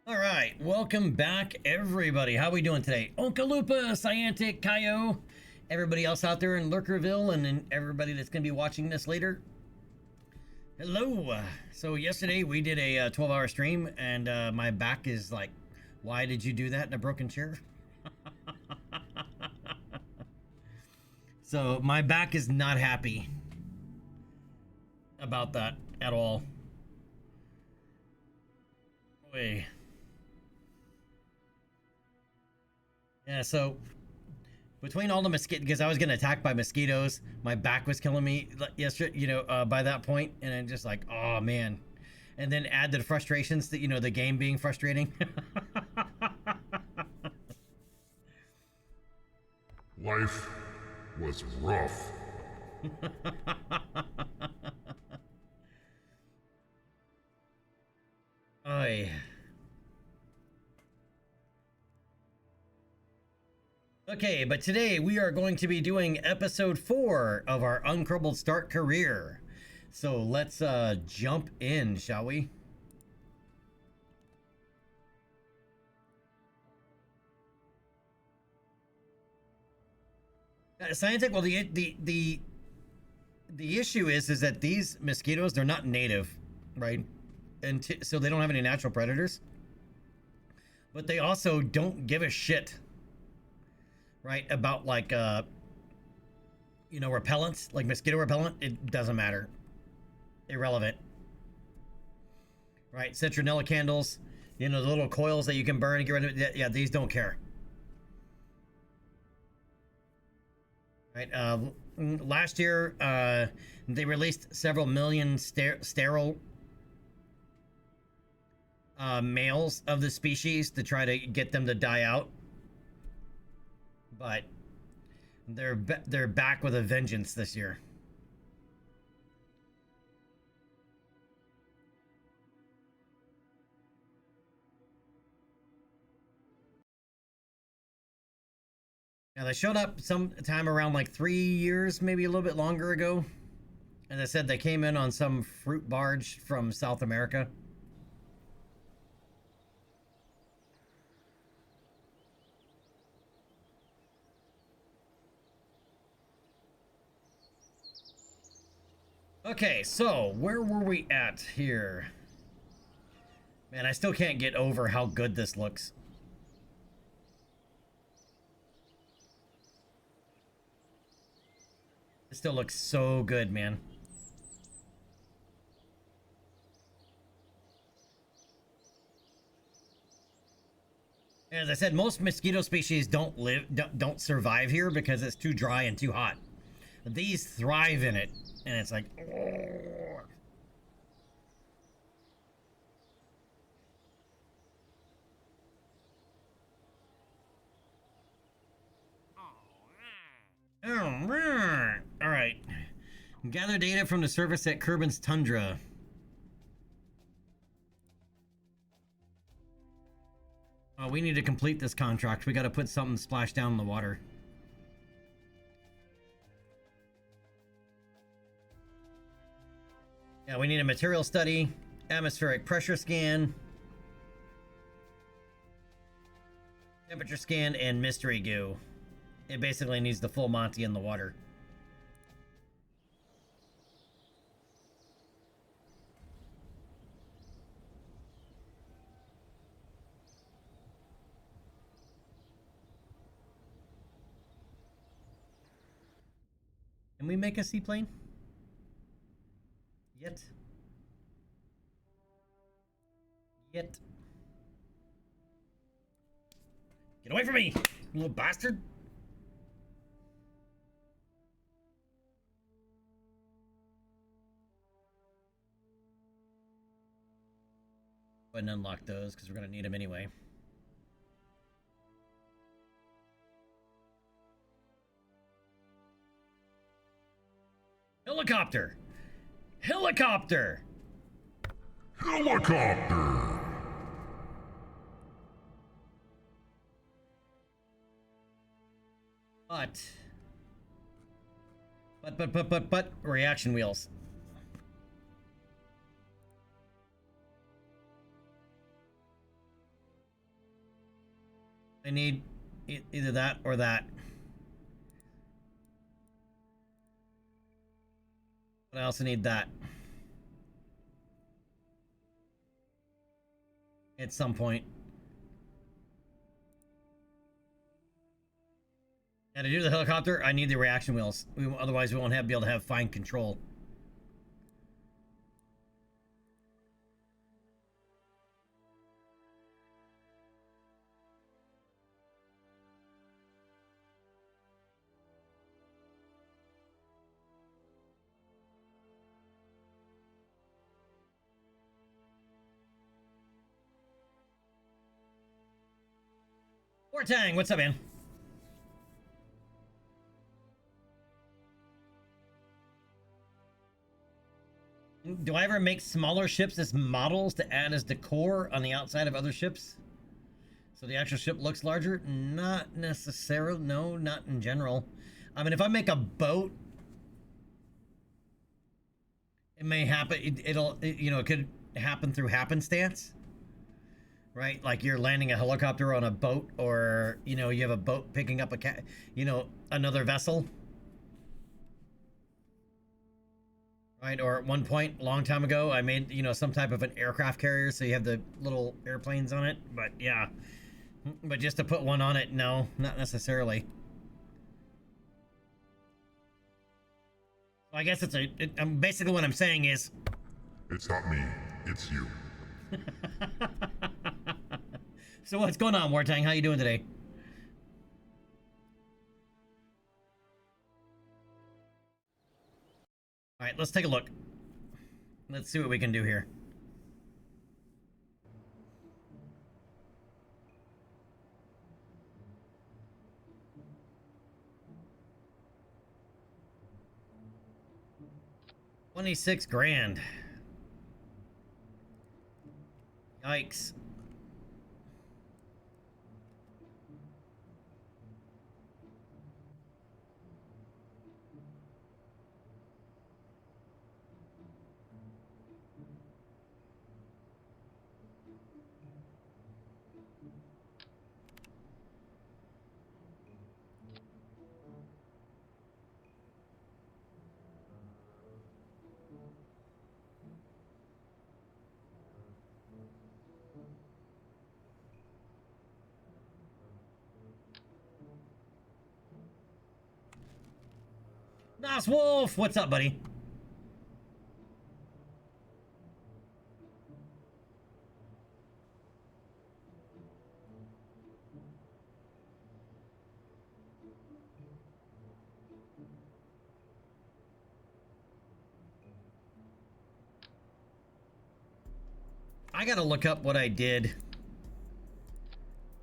All right, welcome back, everybody. How we doing today? Onkalupa, Scientic, Kaio, everybody else out there in Lurkerville, and then everybody that's going to be watching this later. Hello. So yesterday we did a 12-hour stream, and my back is like, why did you do that in a broken chair? So my back is not happy about that at all. Wait. Yeah, so between all the mosquitoes, because I was getting attacked by mosquitoes, my back was killing me yesterday, by that point, and I'm just like, oh man. And then add to the frustrations that, the game being frustrating. Life was rough. Oy. Okay, but today we are going to be doing episode 4 of our UnKerbaled Start Career. So let's jump in, shall we? Scientific, well, the issue is that these mosquitoes, they're not native, right? And so they don't have any natural predators. But they also don't give a shit, right, about like repellents, like mosquito repellent. It doesn't matter. Irrelevant. Right, citronella candles, the little coils that you can burn and get rid of it. Yeah, these don't care. Right, last year they released several million sterile males of the species to try to get them to die out, but they're back with a vengeance this year. Now they showed up sometime around like 3 years, maybe a little bit longer ago. As I said, they came in on some fruit barge from South America. Okay, so where were we at here? Man, I still can't get over how good this looks. It still looks so good, man. As I said, most mosquito species don't survive here because it's too dry and too hot. These thrive in it, and it's like, oh. All right. Gather data from the surface at Kerbin's tundra. We need to complete this contract. We got to put something splash down in the water. Yeah, we need a material study, atmospheric pressure scan, temperature scan, and mystery goo. It basically needs the full Monty in the water. Can we make a seaplane? Yet. Get away from me, you little bastard! Go ahead and unlock those because we're going to need them anyway. Helicopter! Helicopter! Helicopter! But reaction wheels. I need either that or that. But I also need that. At some point. And to do the helicopter, I need the reaction wheels. Otherwise, we won't be able to have fine control. Wartang, what's up, man? Do I ever make smaller ships as models to add as decor on the outside of other ships? So the actual ship looks larger? Not necessarily. No, not in general. I mean, if I make a boat, it may happen. It could happen through happenstance. Right? Like you're landing a helicopter on a boat, or, you have a boat picking up another vessel. Right? Or at one point, a long time ago, I made, some type of an aircraft carrier, so you have the little airplanes on it. But yeah. But just to put one on it, no, not necessarily. I guess basically what I'm saying is... It's not me, it's you. So what's going on, Wartang? How you doing today? All right, let's take a look. Let's see what we can do here. $26 grand. Yikes. Nas Wolf, what's up, buddy? I gotta look up what I did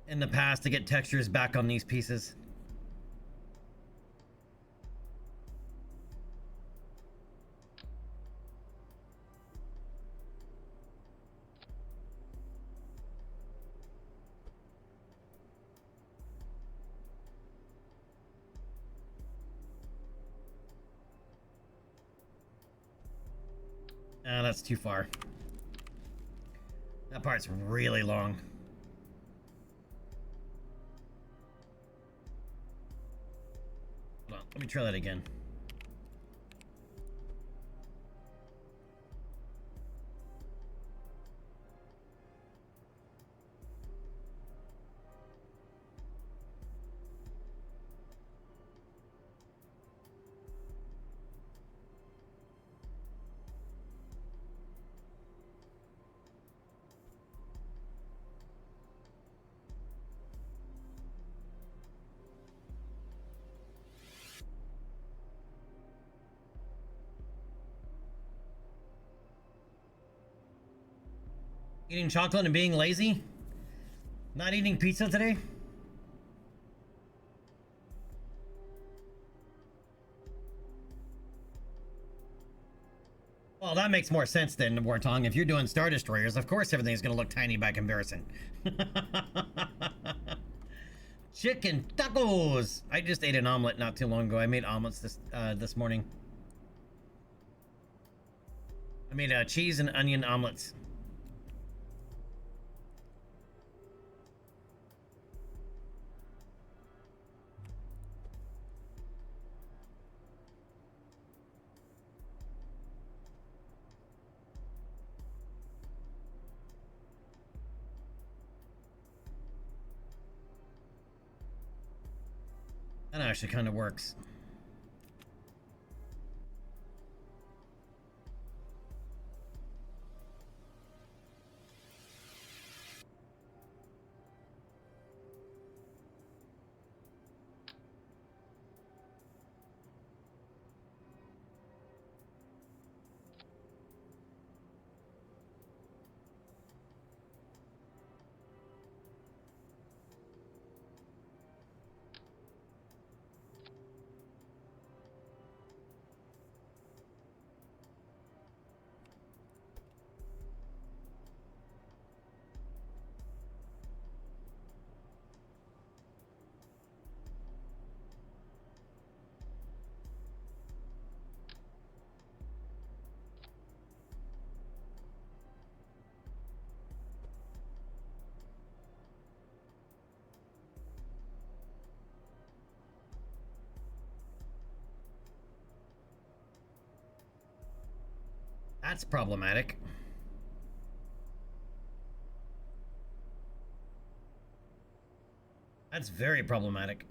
in the past to get textures back on these pieces. That's too far. That part's really long. Hold on, let me try that again. Eating chocolate and being lazy? Not eating pizza today? Well, that makes more sense then, Wartong. If you're doing Star Destroyers, of course everything's gonna look tiny by comparison. Chicken tacos! I just ate an omelet not too long ago. I made omelets this morning. I made cheese and onion omelets. That actually kind of works. That's problematic. That's very problematic.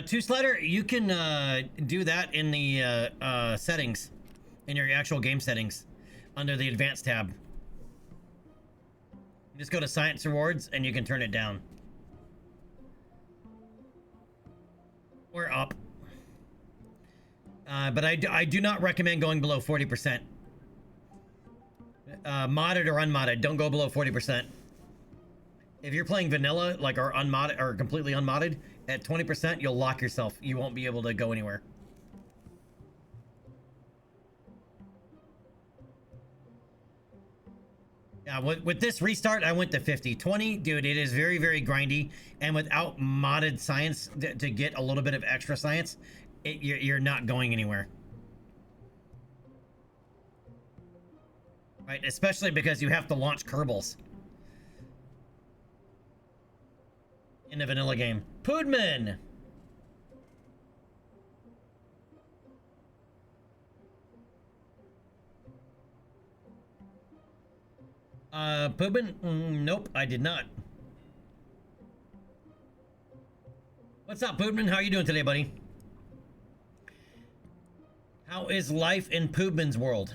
Two slider, you can do that in the settings, in your actual game settings, under the advanced tab. You just go to science rewards and you can turn it down. Or up. But I do not recommend going below 40%. Modded or unmodded, don't go below 40%. If you're playing vanilla, like, or unmodded, or completely unmodded, at 20%, you'll lock yourself. You won't be able to go anywhere. Yeah, with this restart, I went to 50. 20, dude, it is very, very grindy. And without modded science to get a little bit of extra science, you're not going anywhere. Right, especially because you have to launch Kerbals in a vanilla game. Poodman! Poodman? Nope, I did not. What's up, Poodman? How are you doing today, buddy? How is life in Poodman's world?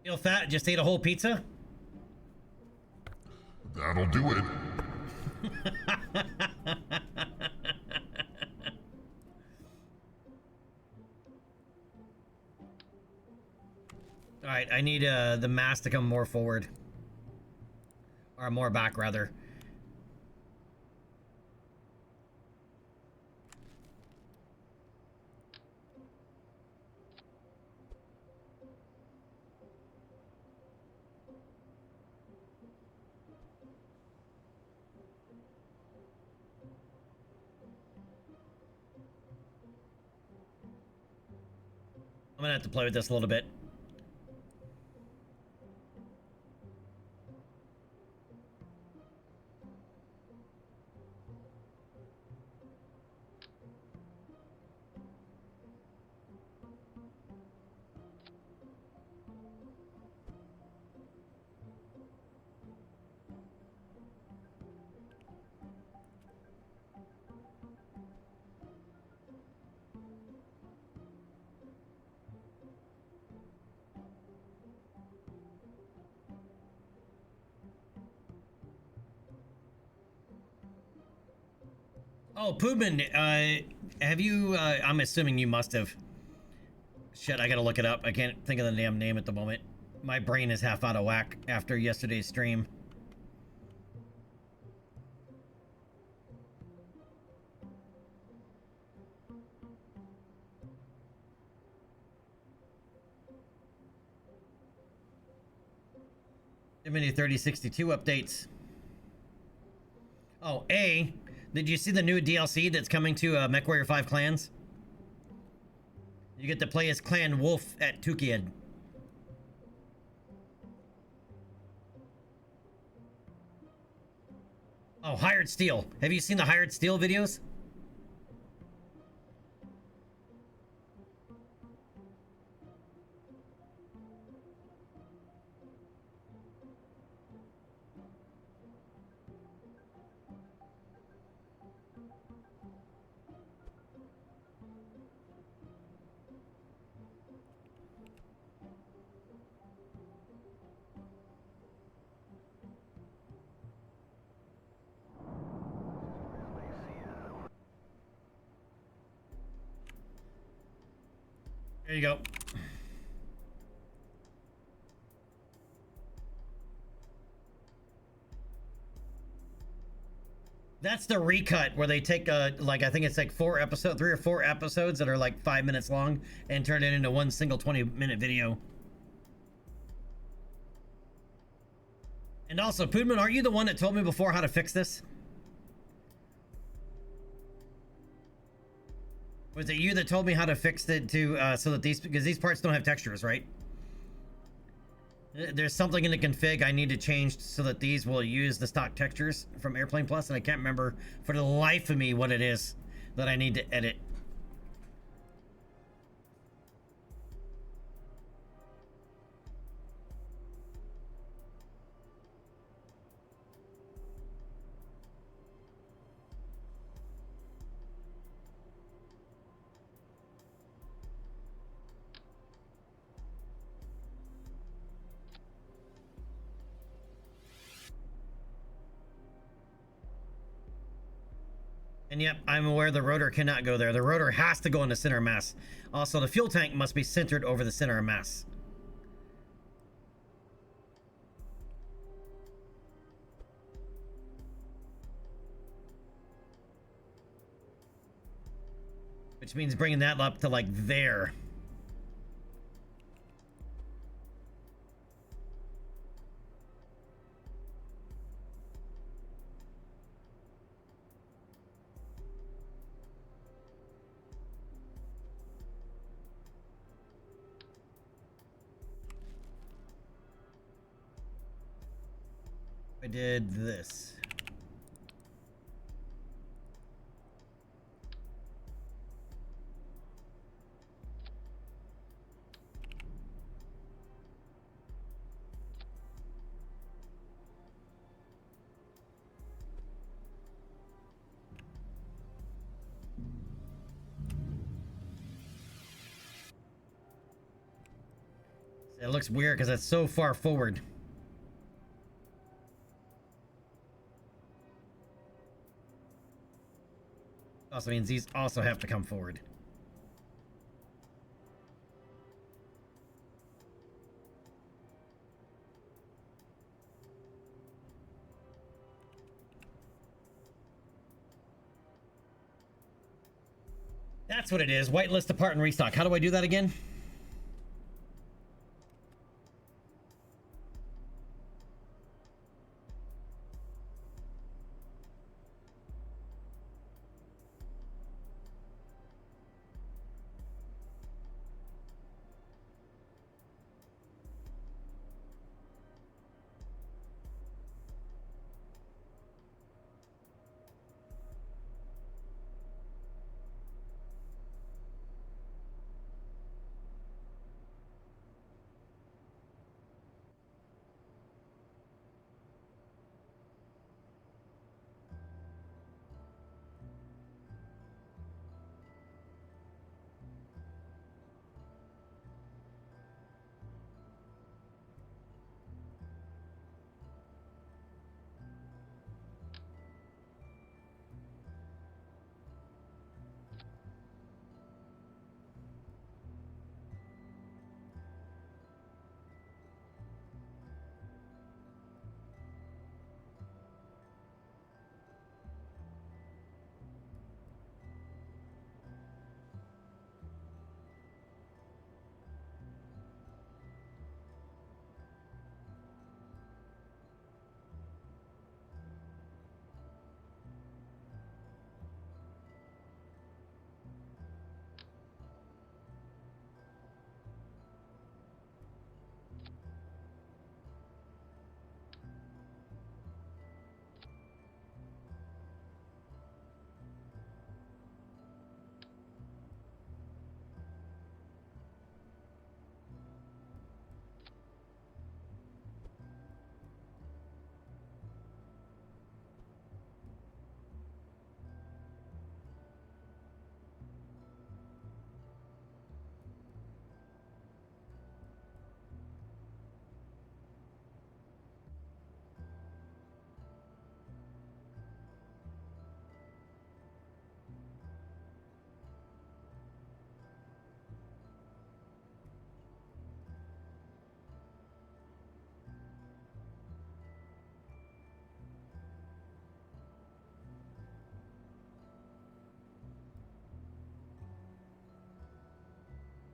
Feel fat? Just ate a whole pizza? That'll do it. Alright, I need the mass to come more forward. Or more back, rather. I'm gonna have to play with this a little bit. Oh, Poobman, have you, I'm assuming you must have. Shit, I gotta look it up. I can't think of the damn name at the moment. My brain is half out of whack after yesterday's stream. Too many 3062 updates. Oh, did you see the new DLC that's coming to MechWarrior 5 Clans? You get to play as Clan Wolf at Tukiad. Oh, Hired Steel. Have you seen the Hired Steel videos? There you go. That's the recut where they take like I think it's like 3 or 4 episodes that are like 5 minutes long and turn it into one single 20-minute video. And also, Poodman, aren't you the one that told me before how to fix this? Was it you that told me how to fix it to so that because these parts don't have textures, right? There's something in the config I need to change so that these will use the stock textures from Airplane Plus, and I can't remember for the life of me what it is that I need to edit. And yep, I'm aware the rotor cannot go there. The rotor has to go in the center of mass. Also, the fuel tank must be centered over the center of mass. Which means bringing that up to like there. I did this. It looks weird because it's so far forward. Also means these also have to come forward. That's what it is. Whitelist, depart, and restock. How do I do that again?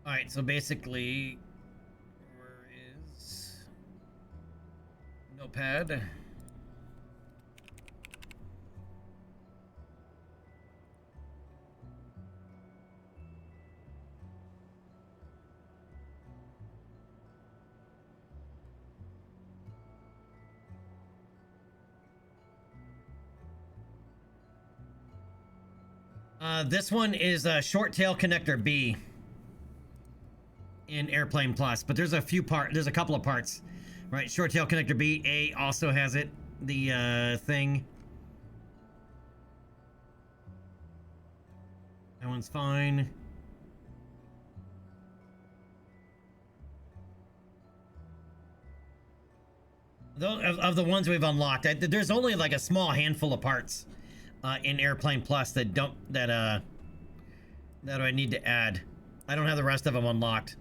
All right, so basically, where is Notepad? This one is a short tail connector B in Airplane Plus, but there's a couple of parts, right? Short tail connector B. A also has it, the thing. That one's fine. Those, of the ones we've unlocked, there's only like a small handful of parts in Airplane Plus that I need to add. I don't have the rest of them unlocked,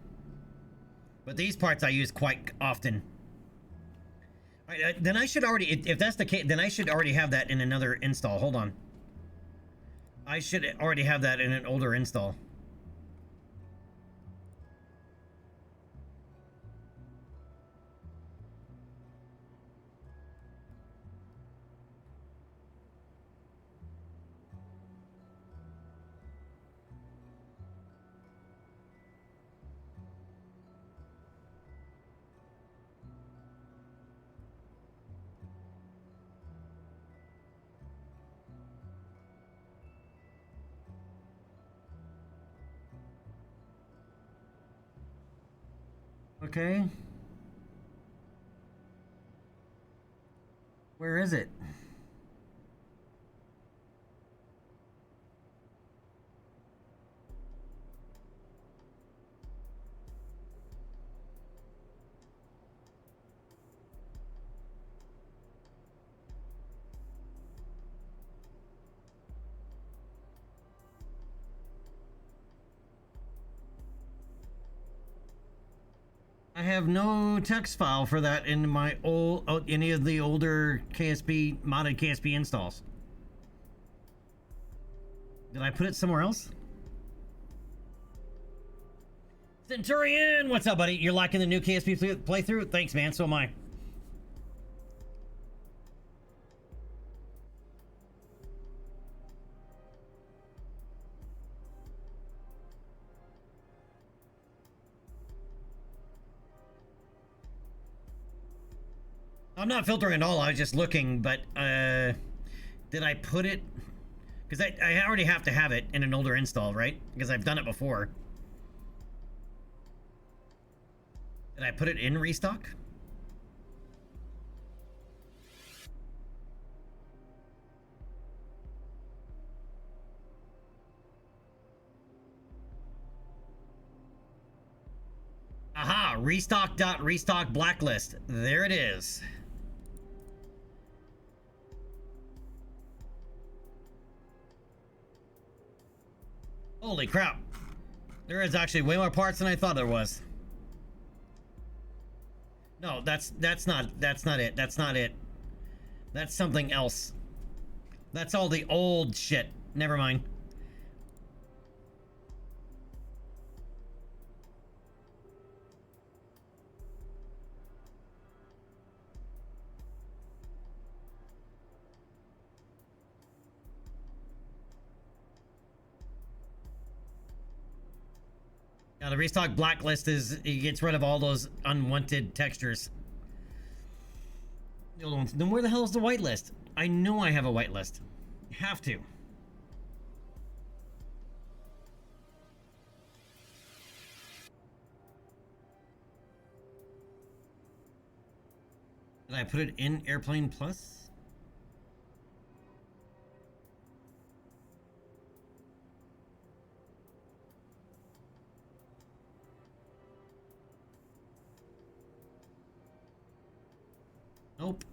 but these parts I use quite often. All right, then I should already, if that's the case, then I should already have that in another install. Hold on, I should already have that in an older install. Okay. Where is it? I have no text file for that in my any of the older KSP modded KSP installs. Did I put it somewhere else? Centurion, what's up, buddy? You're liking the new KSP playthrough? Thanks, man. So am I. I'm not filtering at all. I was just looking, but did I put it? Because I already have to have it in an older install, right? Because I've done it before. Did I put it in restock? Aha! Restock blacklist. There it is. Holy crap. There is actually way more parts than I thought there was. No, that's not it. That's not it. That's something else. That's all the old shit. Never mind. Now the restock blacklist is, it gets rid of all those unwanted textures. The old ones. Then where the hell is the whitelist? I know I have a whitelist. Have to. Did I put it in Airplane Plus? Nope.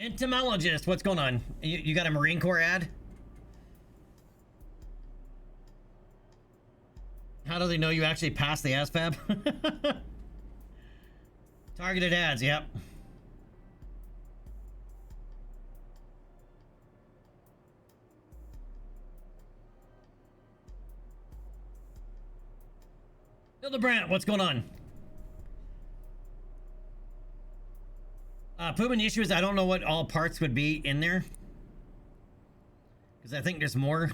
Entomologist, what's going on? You got a Marine Corps ad? How do they know you actually passed the ASVAB? Targeted ads, yep. Hildebrand, what's going on? Pooping, the issue is I don't know what all parts would be in there. Because I think there's more.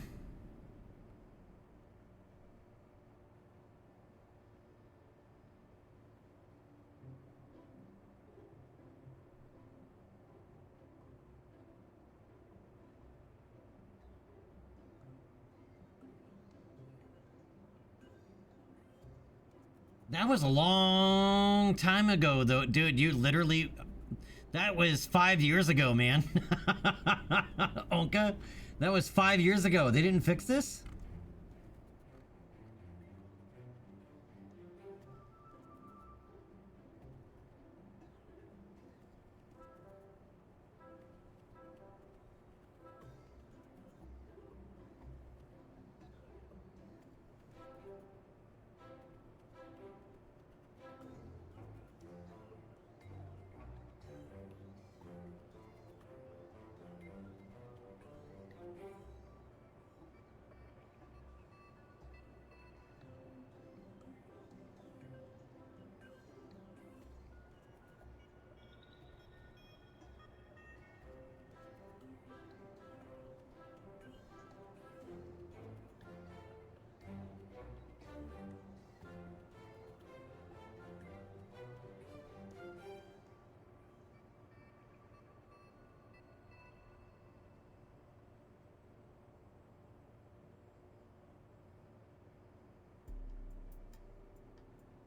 That was a long time ago, though, dude. You literally... That was 5 years ago, man. Onka, that was 5 years ago. They didn't fix this?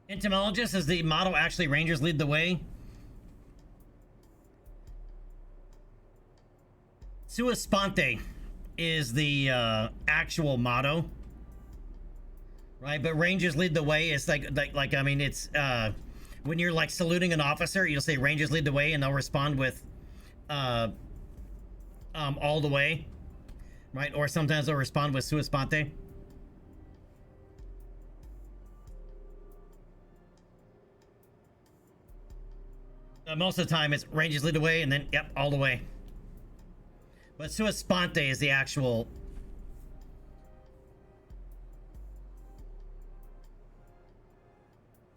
Entomologist, is the motto actually Rangers lead the way? Sua Sponte is the actual motto, right? But Rangers lead the way is like I mean, it's when you're like saluting an officer, you'll say Rangers lead the way, and they'll respond with all the way, right? Or sometimes they'll respond with Sua Sponte. Most of the time it's Rangers lead the way and then, yep, all the way. But Sua Sponte is the actual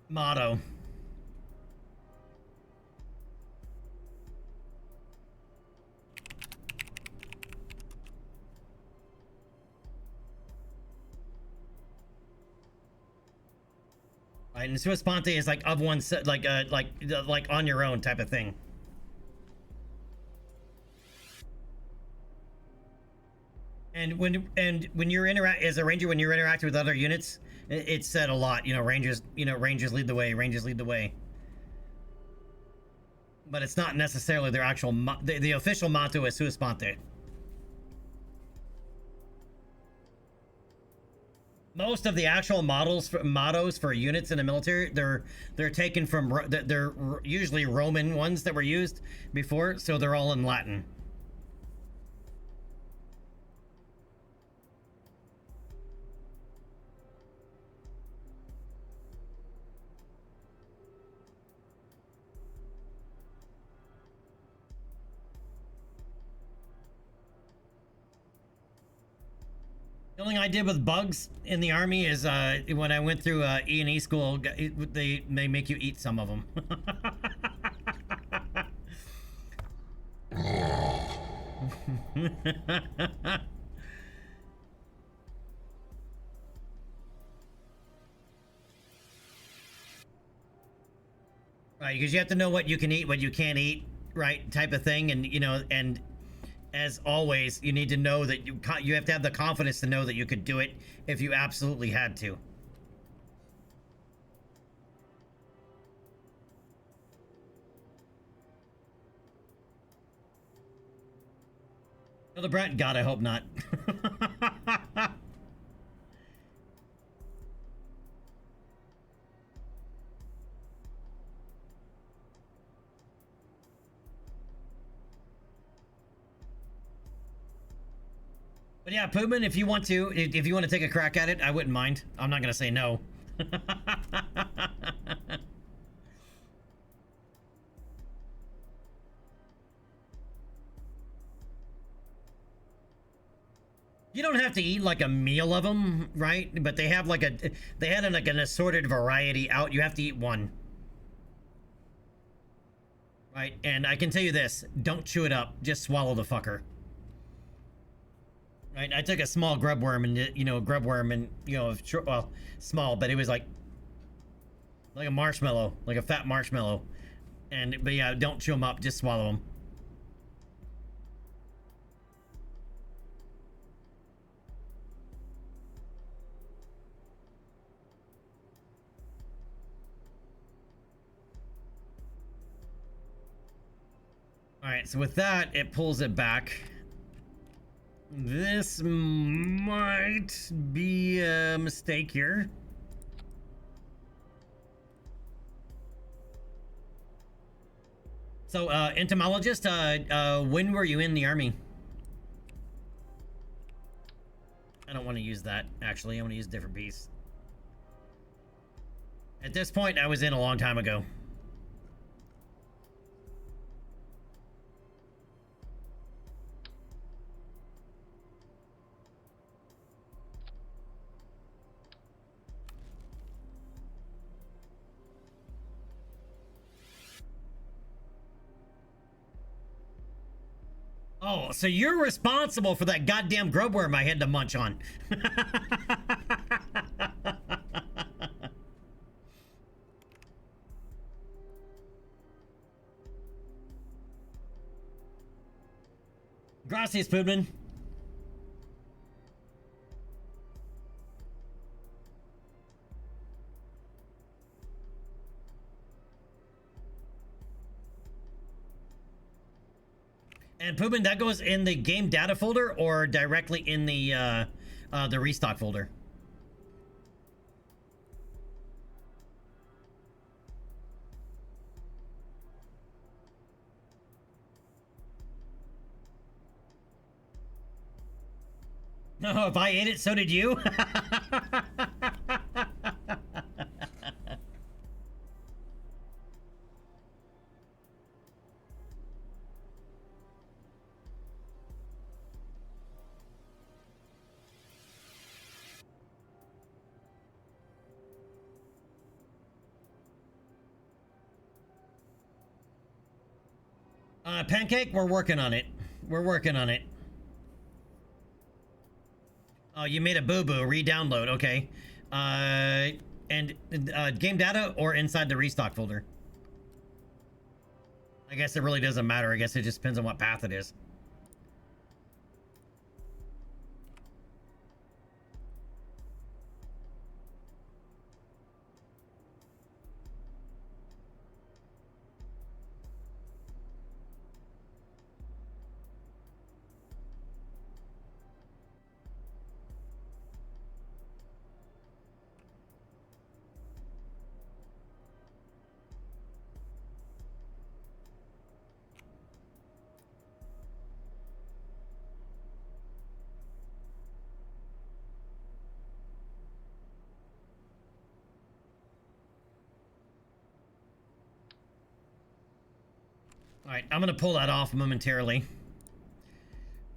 motto. Right, and Sua Sponte is like of one set, like on your own type of thing. And when you're as a ranger, when you're interacting with other units, it's said a lot. You know, Rangers lead the way. Rangers lead the way. But it's not necessarily their actual the official motto is Sua Sponte. Most of the actual mottos for units in the military, they're taken from, they're usually Roman ones that were used before, so they're all in Latin. The only thing I did with bugs in the army is when I went through E&E school, they make you eat some of them. Right, because you have to know what you can eat, what you can't eat, right, type of thing, and you know, and as always, you need to know that you have to have the confidence to know that you could do it if you absolutely had to. The Brett, God, I hope not. But yeah, Poopman, if you want to take a crack at it, I wouldn't mind. I'm not gonna say no. You don't have to eat like a meal of them, right? But they have like they had like an assorted variety out. You have to eat one. Right, and I can tell you this, don't chew it up, just swallow the fucker. Right, I took a small grub worm and, well, small, but it was like a marshmallow, like a fat marshmallow. But yeah, don't chew them up, just swallow them. All right, so with that, it pulls it back. This might be a mistake here. So, entomologist, when were you in the army? I don't want to use that, actually. I want to use a different piece. At this point, I was in a long time ago. Oh, so you're responsible for that goddamn grub worm I had to munch on. Gracias, Poodman. And Poobin, that goes in the game data folder or directly in the restock folder? No, if I ate it, so did you. Pancake, we're working on it. We're working on it. Oh, you made a boo-boo. Re-download. Okay. And game data or inside the restock folder? I guess it really doesn't matter. I guess it just depends on what path it is. All right, I'm going to pull that off momentarily.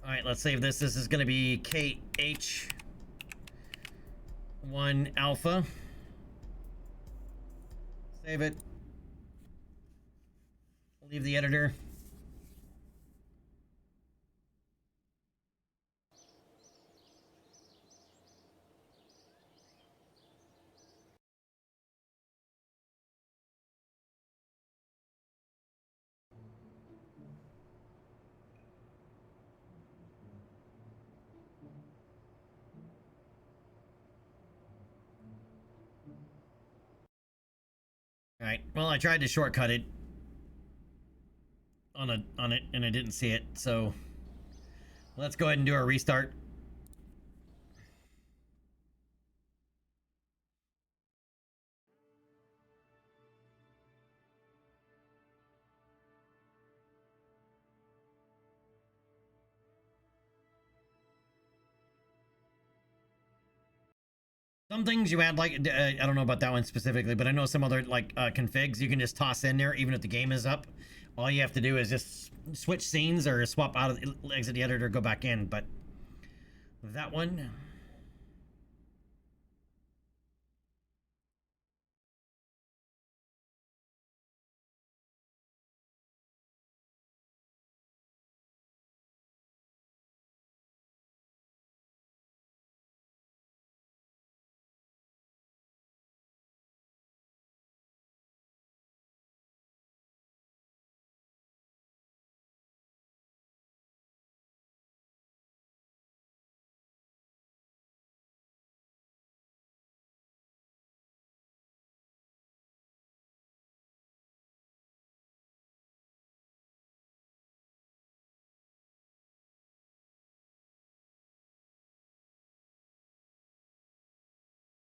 All right, let's save this. This is going to be KH1 Alpha. Save it. Leave the editor. All right. Well, I tried to shortcut it on it, and I didn't see it. So let's go ahead and do a restart. Some things you add, like, I don't know about that one specifically, but I know some other, like, configs you can just toss in there even if the game is up. All you have to do is just switch scenes or swap out of exit the editor, go back in. But That one.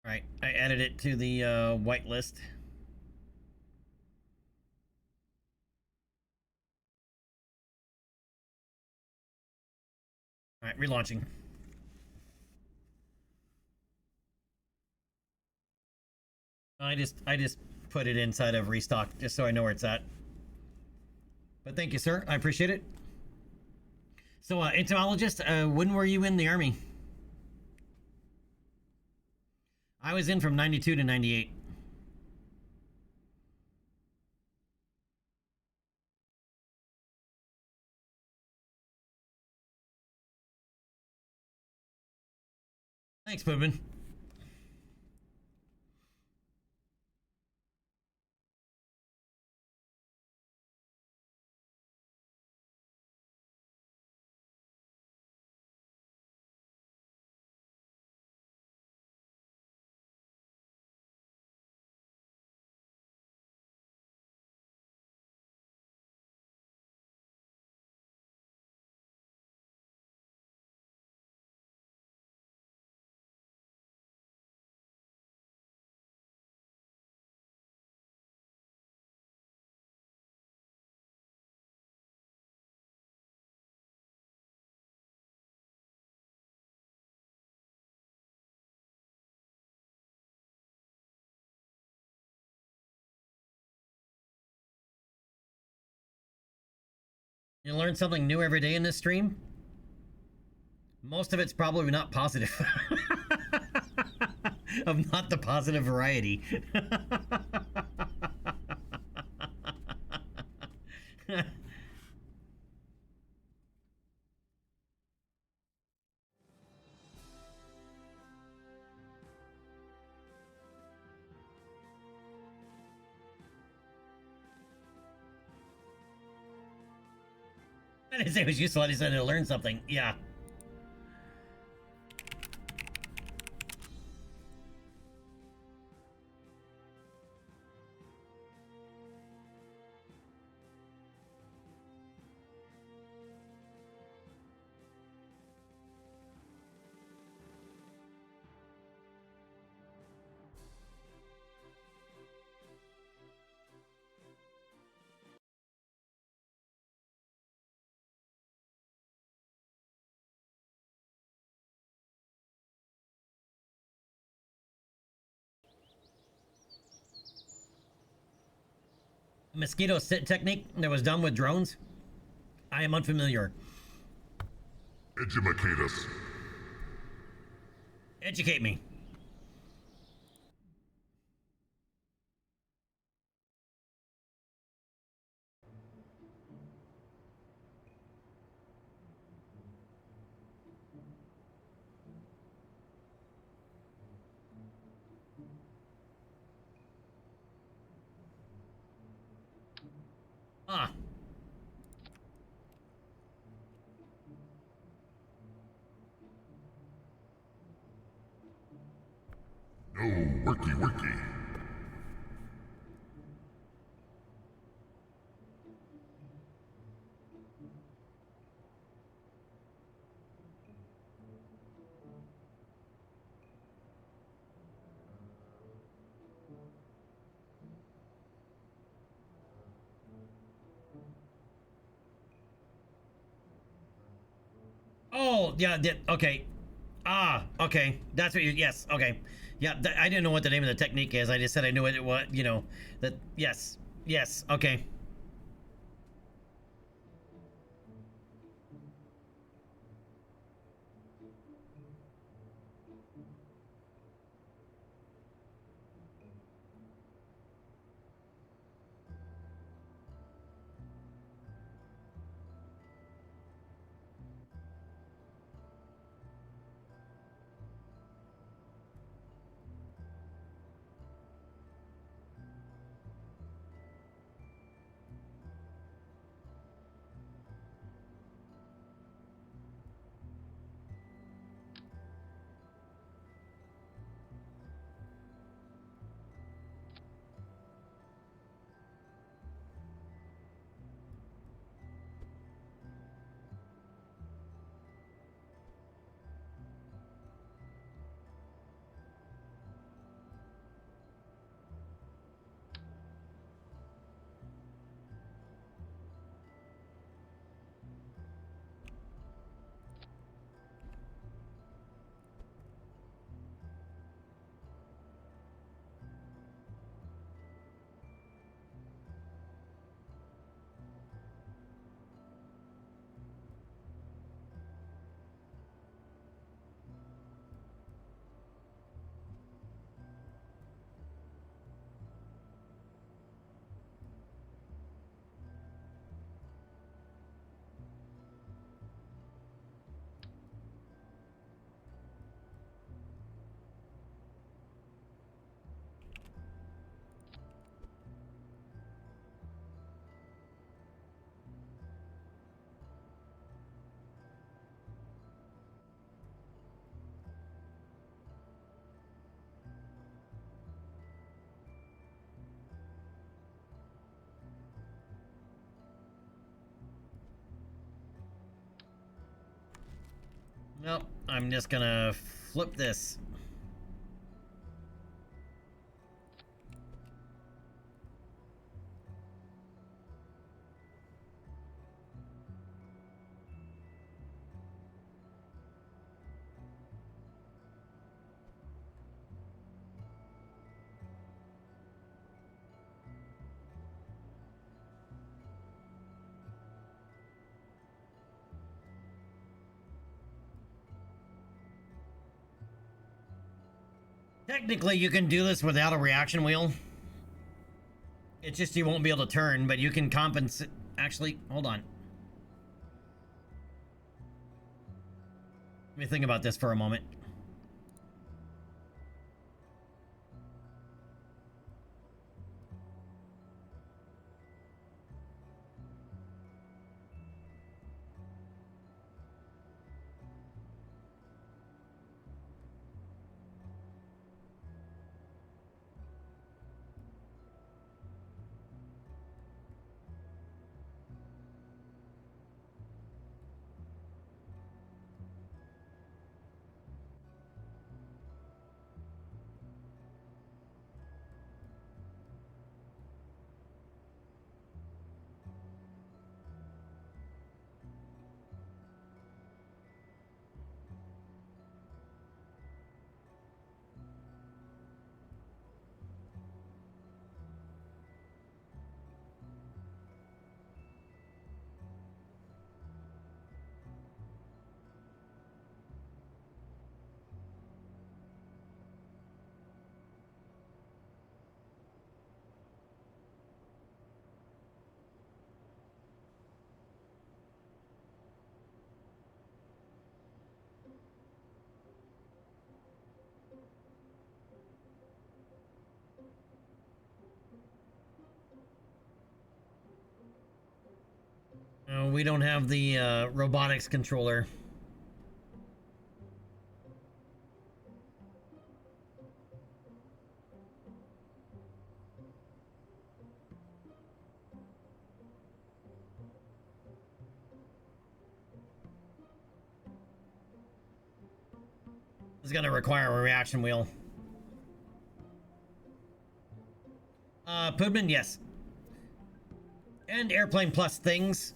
All right, I added it to the whitelist. All right, relaunching. I just put it inside of restock just so I know where it's at. But thank you, sir. I appreciate it. So, entomologist, when were you in the army? I was in from 92 to 98. Thanks, Poopin. You learn something new every day in this stream? Most of it's probably not positive. Of not the positive variety. I didn't say it was useful, I just said to learn something. Yeah. Mosquito sit technique that was done with drones? I am unfamiliar. Educate us. Educate me. Ah. No, worky, worky. Oh, yeah, okay. Ah, okay. That's what you, yes, okay. Yeah, I didn't know what the name of the technique is. I just said I knew it, what, you know, that, yes, yes, okay. Well, I'm just gonna flip this. Technically, you can do this without a reaction wheel. It's just you won't be able to turn, but you can compensate. Actually, hold on. Let me think about this for a moment. We don't have the robotics controller. It's gonna require a reaction wheel. Pudman, yes. And Airplane Plus things,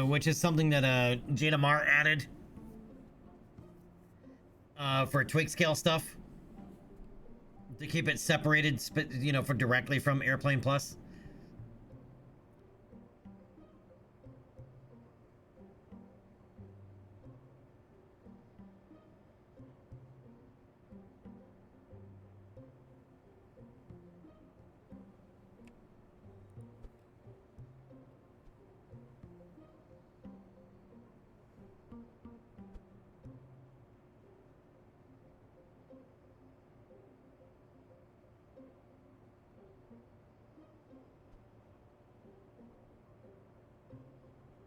which is something that Jada Mar added for twig scale stuff to keep it separated, you know, for directly from Airplane Plus.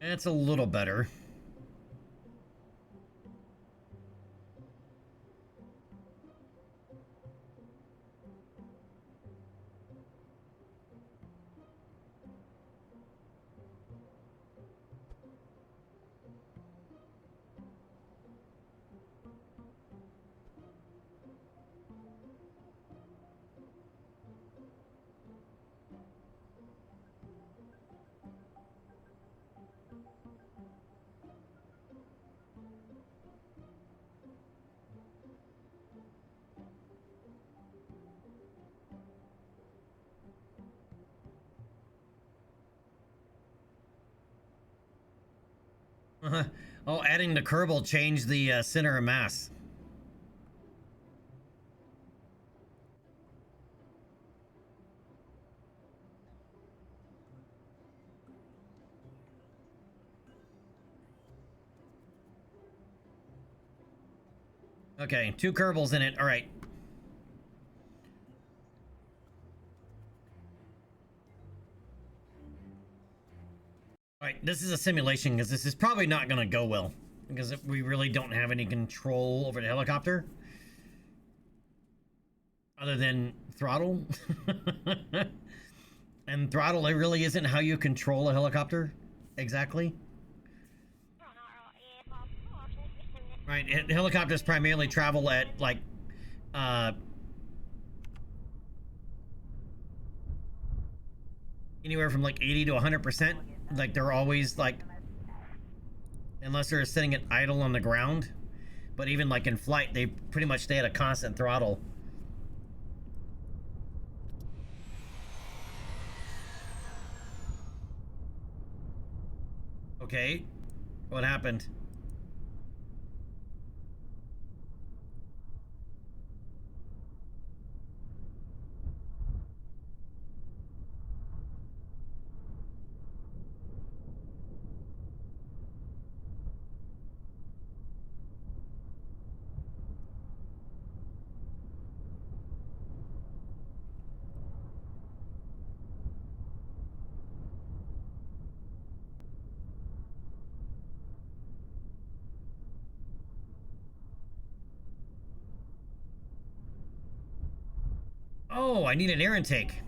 It's a little better. Oh, adding the Kerbal changed the center of mass. Okay, 2 Kerbals in it. All right. All right, this is a simulation because this is probably not going to go well because we really don't have any control over the helicopter other than throttle. And throttle, it really isn't how you control a helicopter exactly. Right, helicopters primarily travel at like anywhere from like 80 to 100%. Like they're always like, unless they're sitting at idle on the ground. But even like in flight, they pretty much stay at a constant throttle. Okay, what happened? Oh, I need an air intake.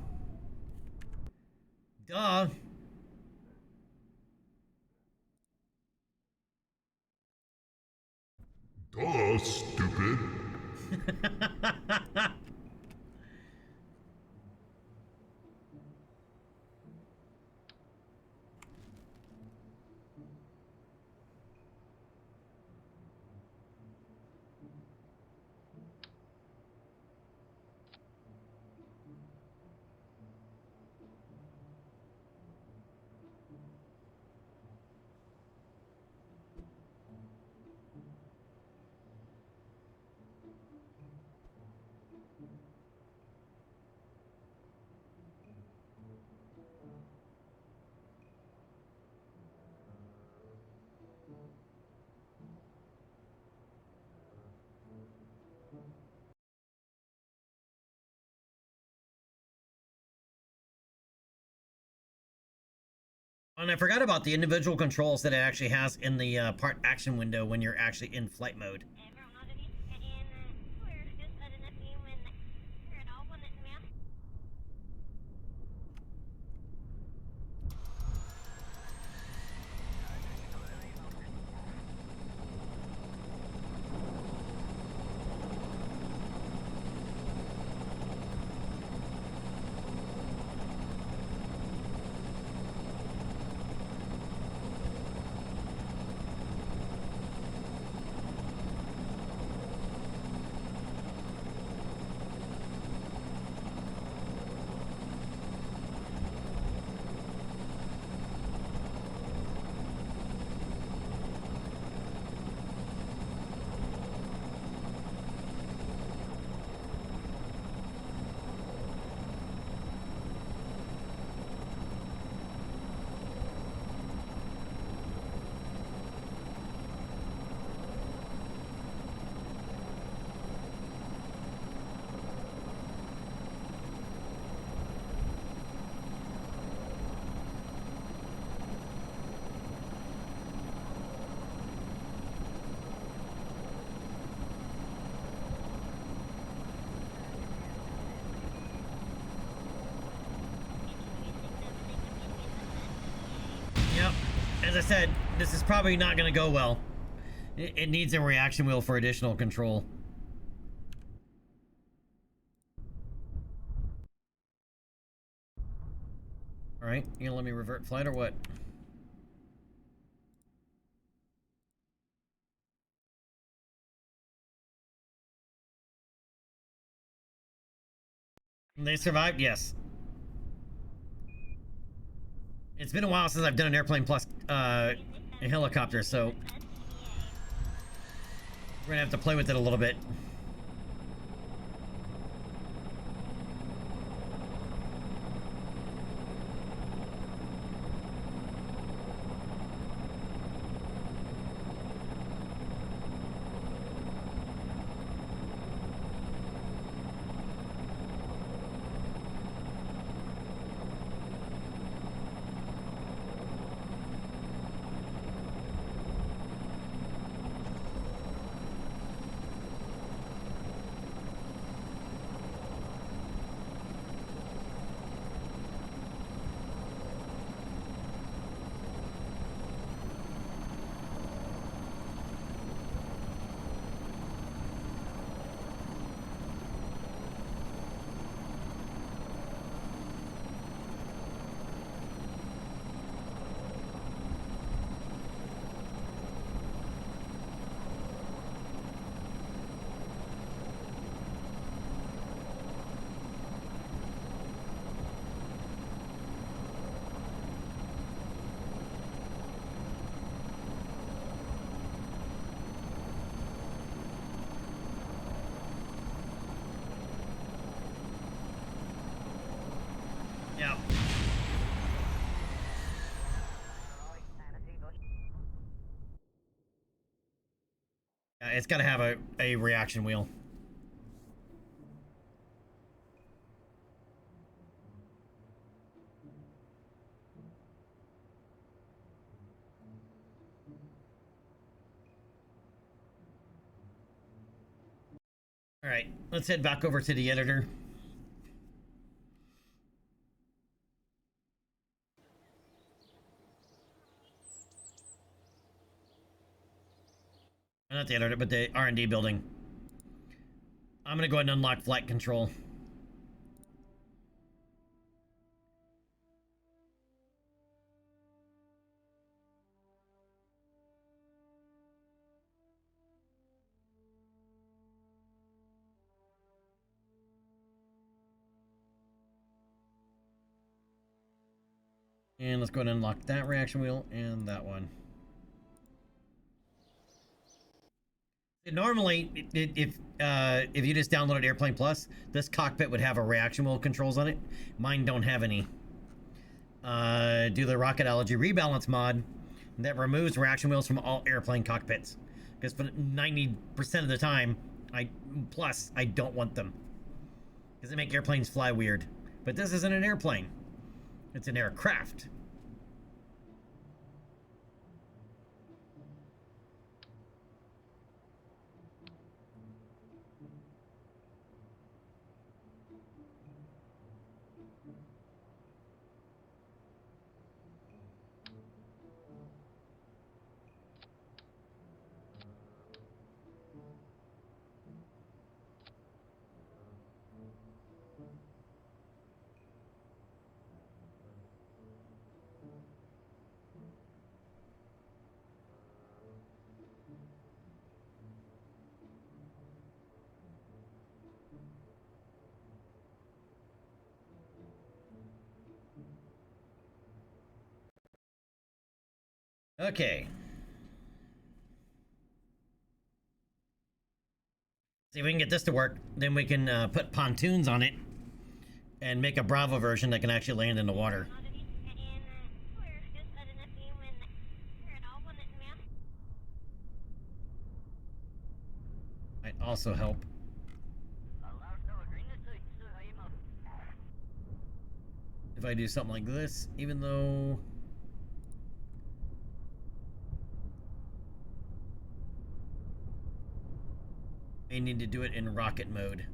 Duh. Duh, stupid. And I forgot about the individual controls that it actually has in the part action window when you're actually in flight mode. Yep. As I said, this is probably not going to go well. It needs a reaction wheel for additional control. All right, you gonna let me revert flight or what? They survived? Yes. It's been a while since I've done an airplane plus a helicopter, so we're gonna have to play with it a little bit. it's got to have a reaction wheel. All right, let's head back over to the editor. Not the editor, but the R&D building. I'm gonna go ahead and unlock flight control. And let's go ahead and unlock that reaction wheel and that one. Normally, if you just downloaded Airplane Plus, this cockpit would have a reaction wheel controls on it. Mine don't have any. Do the Rocketology rebalance mod that removes reaction wheels from all airplane cockpits. Because for 90% of the time, I don't want them. Because they make airplanes fly weird. But this isn't an airplane. It's an aircraft. Okay. See if we can get this to work. Then we can put pontoons on it and make a Bravo version that can actually land in the water. Might also help. If I do something like this, even though... I need to do it in rocket mode.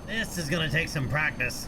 This is gonna take some practice.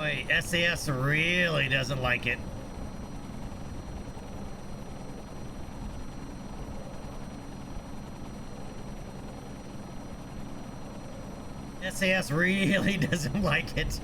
Boy, SAS really doesn't like it. SAS really doesn't like it.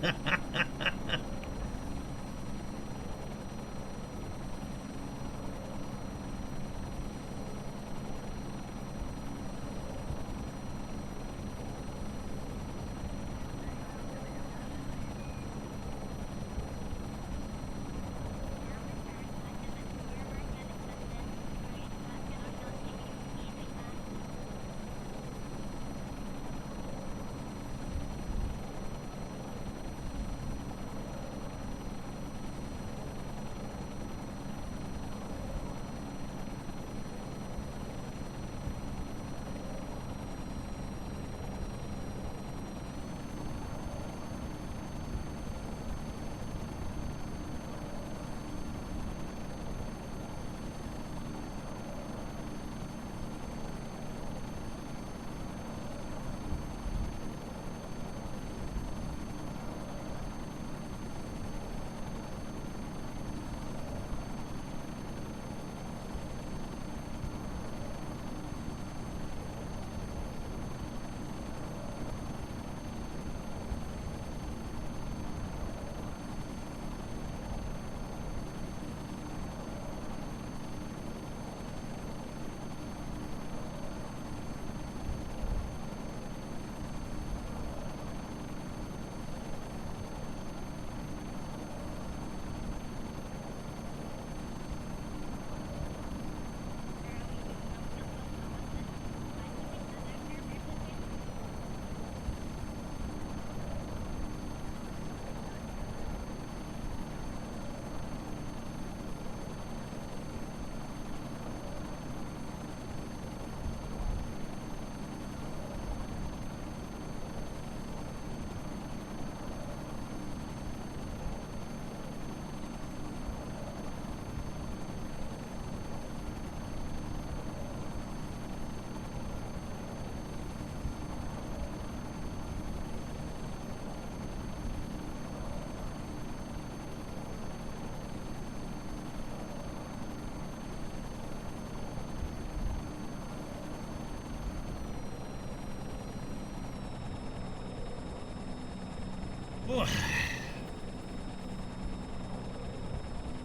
Whew.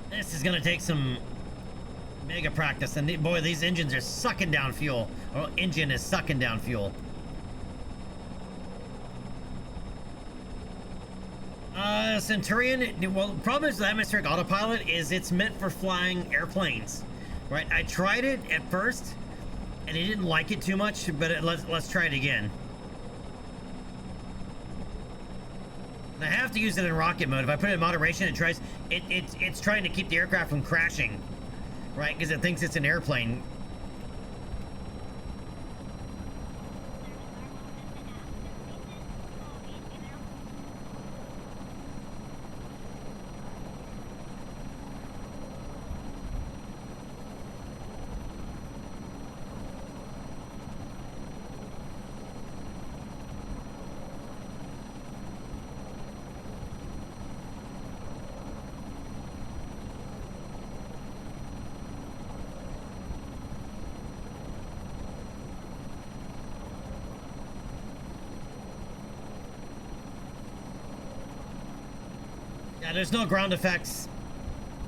This is gonna take some mega practice, and boy, these engines are sucking down fuel. Or engine is sucking down fuel. Centurion, well, the problem is with atmospheric autopilot is it's meant for flying airplanes, right? I tried it at first, and I didn't like it too much, but let's try it again. I have to use it in rocket mode. If I put it in moderation, it's trying to keep the aircraft from crashing, right? Because it thinks it's an airplane. Yeah, there's no ground effects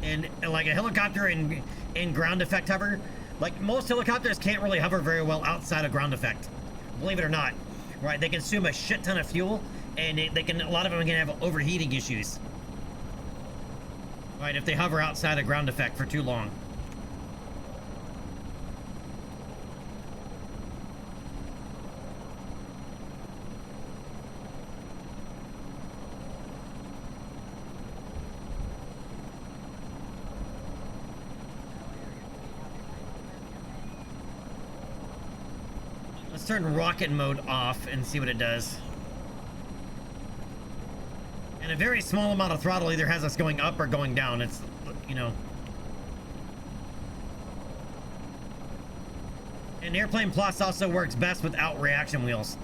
in like a helicopter in ground effect hover. Like most helicopters can't really hover very well outside of ground effect, believe it or not, right? They consume a shit ton of fuel, and a lot of them can have overheating issues, right? If they hover outside of ground effect for too long. Let's turn rocket mode off and see what it does. And a very small amount of throttle either has us going up or going down. It's, you know. And Airplane Plus also works best without reaction wheels.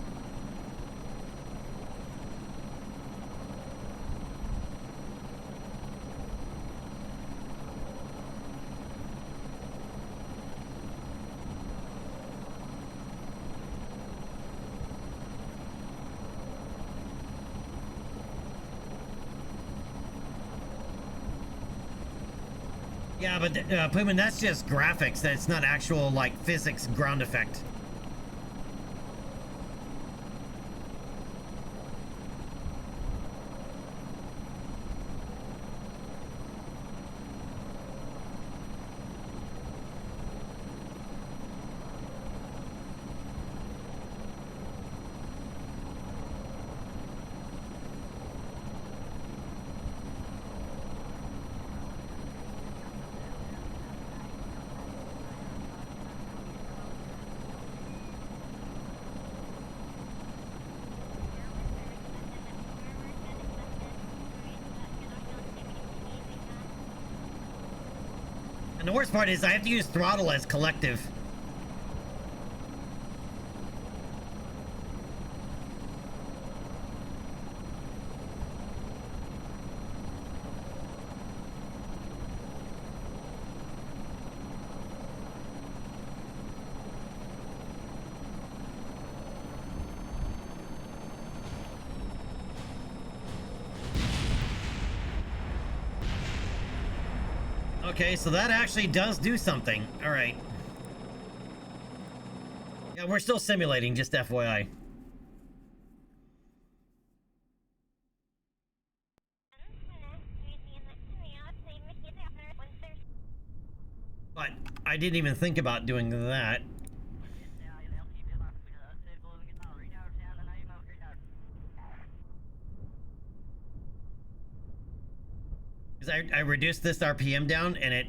Yeah, but Puman, that's just graphics. That's not actual like physics ground effect. And the worst part is I have to use throttle as collective. Okay, so that actually does do something. All right. Yeah, we're still simulating, just FYI. But I didn't even think about doing that. Because I reduced this RPM down, and it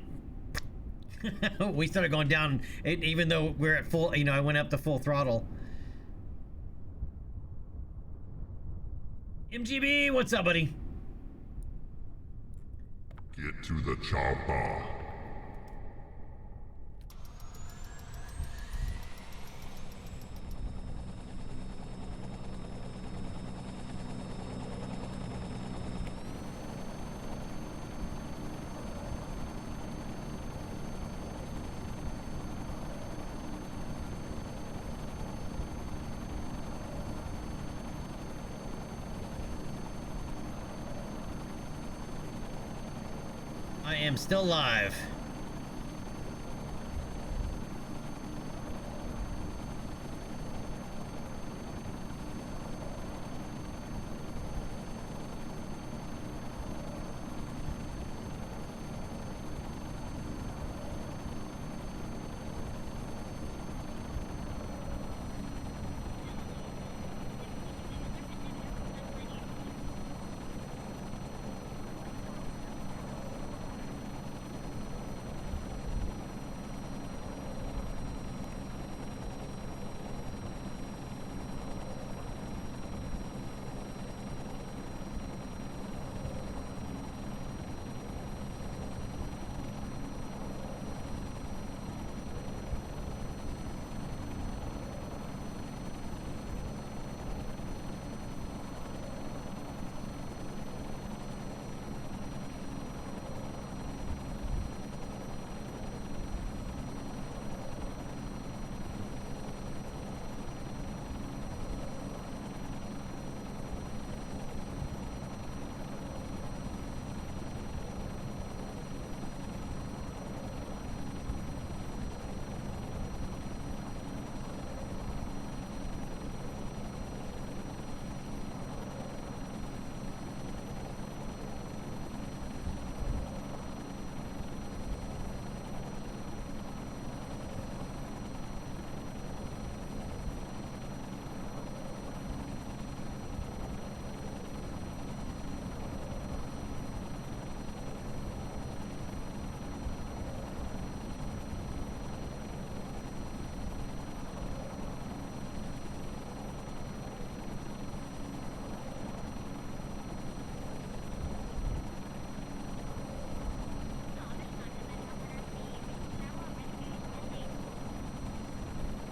we started going down, even though we're at full, you know, I went up to full throttle. MGB, what's up, buddy? Get to the chopper. I am still live.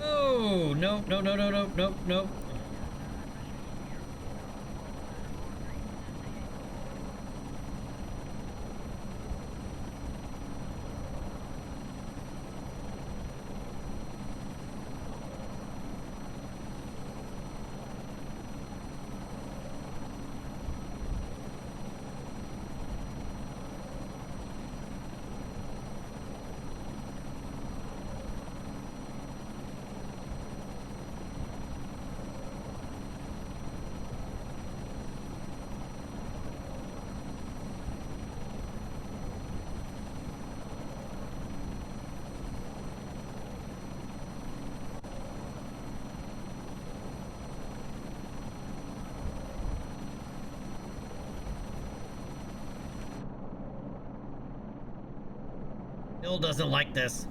Oh, no, no, no, no, no, no, no. Bill doesn't like this.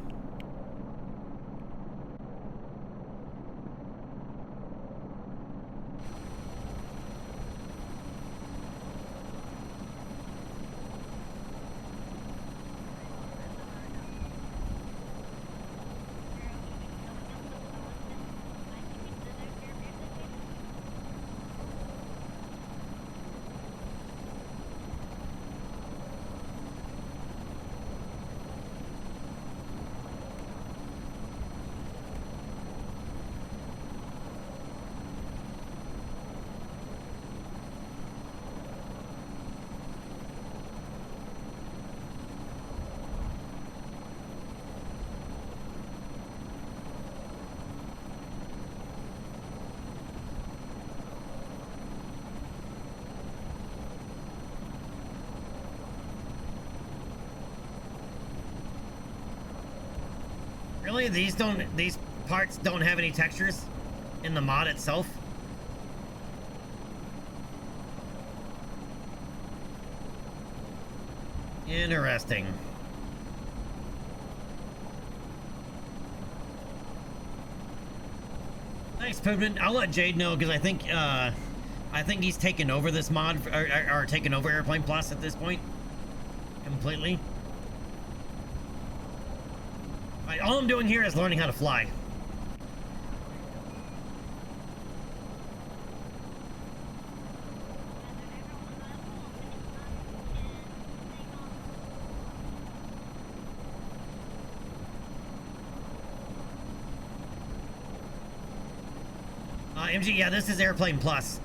Really? These parts don't have any textures in the mod itself? Interesting. Thanks, Poopman. I'll let Jade know because I think he's taken over this mod or taken over Airplane Plus at this point completely. All I'm doing here is learning how to fly. MG, yeah, this is Airplane Plus.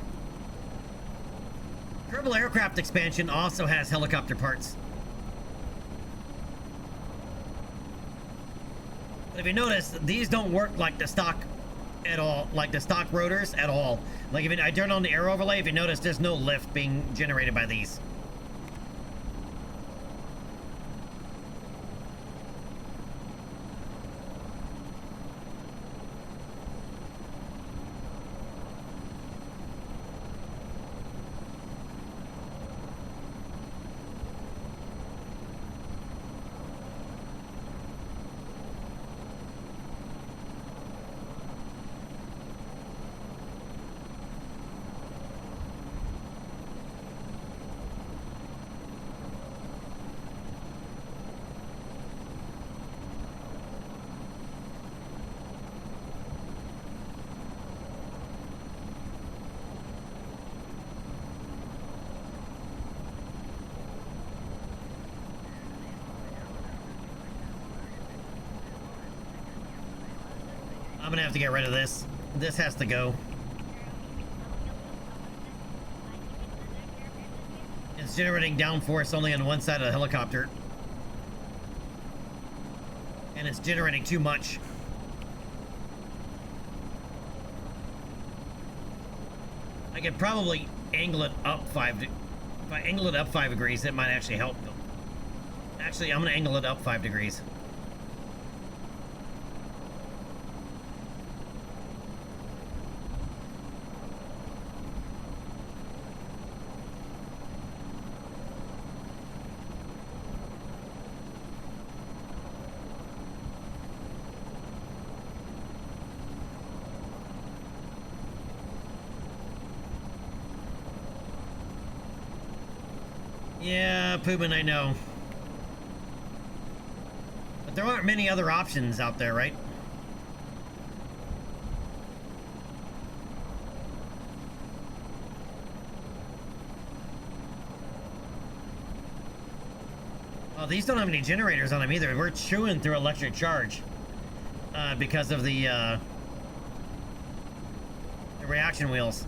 Kerbal Aircraft expansion also has helicopter parts. But if you notice, these don't work like the stock at all, like the stock rotors at all. Like if I turn on the air overlay, if you notice, there's no lift being generated by these. I'm gonna have to get rid of this. This has to go. It's generating downforce only on one side of the helicopter. And it's generating too much. I could probably angle it up if I angle it up 5 degrees, it might actually help. Actually, I'm gonna angle it up 5 degrees. Yeah, Poobin, I know. But there aren't many other options out there, right? Oh, these don't have any generators on them either. We're chewing through electric charge because of the reaction wheels.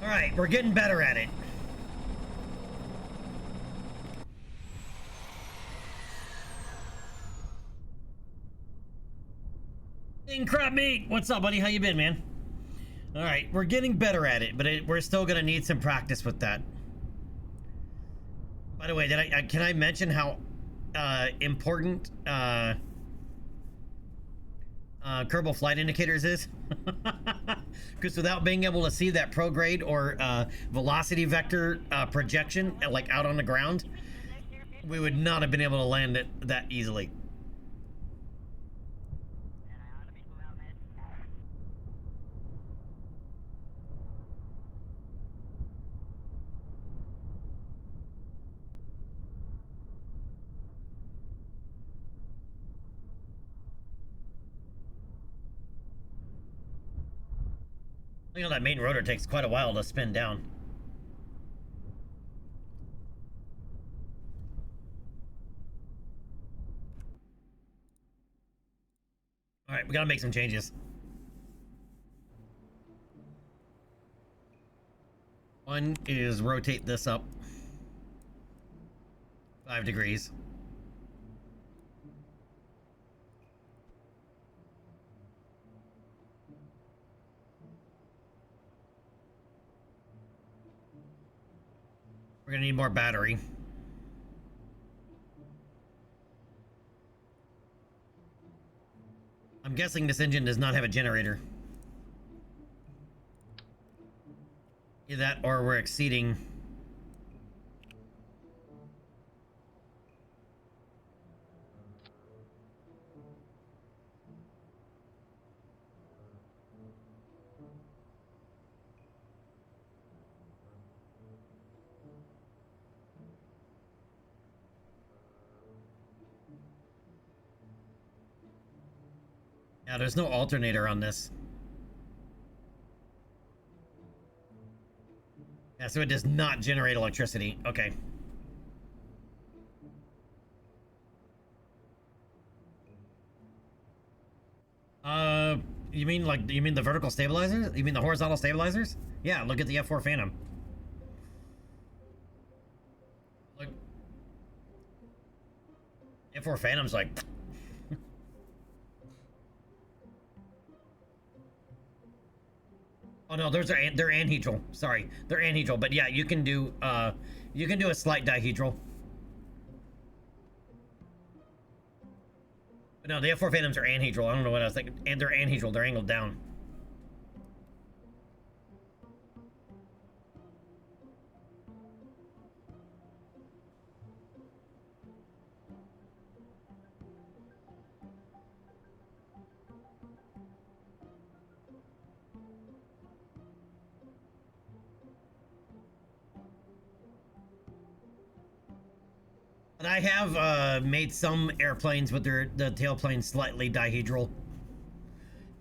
All right, we're getting better at it. King Crab Meat, what's up, buddy? How you been, man? All right, we're getting better at it, but we're still gonna need some practice with that. By the way, can I mention how important Kerbal flight indicators is? Because without being able to see that prograde or velocity vector projection, like out on the ground, we would not have been able to land it that easily. You know, that main rotor takes quite a while to spin down. All right, we gotta make some changes. One is rotate this up 5 degrees. We're gonna need more battery. I'm guessing this engine does not have a generator. Either that or we're exceeding. Yeah, there's no alternator on this. Yeah, so it does not generate electricity. Okay. You mean the vertical stabilizers? You mean the horizontal stabilizers? Yeah, look at the F4 Phantom. Look. F4 Phantom's like... Oh no, they're anhedral. Sorry, they're anhedral. But yeah, you can do a slight dihedral. But no, the F4 Phantoms are anhedral. I don't know what I was thinking. And they're anhedral. They're angled down. But I have made some airplanes with the tailplane slightly dihedral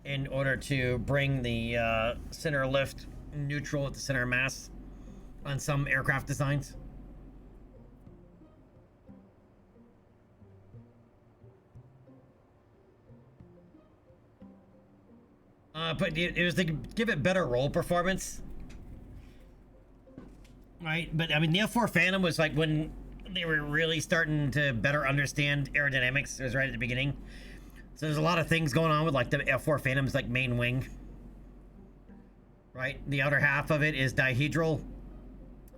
in order to bring the center lift neutral at the center of mass on some aircraft designs. But it was to give it better roll performance. Right, but I mean the F4 Phantom was like when they were really starting to better understand aerodynamics. It was right at the beginning. So there's a lot of things going on with like the F4 Phantom's like main wing. Right? The outer half of it is dihedral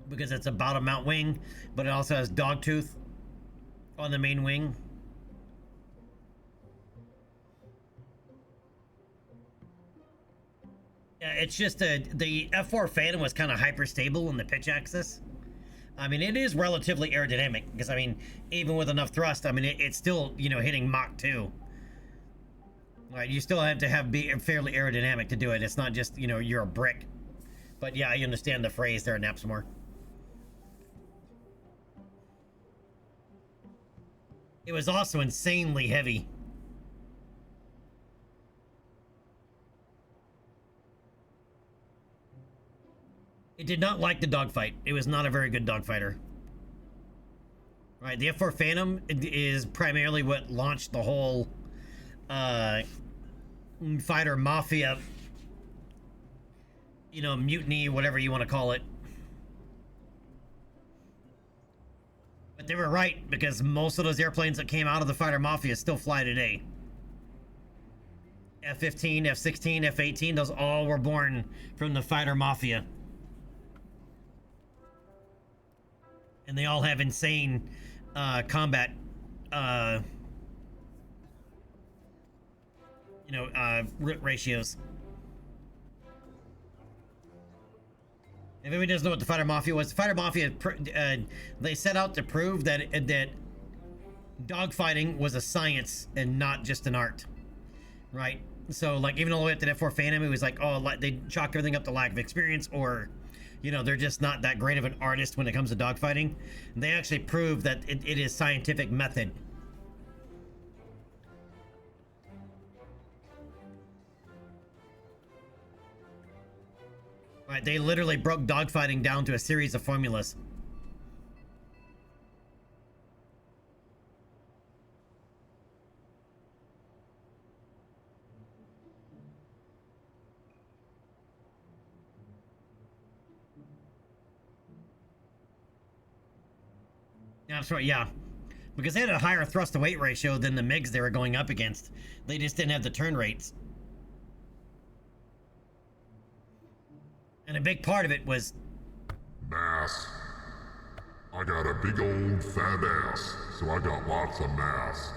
because it's a bottom mount wing, but it also has dogtooth on the main wing. Yeah, it's just the F4 Phantom was kind of hyperstable in the pitch axis. I mean, it is relatively aerodynamic because, I mean, even with enough thrust, I mean, it's still, you know, hitting Mach 2. Right, you still have to be fairly aerodynamic to do it. It's not just, you know, you're a brick. But yeah, I understand the phrase there, Napsmore. It was also insanely heavy. It did not like the dogfight. It was not a very good dogfighter. Right, the F4 Phantom is primarily what launched the whole fighter mafia, you know, mutiny, whatever you want to call it. But they were right, because most of those airplanes that came out of the fighter mafia still fly today. F-15, F-16, F-18, those all were born from the fighter mafia. And they all have insane combat, ratios. If anybody doesn't know what the fighter mafia was, the fighter mafia, they set out to prove that dogfighting was a science and not just an art, right? So, like, even all the way up to the F4 Phantom, it was like, oh, they chalk everything up to lack of experience, or, you know, they're just not that great of an artist when it comes to dogfighting. They actually proved that it is scientific method. Right, they literally broke dogfighting down to a series of formulas. Yeah, I'm sorry, yeah. Because they had a higher thrust to weight ratio than the MiGs they were going up against. They just didn't have the turn rates. And a big part of it was mass. I got a big old fat ass, so I got lots of mass.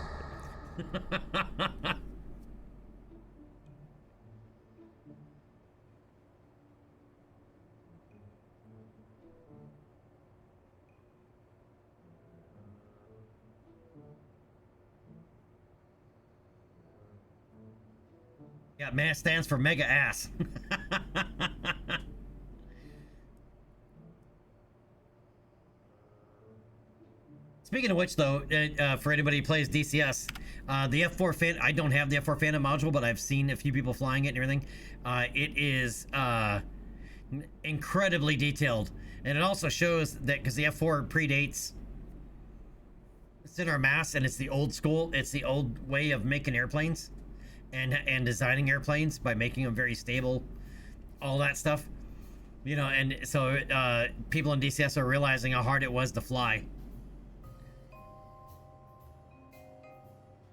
Yeah, mass stands for mega ass. Speaking of which, though, for anybody who plays DCS, the F4 Phantom, I don't have the F4 Phantom module, but I've seen a few people flying it and everything. It is incredibly detailed. And it also shows that, because the F4 predates center mass, and it's the old school, it's the old way of making airplanes and designing airplanes by making them very stable, all that stuff. You know, and so people in DCS are realizing how hard it was to fly.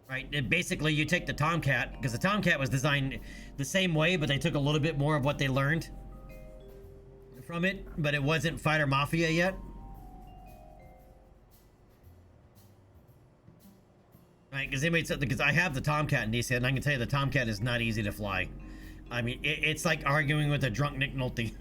Right, and basically you take the Tomcat, because the Tomcat was designed the same way, but they took a little bit more of what they learned from it, but it wasn't Fighter Mafia yet. Right, because I have the Tomcat in DC, and I can tell you the Tomcat is not easy to fly. I mean, it's like arguing with a drunk Nick Nolte.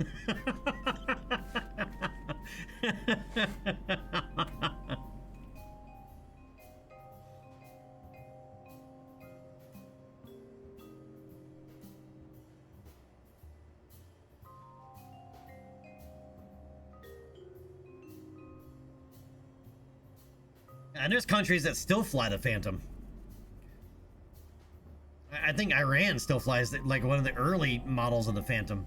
And there's countries that still fly the Phantom. I think Iran still flies like one of the early models of the Phantom.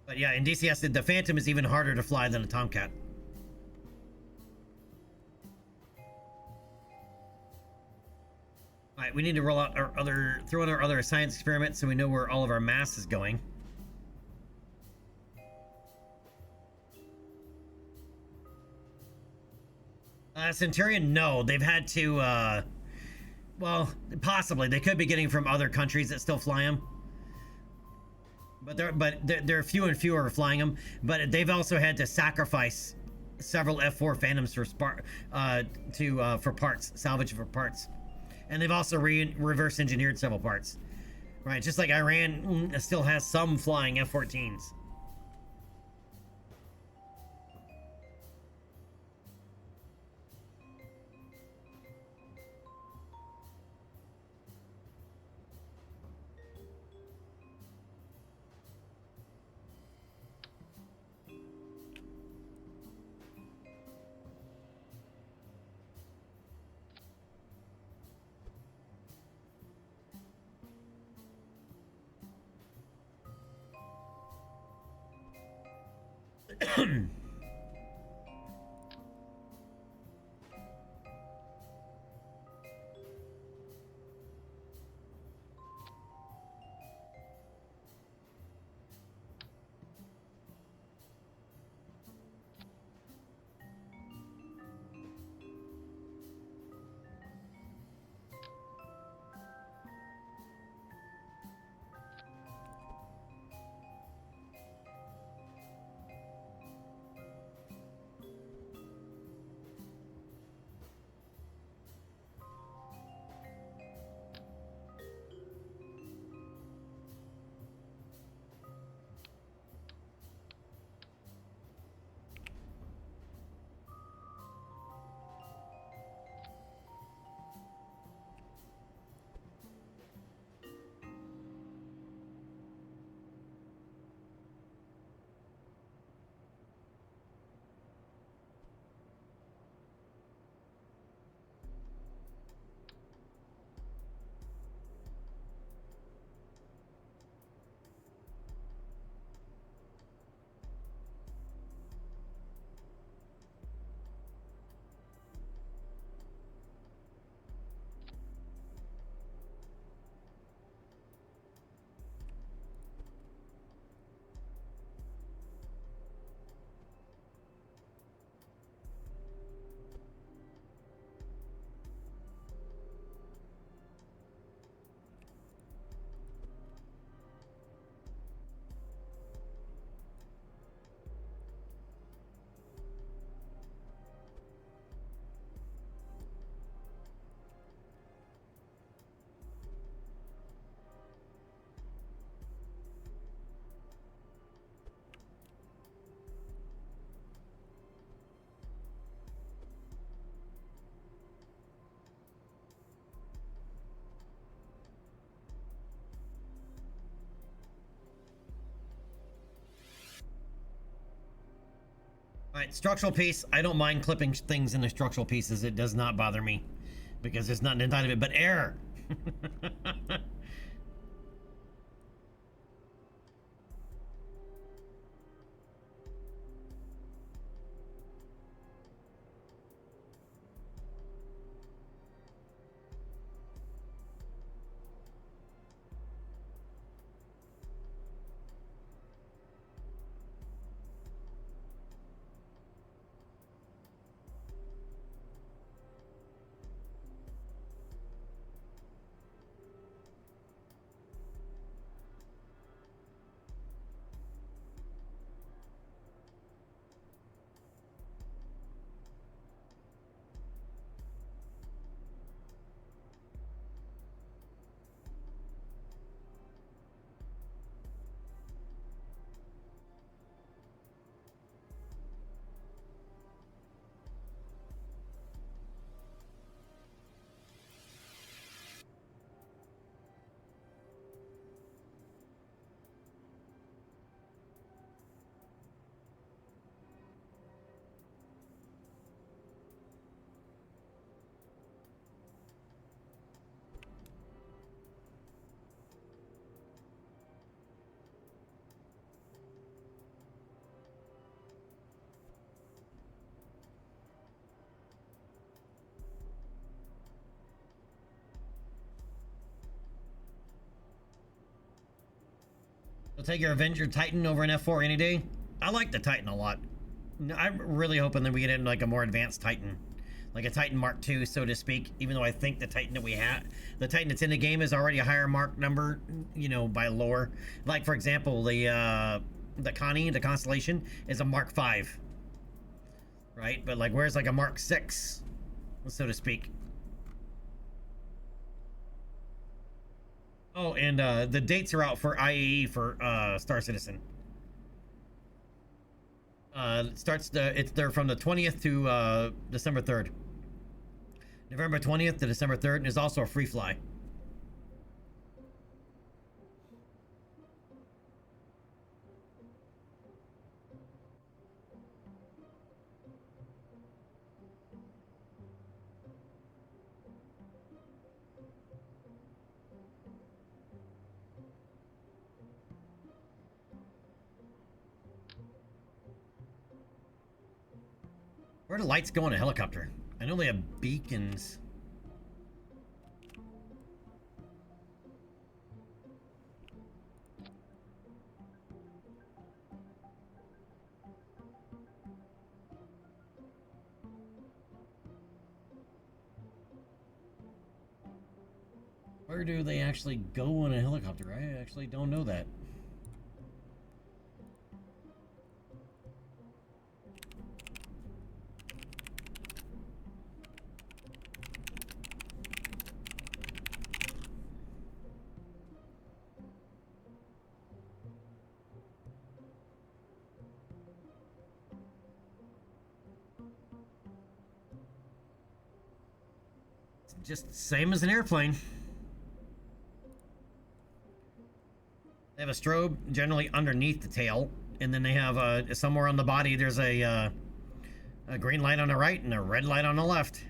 But yeah, in DCS, the Phantom is even harder to fly than a Tomcat. All right, we need to roll out throw in our other science experiments so we know where all of our mass is going. Centurion, no. They've had to, well, possibly. They could be getting from other countries that still fly them. But they're few and fewer flying them. But they've also had to sacrifice several F4 Phantoms for parts, salvage for parts. And they've also reverse engineered several parts. Right, just like Iran still has some flying F-14s. All right, structural piece. I don't mind clipping things into structural pieces. It does not bother me because there's nothing inside of it but air. You'll take your Avenger Titan over an F4 any day. I like the Titan a lot. I'm really hoping that we get in like a more advanced Titan, like a Titan Mark II, so to speak. Even though I think the Titan that we have, the Titan that's in the game, is already a higher mark number, you know, by lore. Like for example, the Connie, the Constellation, is a Mark V, right? But like, where's like a Mark VI, so to speak? Oh, and the dates are out for IAE for Star Citizen. They're from the 20th to December 3rd. November 20th to December 3rd, and there's also a free fly. Where do lights go on a helicopter? I know they have beacons. Where do they actually go on a helicopter? I actually don't know that. Just same as an airplane. They have a strobe generally underneath the tail, and then they have somewhere on the body there's a green light on the right and a red light on the left.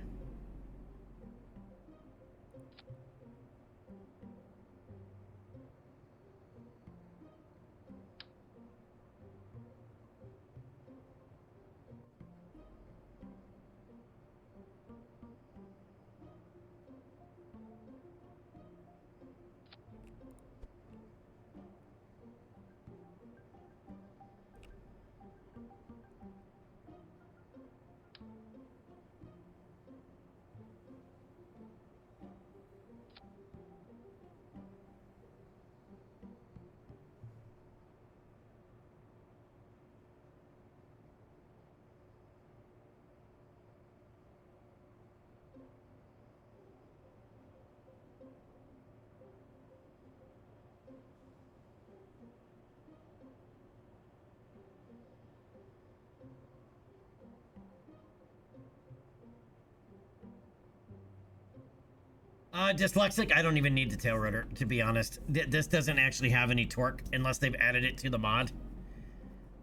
Dyslexic, I don't even need the tail rotor, to be honest. This doesn't actually have any torque unless they've added it to the mod,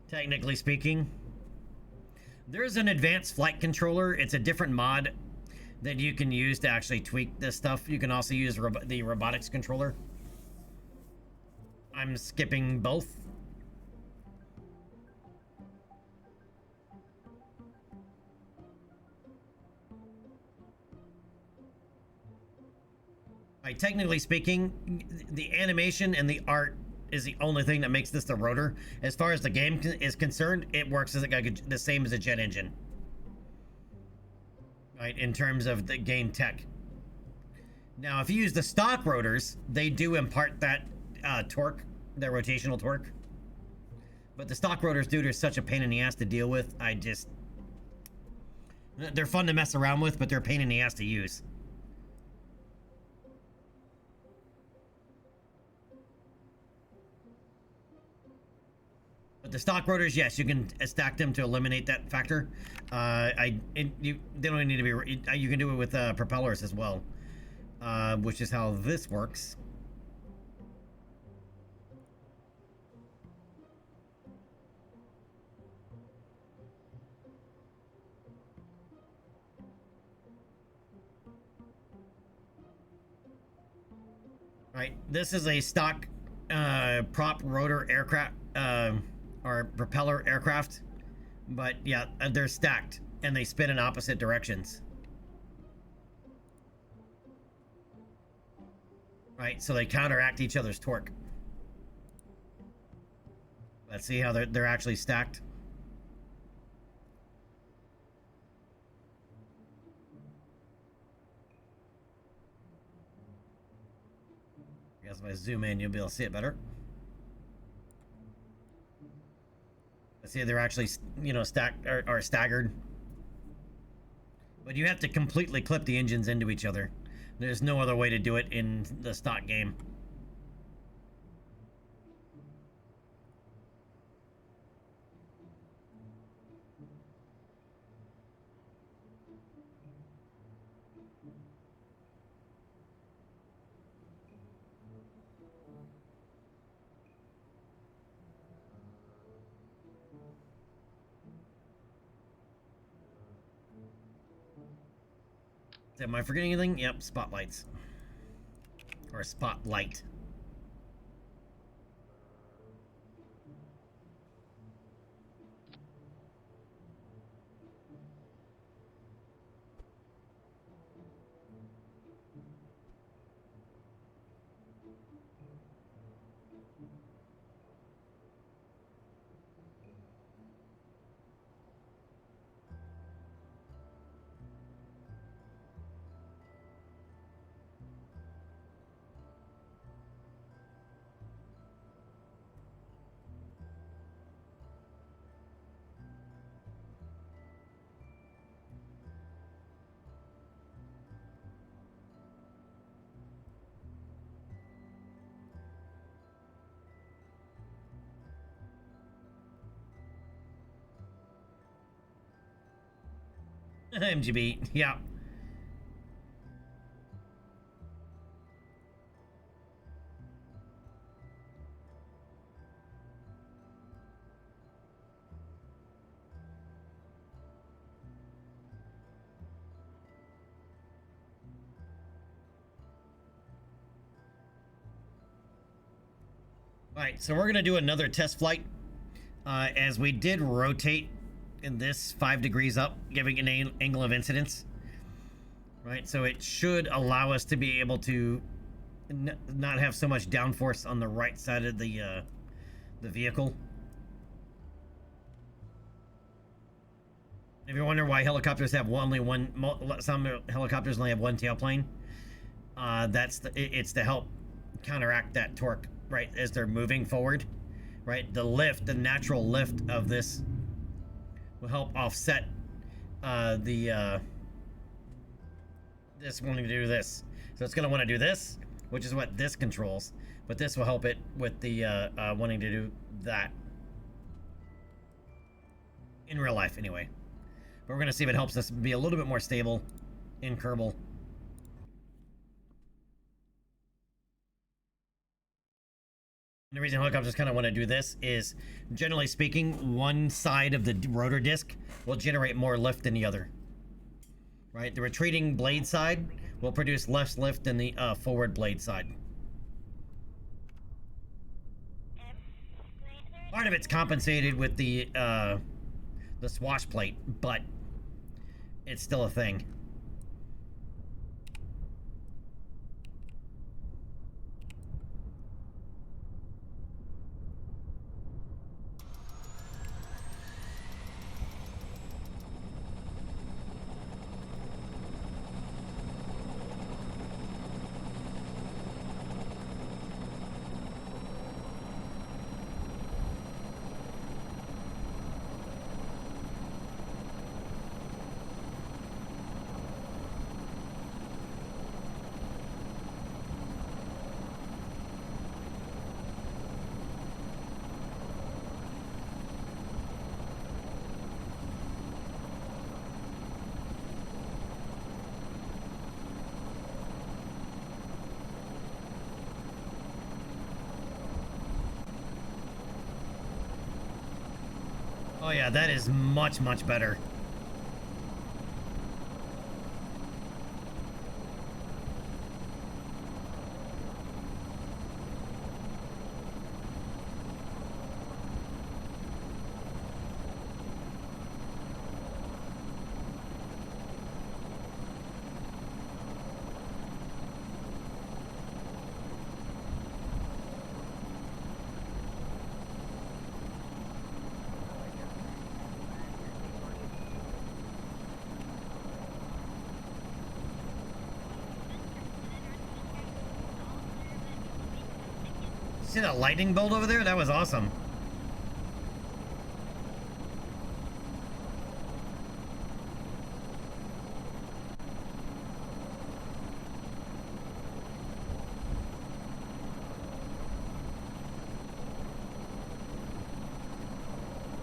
technically speaking. There's an advanced flight controller. It's a different mod that you can use to actually tweak this stuff. You can also use the robotics controller. I'm skipping both. Right, technically speaking, the animation and the art is the only thing that makes this the rotor. As far as the game is concerned, it works as the same as a jet engine. Right, in terms of the game tech. Now, if you use the stock rotors, they do impart that torque, that rotational torque. But the stock rotors, dude, are such a pain in the ass to deal with. They're fun to mess around with, but they're a pain in the ass to use. But the stock rotors, yes, you can stack them to eliminate that factor. They don't need to be. You can do it with propellers as well, which is how this works. Right, this is a stock prop rotor aircraft. Or propeller aircraft, but yeah, they're stacked and they spin in opposite directions. Right, so they counteract each other's torque. Let's see how they're actually stacked. I guess if I zoom in, you'll be able to see it better. See, they're actually, you know, stacked or staggered. But you have to completely clip the engines into each other. There's no other way to do it in the stock game. Am I forgetting anything? Yep, spotlights. Or spotlight. MGB, yeah. All right, so we're gonna do another test flight, as we did rotate in this 5 degrees up, giving an angle of incidence. Right, so it should allow us to be able to not have so much downforce on the right side of the vehicle. If you wonder why helicopters have some helicopters only have one tailplane, it's to help counteract that torque, right, as they're moving forward, right? The natural lift of this will help offset this wanting to do this. So it's going to want to do this, which is what this controls, but this will help it with the wanting to do that in real life anyway. But we're going to see if it helps us be a little bit more stable in Kerbal. The reason helicopters kind of want to do this is, generally speaking, one side of the rotor disc will generate more lift than the other. Right? The retreating blade side will produce less lift than the forward blade side. Part of it's compensated with the swash plate, but it's still a thing. Oh yeah, that is much, much better. See that lightning bolt over there? That was awesome.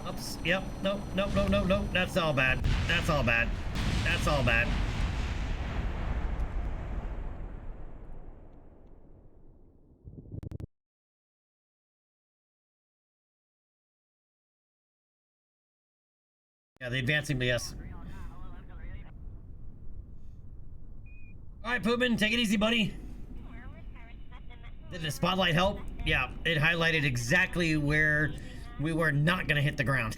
Oops. Yep. Nope. Nope. Nope. Nope. Nope. That's all bad. That's all bad. That's all bad. Yeah, the advancing BS. Alright, Poopman, take it easy, buddy. Did the spotlight help? Yeah, it highlighted exactly where we were not gonna hit the ground.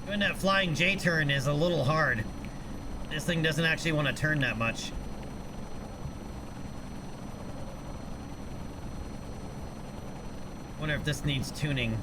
Doing that flying J turn is a little hard. This thing doesn't actually want to turn that much. Wonder if this needs tuning. .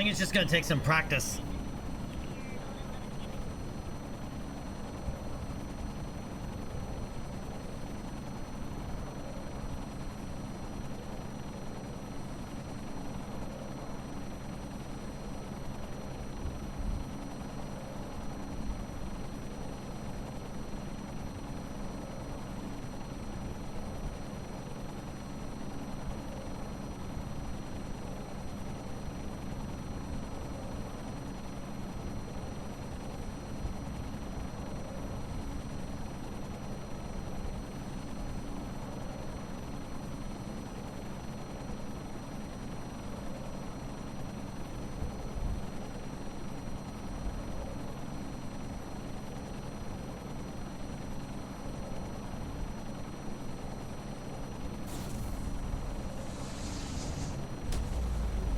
think it's just gonna take some practice.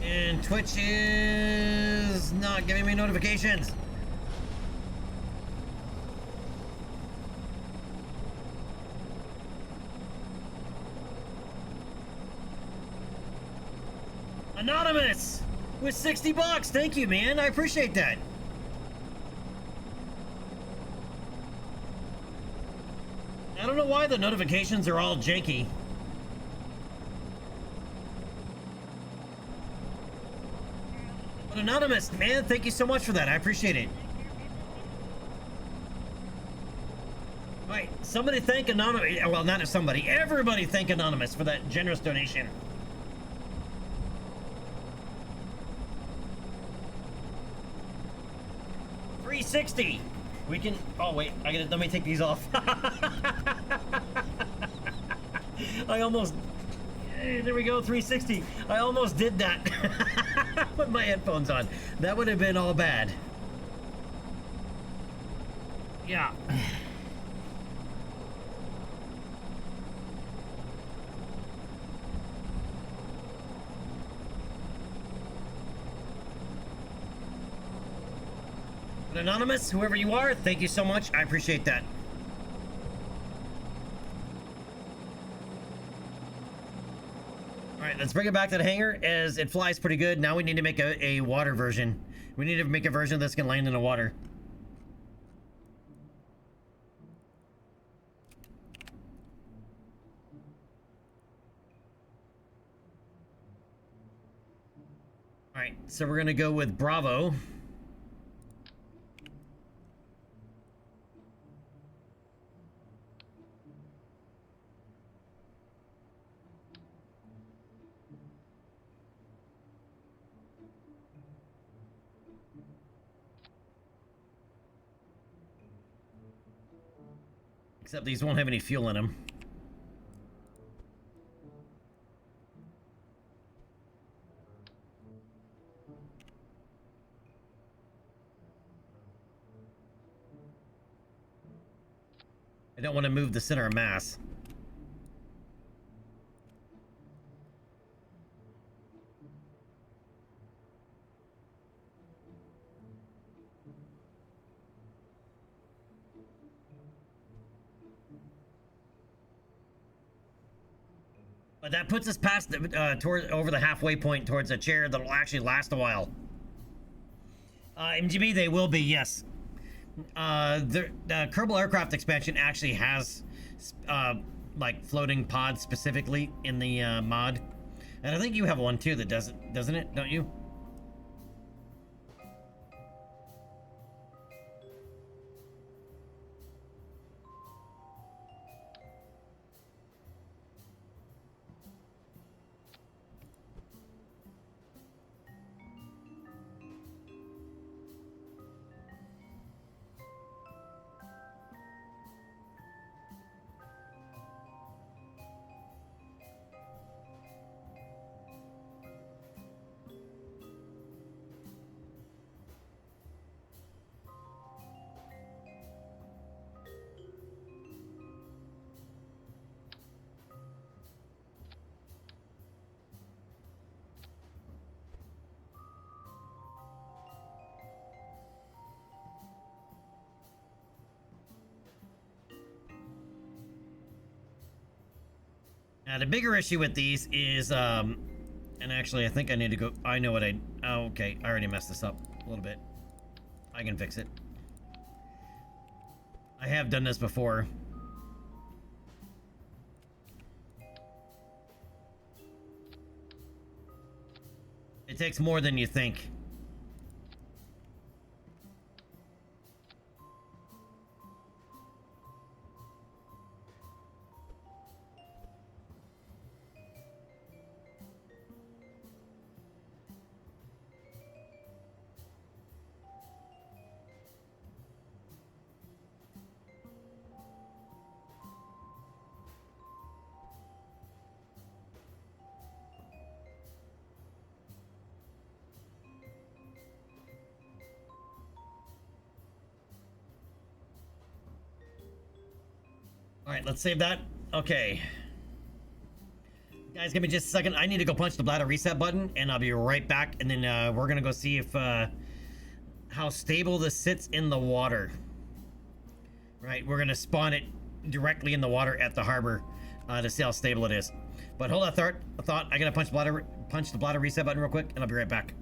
And Twitch is not giving me notifications. Anonymous with 60 bucks. Thank you, man. I appreciate that. I don't know why the notifications are all janky. But Anonymous, man, thank you so much for that. I appreciate it. All right, somebody thank Anonymous. Well, not somebody. Everybody thank Anonymous for that generous donation. $360. We can. Oh wait, let me take these off. I almost. There we go, 360. I almost did that. Put my headphones on. That would have been all bad. Yeah. But Anonymous, whoever you are, thank you so much. I appreciate that. All right, let's bring it back to the hangar as it flies pretty good. Now we need to make a water version. We need to make a version that's gonna land in the water. All right, so we're gonna go with Bravo. Except these won't have any fuel in them. I don't want to move the center of mass. But that puts us past the, over the halfway point towards a chair that'll actually last a while. MGB, they will be, yes. The Kerbal aircraft expansion actually has like floating pods specifically in the mod, and I think you have one too that doesn't it? Don't you? Now, the bigger issue with these is And actually, I think I need to go... I know what I... Oh, okay. I already messed this up a little bit. I can fix it. I have done this before. It takes more than you think. Alright, let's save that. Okay. Guys, give me just a second. I need to go punch the bladder reset button, and I'll be right back. And then we're going to go see if how stable this sits in the water. Right, we're going to spawn it directly in the water at the harbor to see how stable it is. But hold on, thought. I got to punch the bladder reset button real quick, and I'll be right back.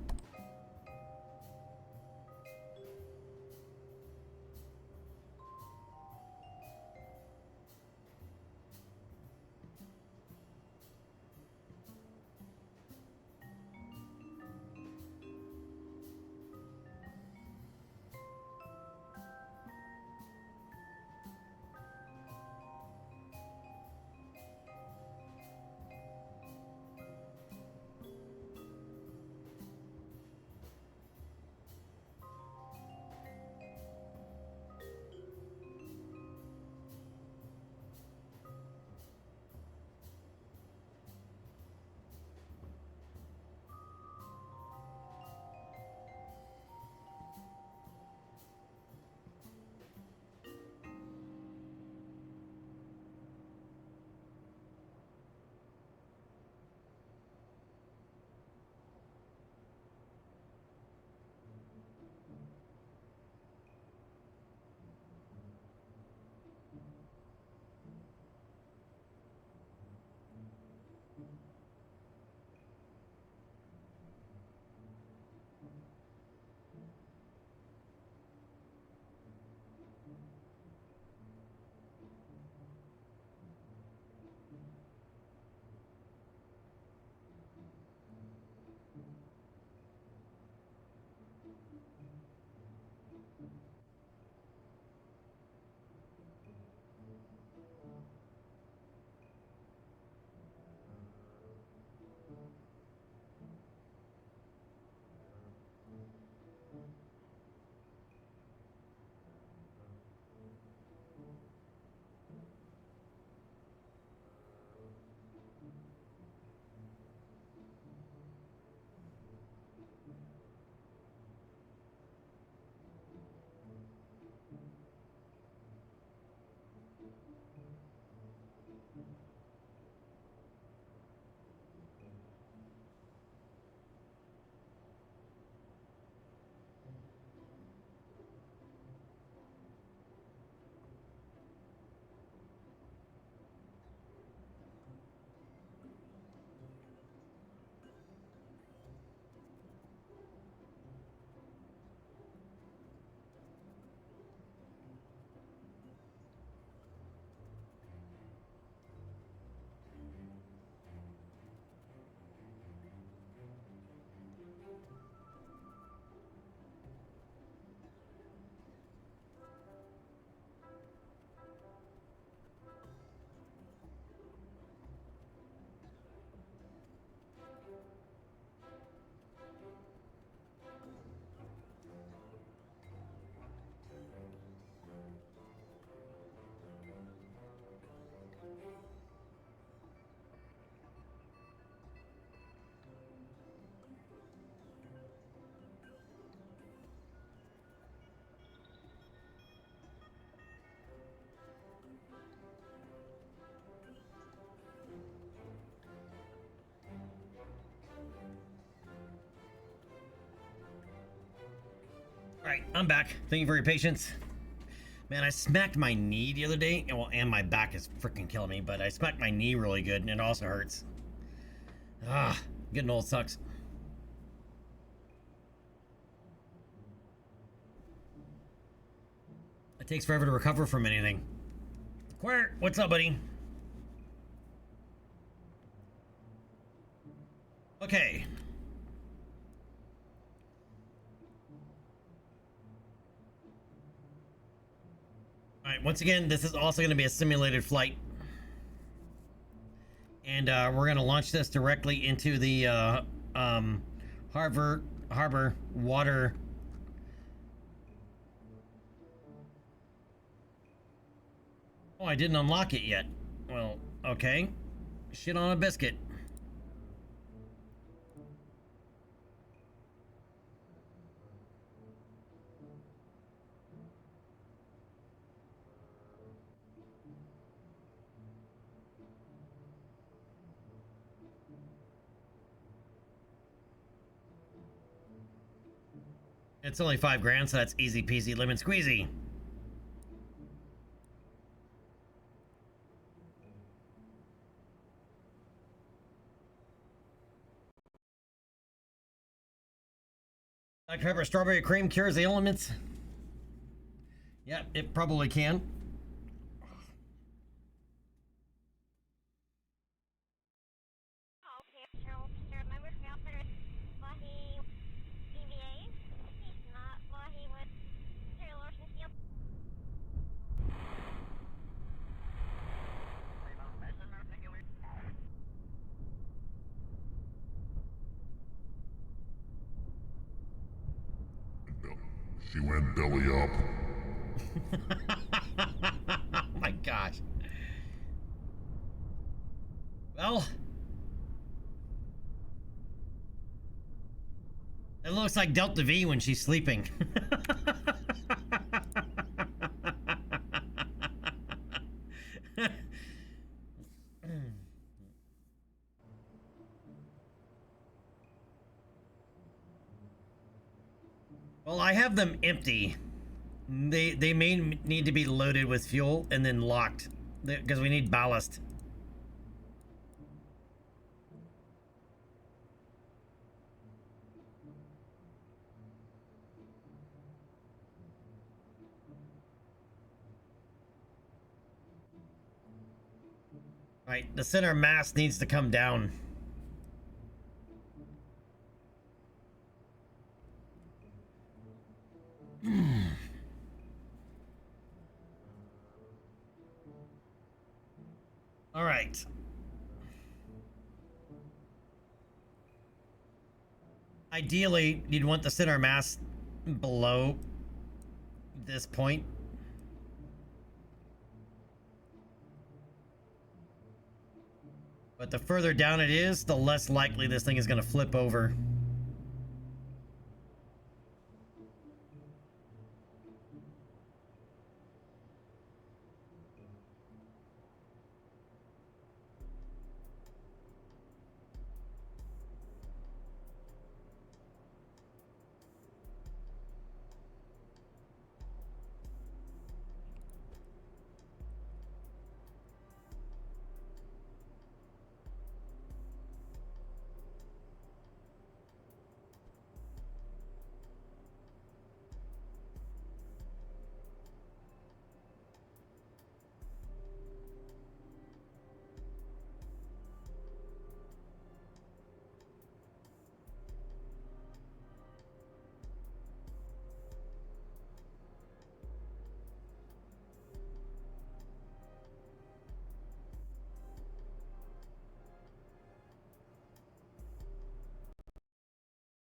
Alright, I'm back. Thank you for your patience. Man, I smacked my knee the other day. Well, and my back is freaking killing me, but I smacked my knee really good, and it also hurts. Ah, Getting old sucks. It takes forever to recover from anything. Quert, what's up, buddy? Okay. Alright, once again, this is also going to be a simulated flight. And we're going to launch this directly into the harbor water. Oh, I didn't unlock it yet. Well, okay. Shit on a biscuit. It's only $5 grand, so that's easy peasy lemon squeezy. Dr. Pepper strawberry cream cures the elements. Yep, it probably can. She went belly up. Oh my gosh. Well, it looks like Delta V when she's sleeping. Well, I have them empty. They may need to be loaded with fuel and then locked because we need ballast. Right, the center mass needs to come down. All right. Ideally, you'd want the center mass below this point. But the further down it is, the less likely this thing is going to flip over.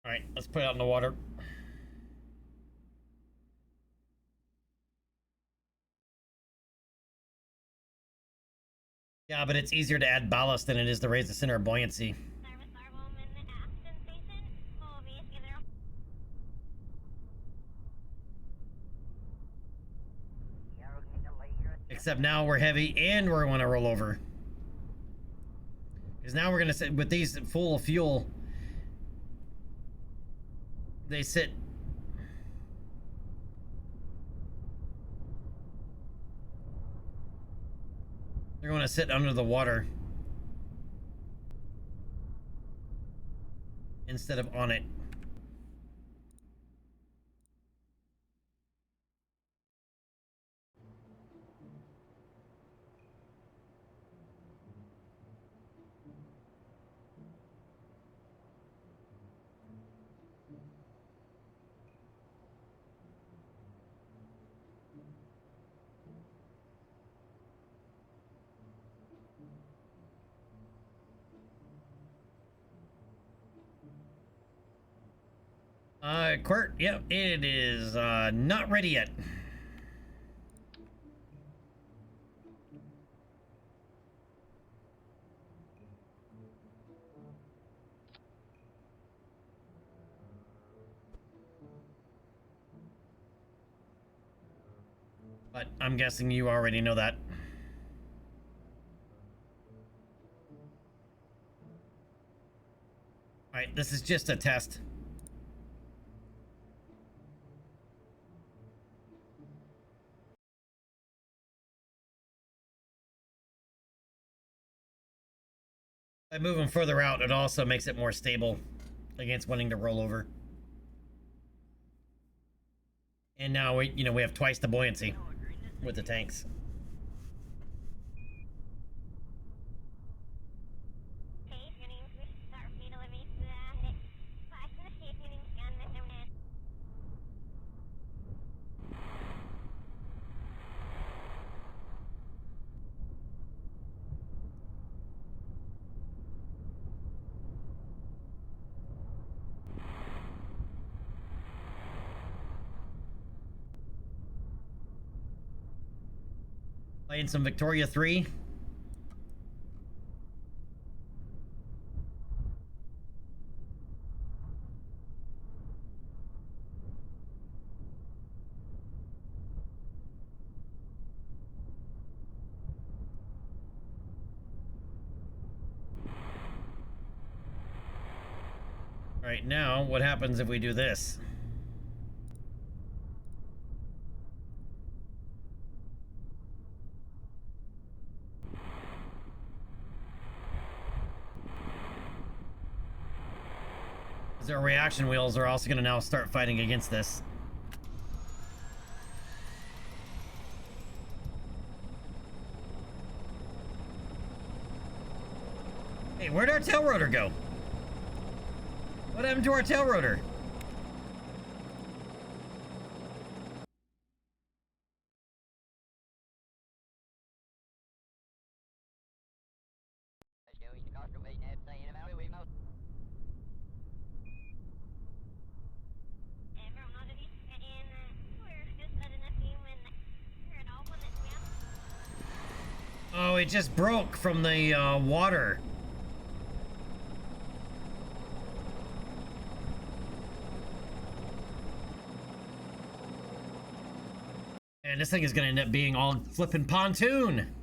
All right, let's put it out in the water. Yeah, but it's easier to add ballast than it is to raise the center of buoyancy. Except now we're heavy and we're going to roll over. Because now we're going to sit with these full of fuel. They sit. They're going to sit under the water. instead of on it. Quirt, yep, it is not ready yet. But I'm guessing you already know that. Alright, this is just a test. By moving further out, it also makes it more stable against wanting to roll over. And now we have twice the buoyancy with the tanks. Playing some Victoria 3. Right now, what happens if we do this? Their reaction wheels are also going to now start fighting against this. Hey, where'd our tail rotor go? What happened to our tail rotor? Oh, it just broke from the water. And this thing is going to end up being all flipping pontoon.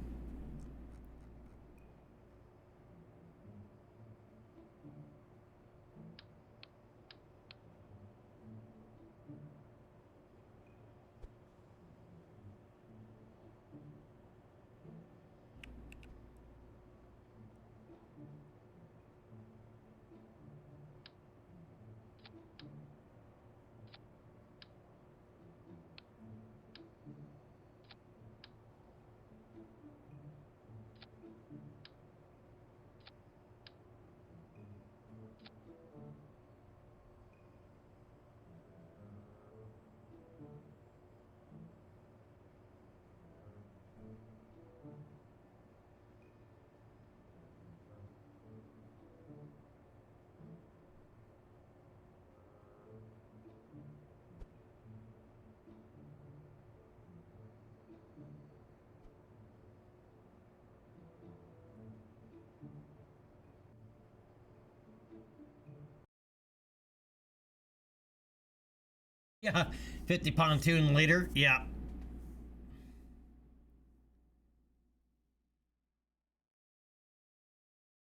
Yeah, 50 pontoon later. Yeah.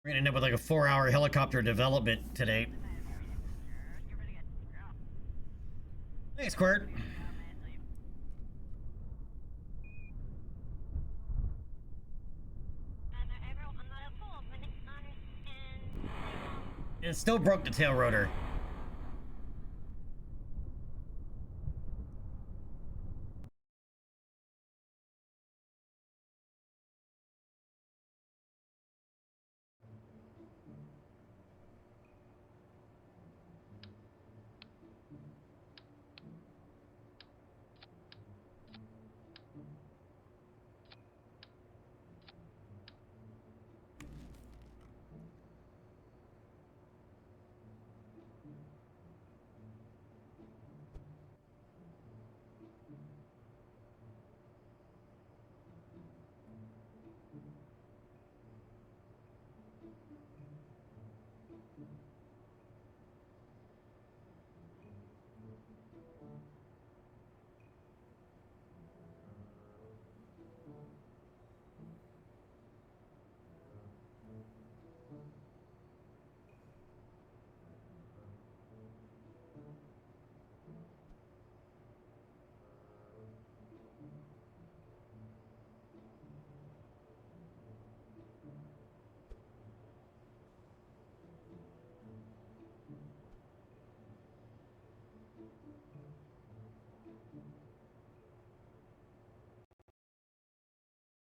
We're gonna end up with like a 4-hour helicopter development today. Thanks, Quirt. And it still broke the tail rotor.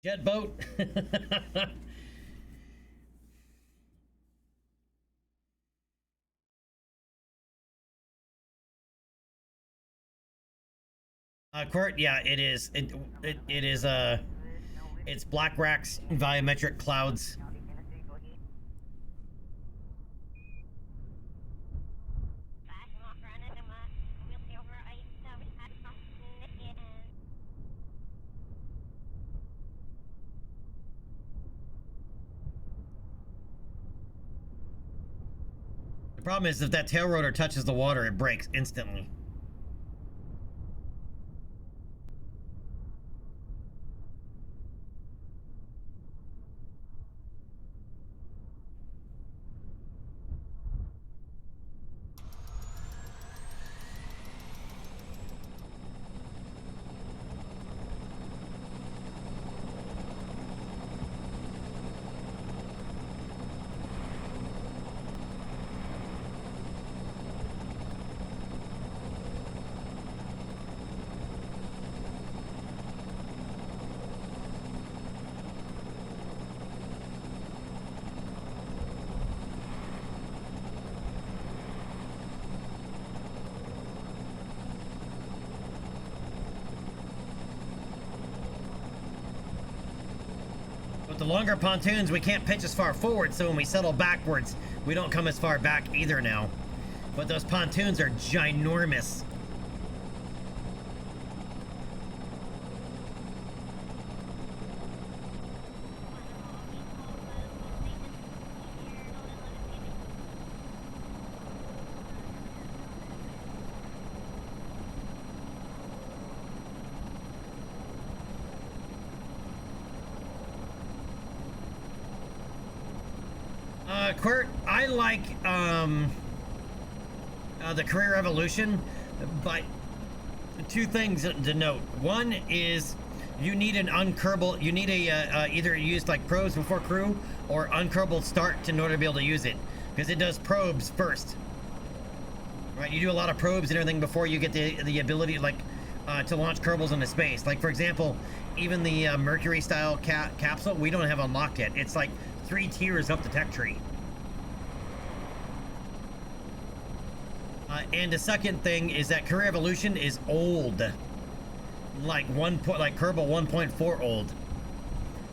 Jet boat. Court, yeah, it is. It is it's black racks, volumetric clouds. The problem is if that tail rotor touches the water, it breaks instantly. With the longer pontoons, we can't pitch as far forward, so when we settle backwards, we don't come as far back either now. But those pontoons are ginormous. Quirt, I like the career evolution, but two things to note. One is you need an UnKerbaled, you need a either use like probes before crew or UnKerbaled start in order to be able to use it, because it does probes first. Right, you do a lot of probes and everything before you get the ability like to launch Kerbals into space. Like for example, even the Mercury style capsule, we don't have unlocked yet. It's like 3 tiers up the tech tree. And the second thing is that career evolution is old, like Kerbal 1.4 old,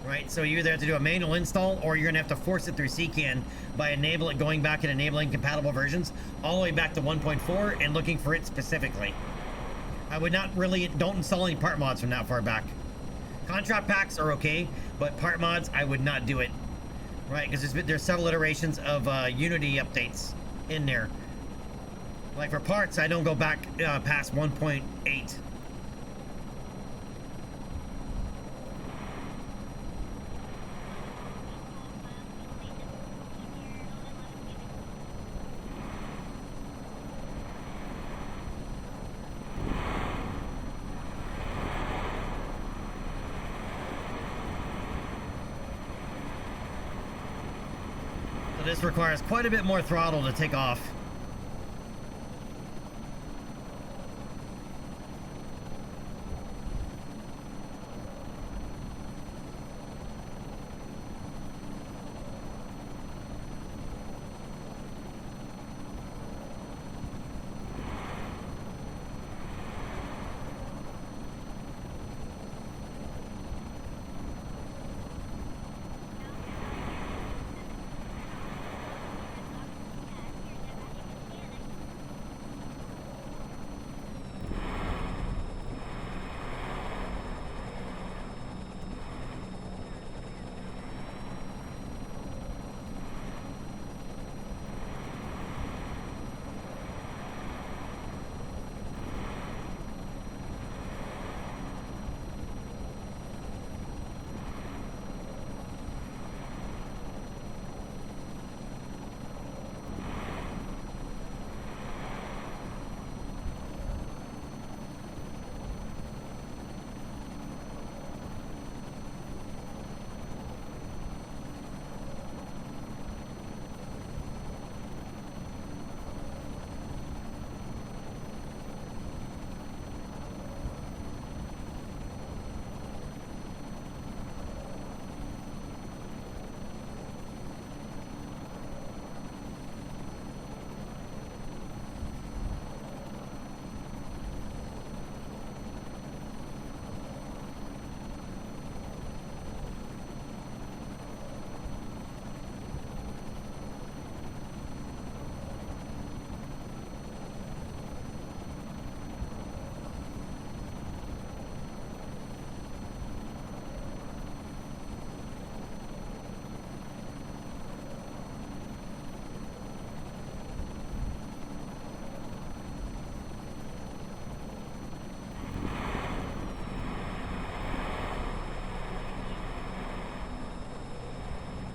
right? So you either have to do a manual install or you're gonna have to force it through CCAN by going back and enabling compatible versions all the way back to 1.4 and looking for it specifically. I would not really, don't install any part mods from that far back. Contract packs are okay, but part mods, I would not do it, right? Because there's several iterations of Unity updates in there. Like for parts, I don't go back past 1.8. So this requires quite a bit more throttle to take off.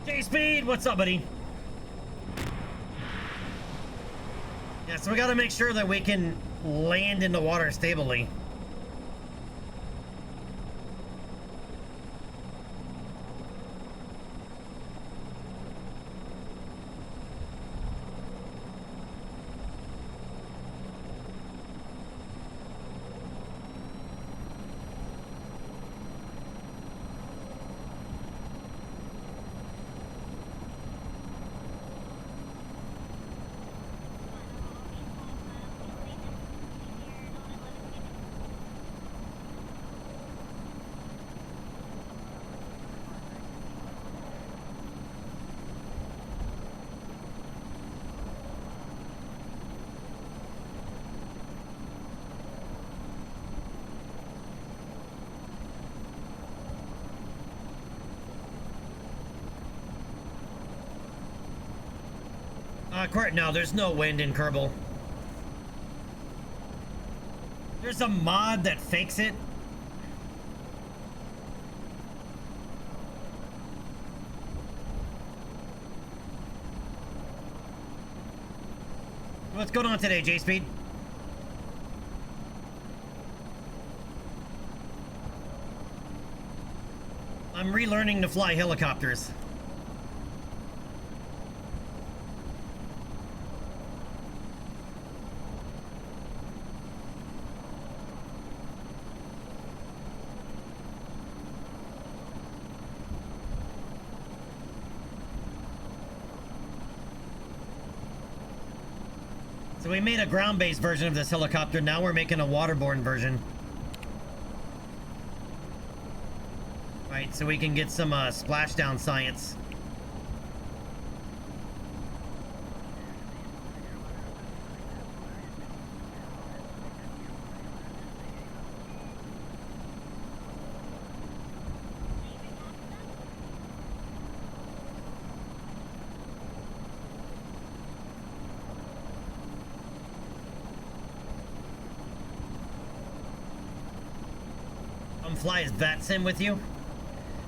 J-Speed, what's up, buddy? Yeah, so we gotta make sure that we can land in the water stably. No, there's no wind in Kerbal. There's a mod that fakes it. What's going on today, J-Speed? I'm relearning to fly helicopters. So we made a ground-based version of this helicopter. Now we're making a waterborne version. Right, so we can get some splashdown science. Fly is that sim with you?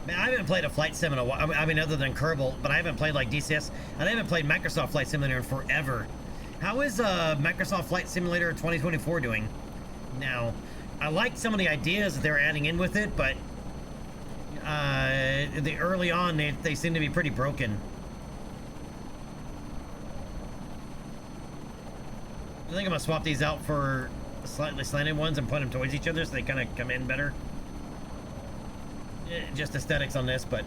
Man, I haven't played a flight sim in a while. I mean, other than Kerbal, but I haven't played like DCS, and I haven't played Microsoft Flight Simulator in forever. How is Microsoft Flight Simulator 2024 doing now? I like some of the ideas that they're adding in with it, but the early on they seem to be pretty broken. I think I'm gonna swap these out for slightly slanted ones and put them towards each other so they kind of come in better. Just aesthetics on this, but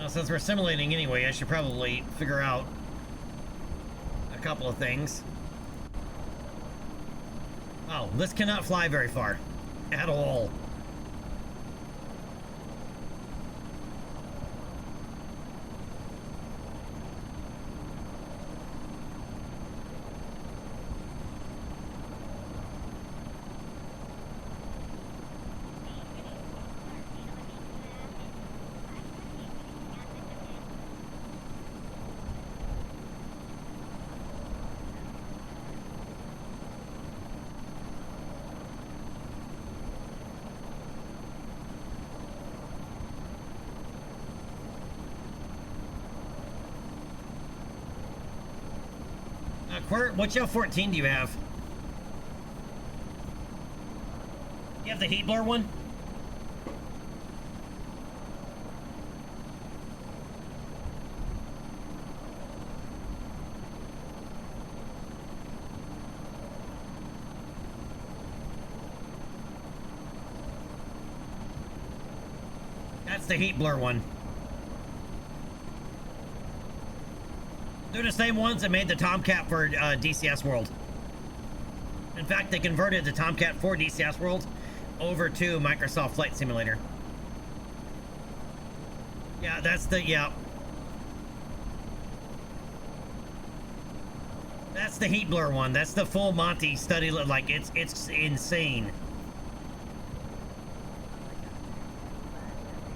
since we're simulating anyway, I should probably figure out a couple of things. Oh, this cannot fly very far at all. What L14 do you have? You have the heat blower one? That's the heat blower one. They're the same ones that made the Tomcat for DCS World. In fact, they converted the Tomcat for DCS World over to Microsoft Flight Simulator. Yeah, that's the, yeah. That's the heat blur one. That's the full Monty study. Like, it's insane.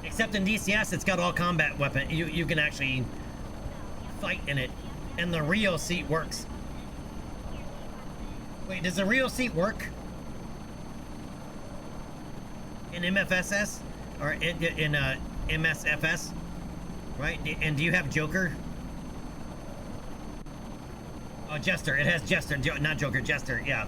Except in DCS, it's got all combat weapon. You can actually fight in it. And the Rio seat works. Wait, does the Rio seat work? In MFSS? Or in MSFS? Right? And do you have Joker? Oh, Jester. It has Jester. Not Joker, Jester. Yeah.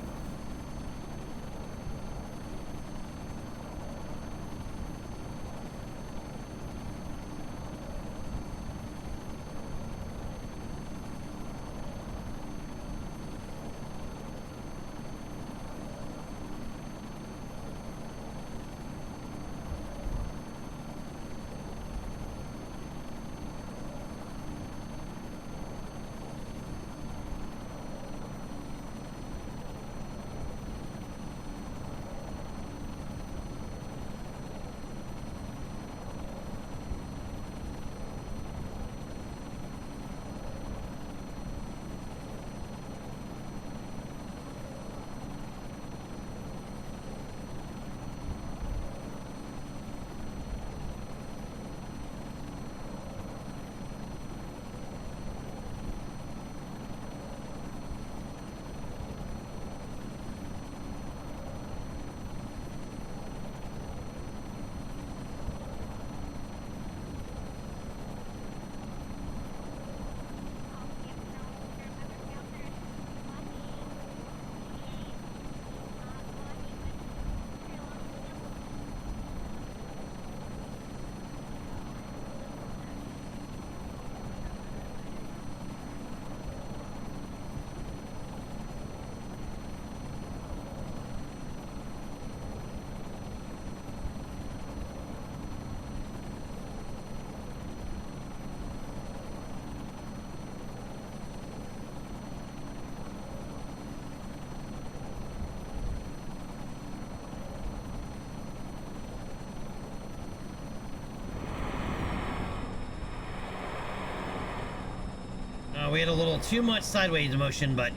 We had a little too much sideways motion, but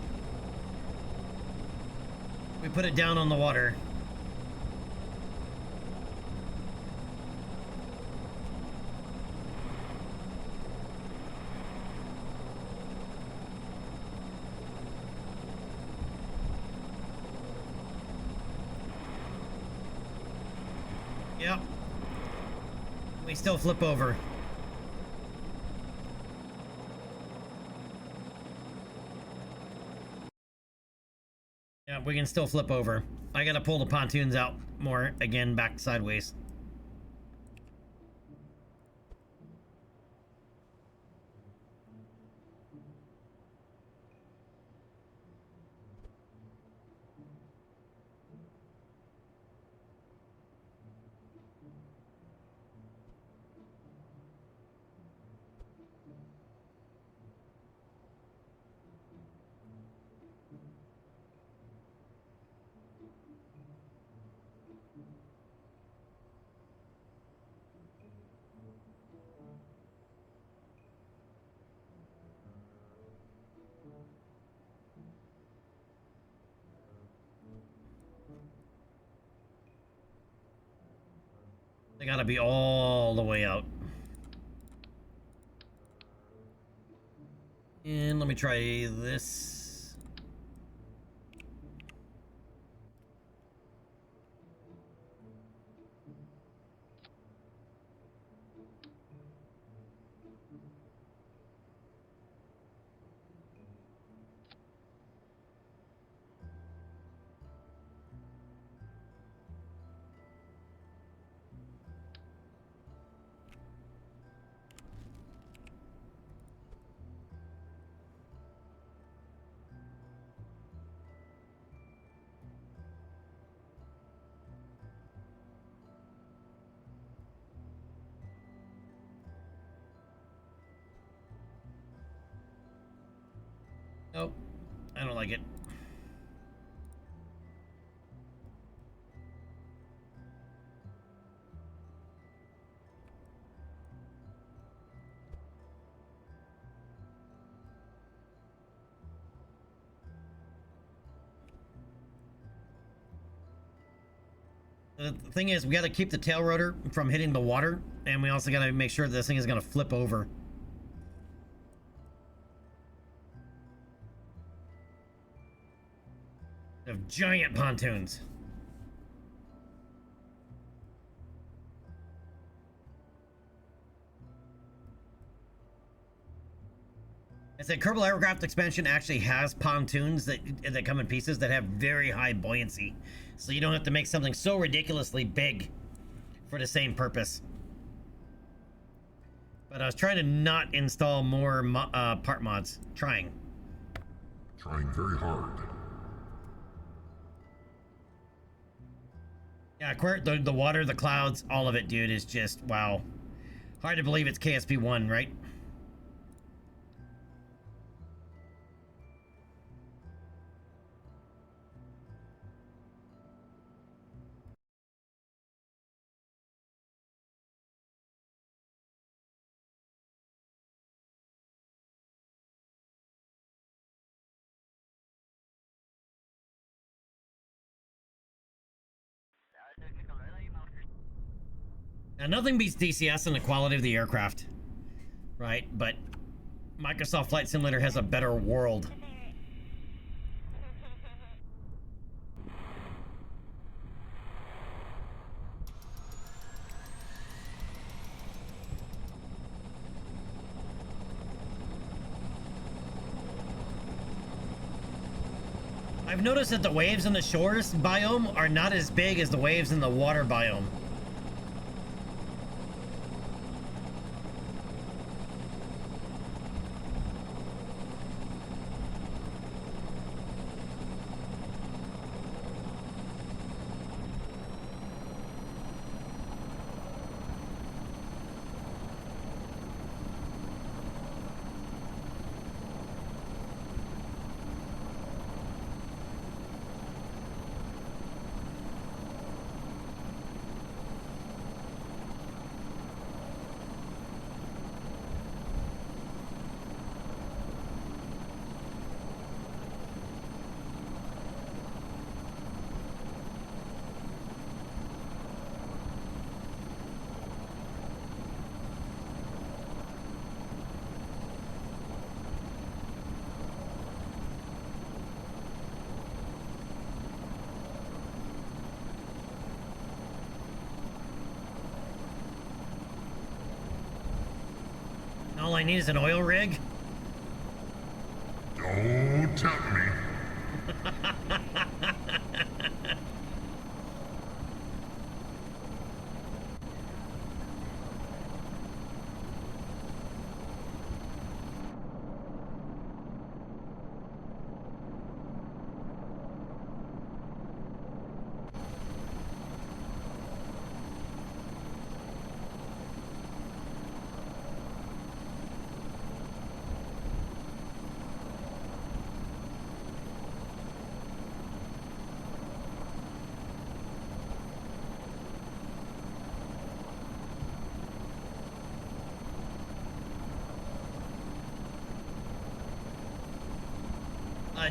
we put it down on the water. Yep. We still flip over. Yeah, we can still flip over. I gotta pull the pontoons out more, again, back sideways. They gotta be all the way out. And let me try this. Nope, I don't like it. The thing is, we got to keep the tail rotor from hitting the water, and we also got to make sure this thing is going to flip over. They have giant pontoons. I said Kerbal Aircraft Expansion actually has pontoons that come in pieces that have very high buoyancy, so you don't have to make something so ridiculously big for the same purpose. But I was trying to not install more part mods. Trying very hard. Yeah, the water, the clouds, all of it, dude, is just wow. Hard to believe it's KSP1, right? Now, nothing beats DCS in the quality of the aircraft, right? But Microsoft Flight Simulator has a better world. I've noticed that the waves in the shores biome are not as big as the waves in the water biome. All I need is an oil rig. Don't tempt me.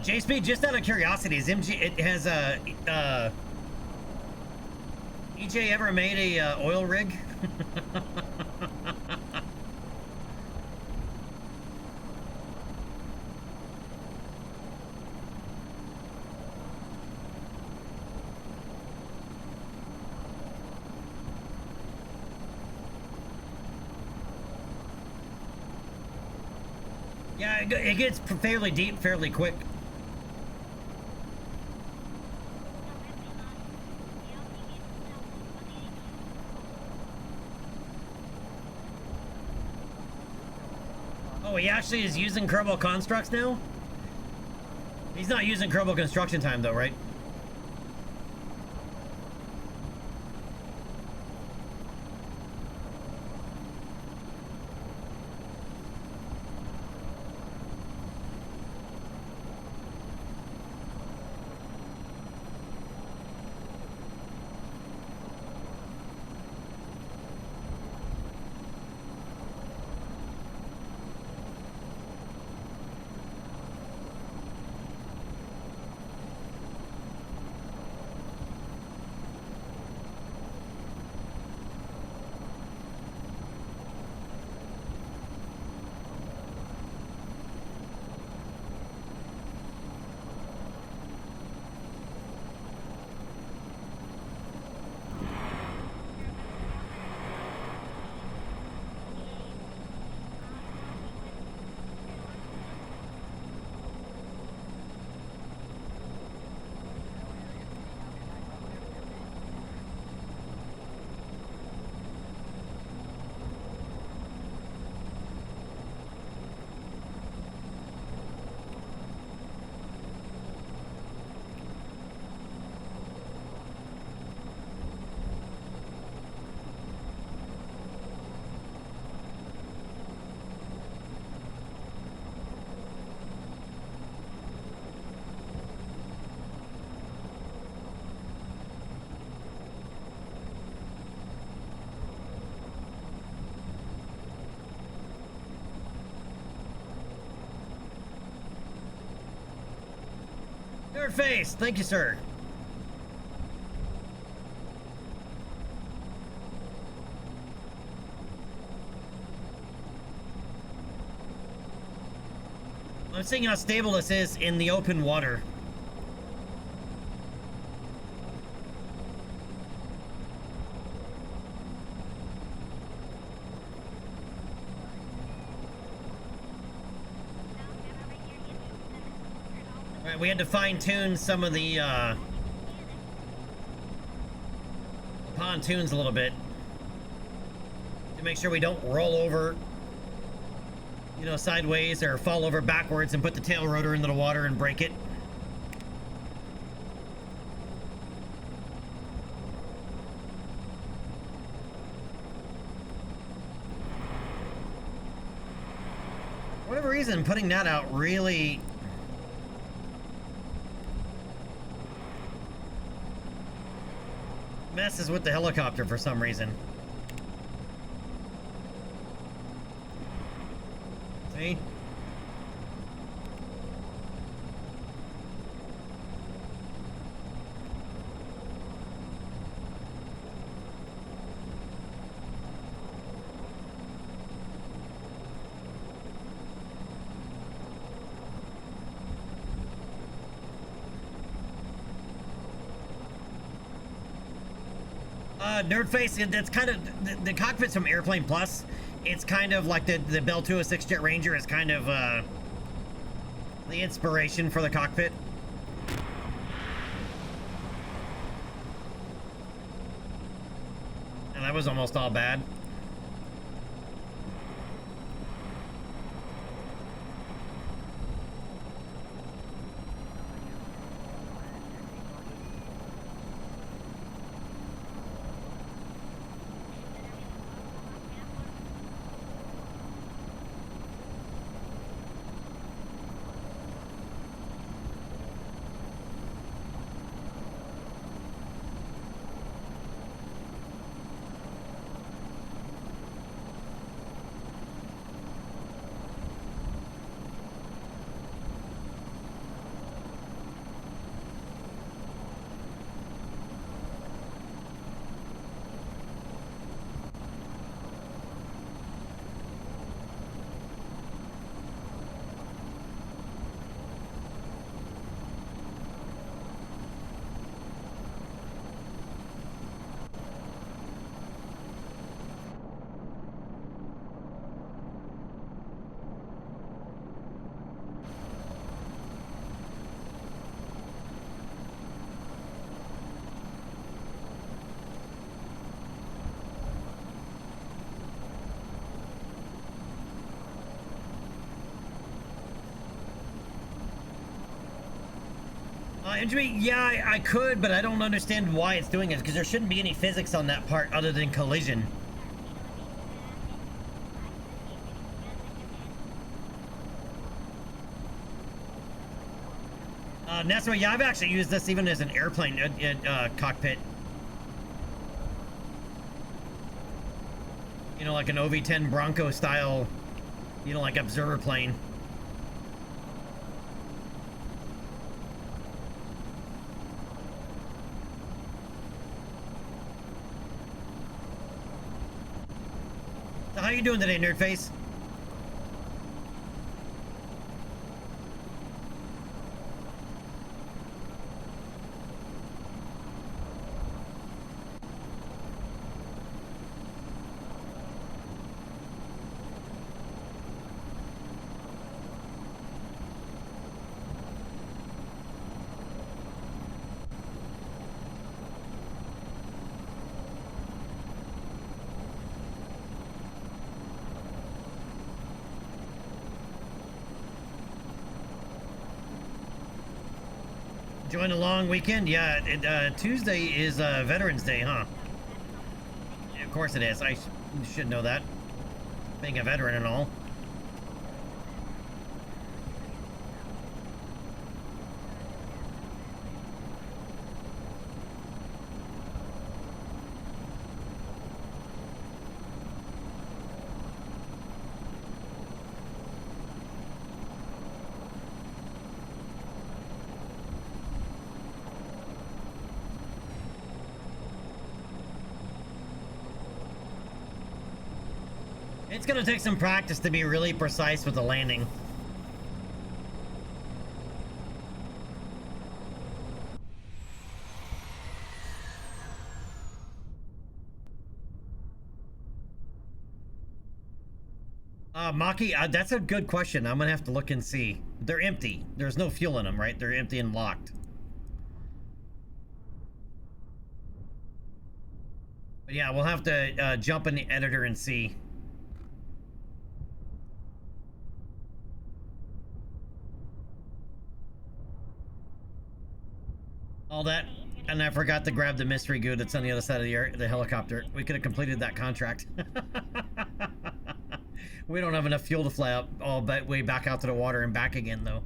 JSP, just out of curiosity, is it has EJ ever made a oil rig? Yeah, it gets fairly deep fairly quick. Oh, he actually is using Kerbal constructs now? He's not using Kerbal construction time though, right? Nerd face, thank you, sir. I'm seeing how stable this is in the open water. Alright, we had to fine-tune some of the pontoons a little bit to make sure we don't roll over, you know, sideways or fall over backwards and put the tail rotor into the water and break it. For whatever reason, putting that out really messes with the helicopter for some reason. See? Nerdface, that's kind of the cockpit's from Airplane Plus. It's kind of like the Bell 206 Jet Ranger is kind of the inspiration for the cockpit. And that was almost all bad. Entry, yeah, I could, but I don't understand why it's doing it, because there shouldn't be any physics on that part other than collision. Nestor, yeah, I've actually used this even as an airplane cockpit. You know, like an OV-10 Bronco style, you know, like observer plane. So how you doing today, Nerdface? Join a long weekend? Yeah, Tuesday is Veterans Day, huh? Yeah, of course it is. I should know that. Being a veteran and all. It's gonna take some practice to be really precise with the landing. Maki, that's a good question. I'm gonna have to look and see. They're empty. There's no fuel in them, right? They're empty and locked. But yeah, we'll have to jump in the editor and see. All that, and I forgot to grab the mystery goo that's on the other side of the helicopter. We could have completed that contract. We don't have enough fuel to fly up all the way back out to the water and back again, though.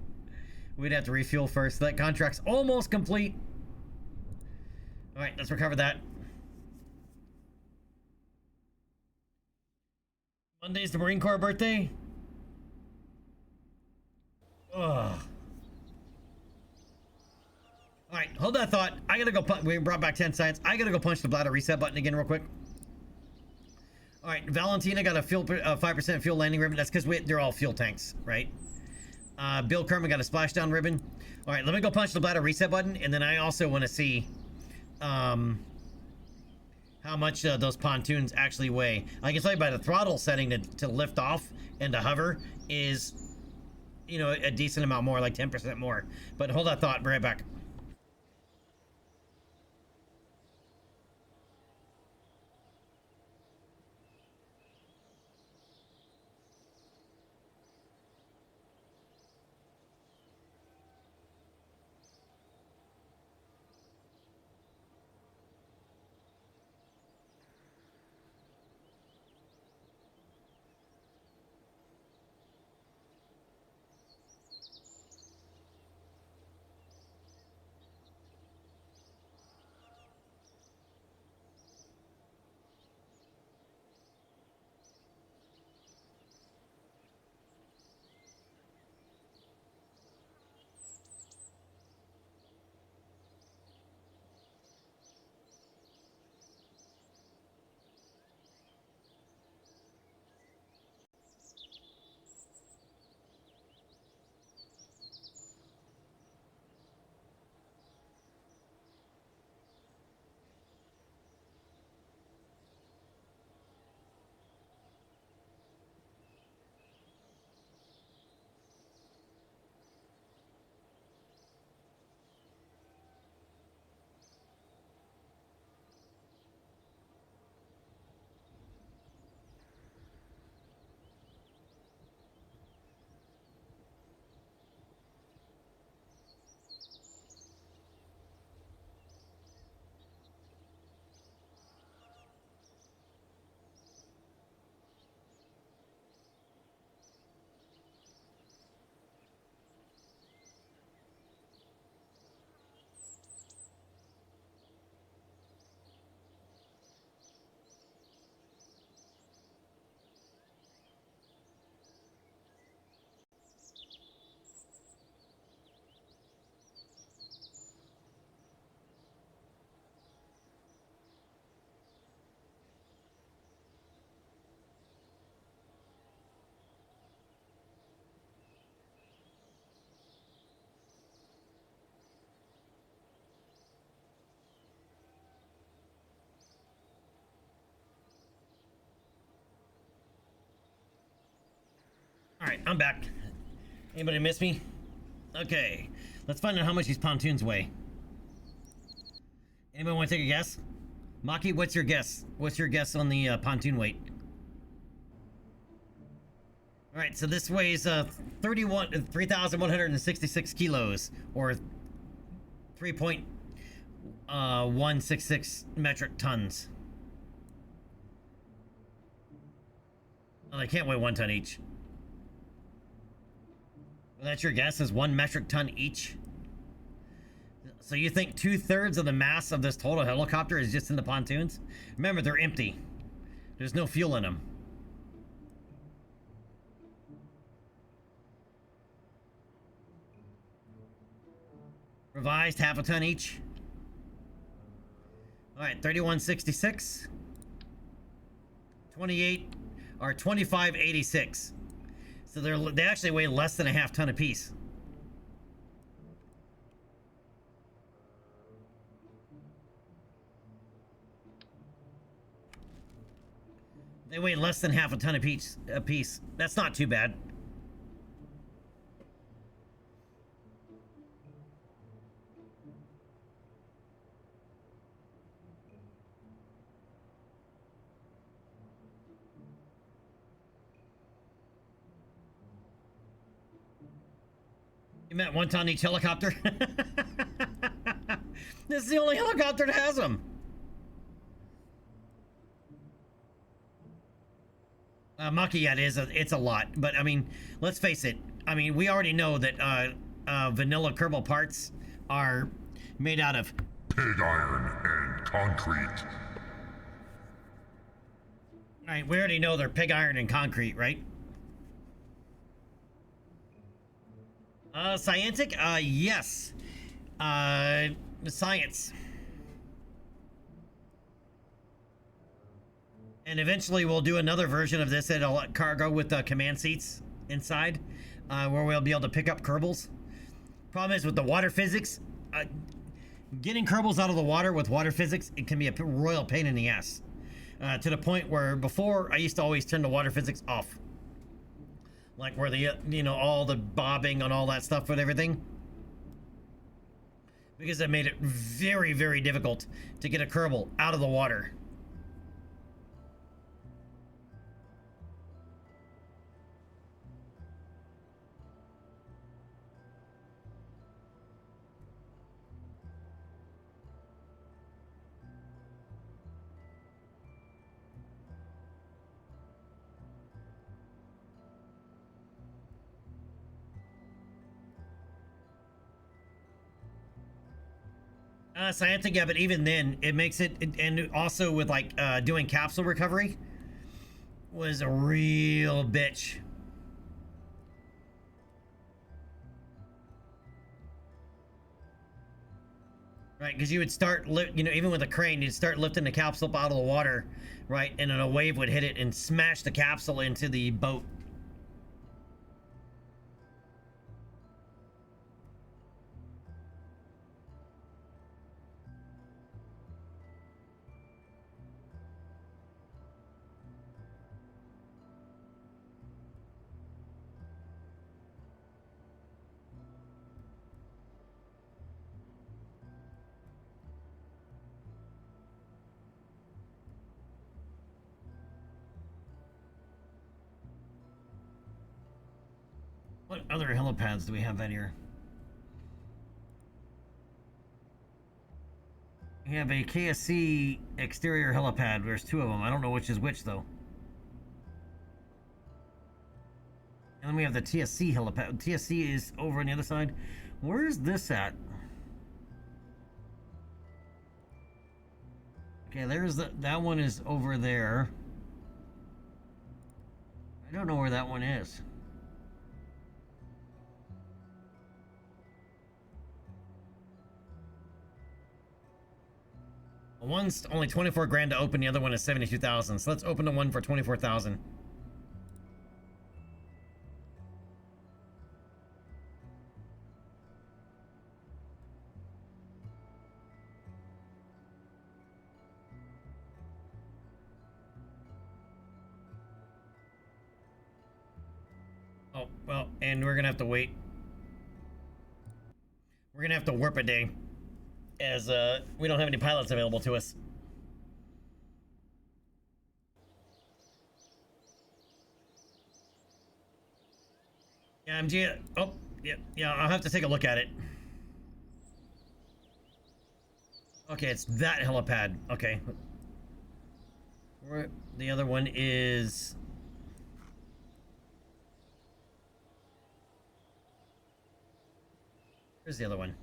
We'd have to refuel first. That contract's almost complete. All right, let's recover that. Monday's the Marine Corps birthday. Ugh. All right, hold that thought. I gotta go. We brought back 10 science. I gotta go punch the bladder reset button again real quick. All right, Valentina got a fuel 5% fuel landing ribbon. That's because they're all fuel tanks, right? Bill Kerman got a splashdown ribbon. All right, let me go punch the bladder reset button, and then I also want to see how how much those pontoons actually weigh. I can tell you by the throttle setting to lift off and to hover is, you know, a decent amount more, like 10% more. But hold that thought, be right back. All right, I'm back. Anybody miss me? Okay, let's find out how much these pontoons weigh. Anybody want to take a guess? Maki, what's your guess? What's your guess on the pontoon weight? All right, so this weighs 3,166 kilos, or 3.166 metric tons. Oh, they can't weigh 1 ton each. Well, that's your guess, is 1 metric ton each? So you think 2/3 of the mass of this total helicopter is just in the pontoons? Remember, they're empty. There's no fuel in them. Revised, 1/2 ton each. All right, 3,166. 28 or 2,586. So they actually weigh less than 1/2 ton apiece. They weigh less than 1/2 ton apiece. That's not too bad. You meant 1 ton each helicopter? This is the only helicopter that has them. Maki, yeah, it's a lot. But, I mean, let's face it. I mean, we already know that vanilla Kerbal parts are made out of pig iron and concrete. Right, we already know they're pig iron and concrete, right? Scientific? Yes. Science. And eventually we'll do another version of this at a cargo with command seats inside, where we'll be able to pick up Kerbals. Problem is with the water physics, Getting Kerbals out of the water with water physics, it can be a royal pain in the ass. To the point where before I used to always turn the water physics off. Like where the, you know, all the bobbing and all that stuff with everything. Because it made it very, very difficult to get a Kerbal out of the water. Scientific, yeah, but even then, it makes it, and also with like doing capsule recovery, was a real bitch. Right, because you would start, you know, even with a crane, you'd start lifting the capsule up out of the water, right, and then a wave would hit it and smash the capsule into the boat. What other helipads do we have out here? We have a KSC exterior helipad. There's two of them. I don't know which is which, though. And then we have the TSC helipad. TSC is over on the other side. Where is this at? Okay, there's that one is over there. I don't know where that one is. One's only 24 grand to open, the other one is 72,000. So let's open the one for 24,000. Oh, well, and we're gonna have to wait. We're gonna have to warp a day, as we don't have any pilots available to us. Yeah, MG. Oh, yeah. I'll have to take a look at it. Okay, it's that helipad. Okay. Where the other one is. Where's the other one?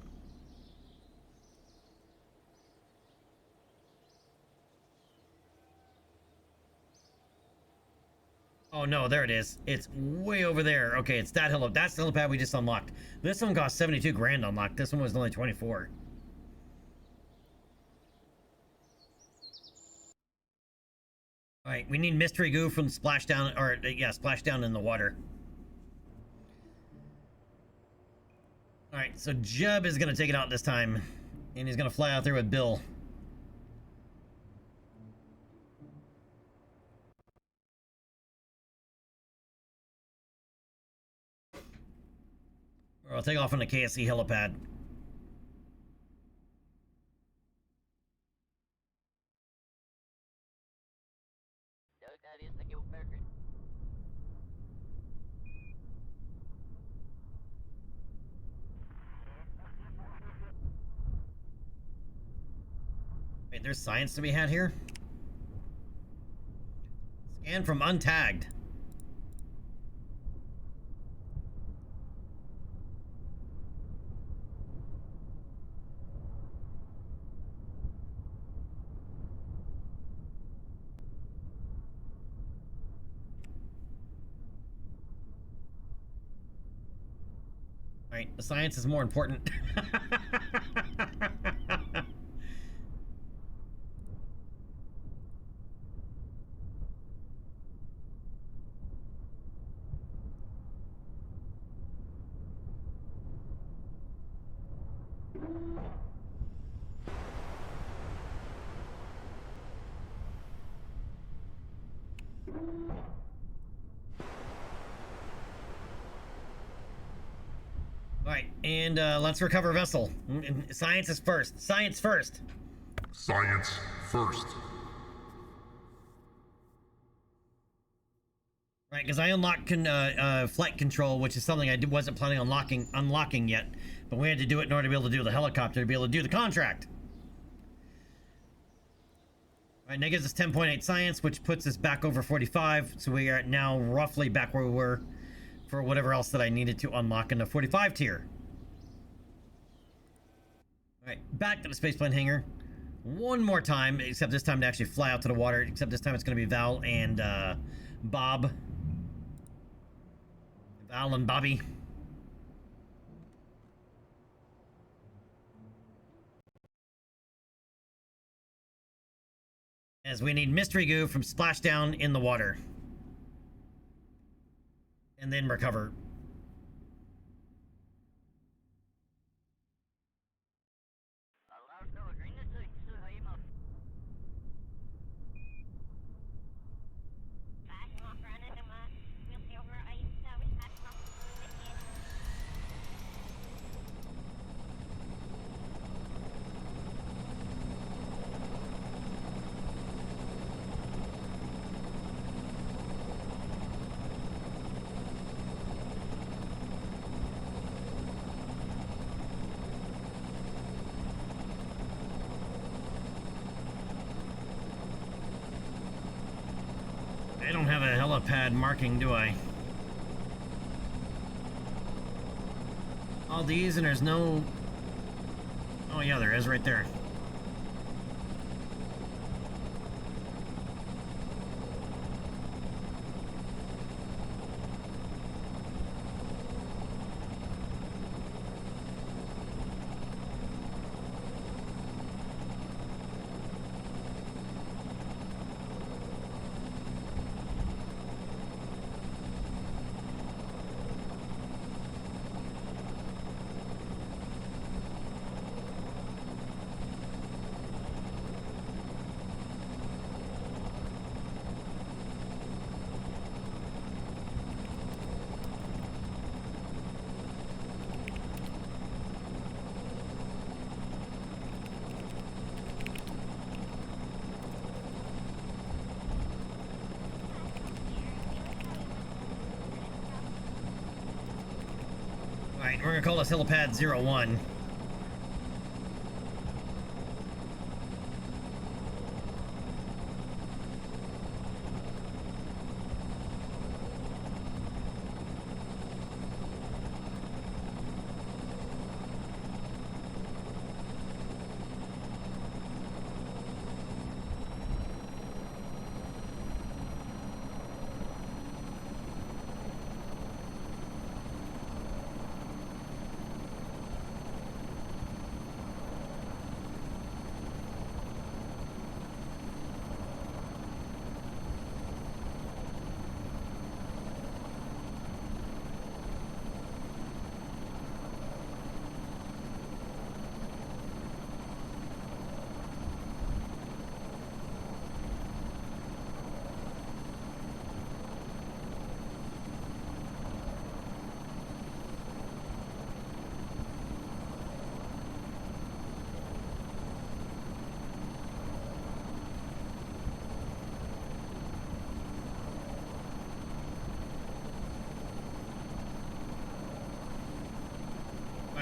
Oh no, there it is. It's way over there. Okay, it's that helipad. That's the helipad we just unlocked. This one cost 72 grand unlocked. This one was only 24. All right, we need mystery goo from splashdown, or yeah, splashdown in the water. All right, so Jeb is gonna take it out this time, and he's gonna fly out there with Bill. Or I'll take off on the KSC helipad. Wait, there's science to be had here? Scan from untagged. All right, the science is more important. All right, and let's recover vessel. Science is first. Science first. Science first. Right, because I unlocked flight control, which is something I wasn't planning on unlocking yet, but we had to do it in order to be able to do the helicopter to be able to do the contract. All right, that gives us 10.8 science, which puts us back over 45, so we are now roughly back where we were for whatever else that I needed to unlock in the 45 tier. All right, back to the spaceplane hangar. One more time, except this time to actually fly out to the water, except this time it's going to be Val and Bob. Val and Bobby. As we need mystery goo from splashdown in the water. And then recover. I don't have a helipad marking, do I? All these, and there's no... Oh yeah, there is right there. Alright, we're gonna call this helipad 01.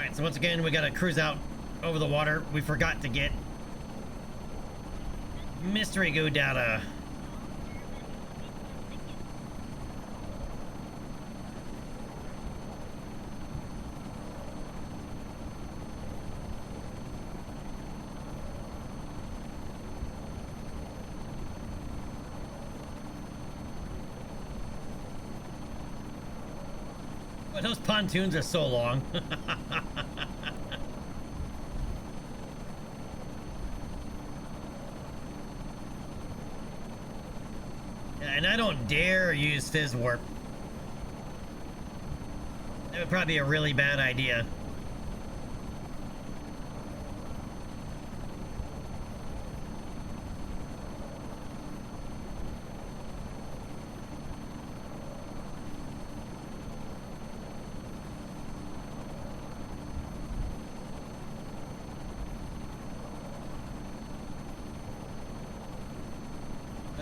Alright, so once again, we gotta cruise out over the water. We forgot to get mystery goo data. But those pontoons are so long. And I don't dare use fizz warp. That would probably be a really bad idea.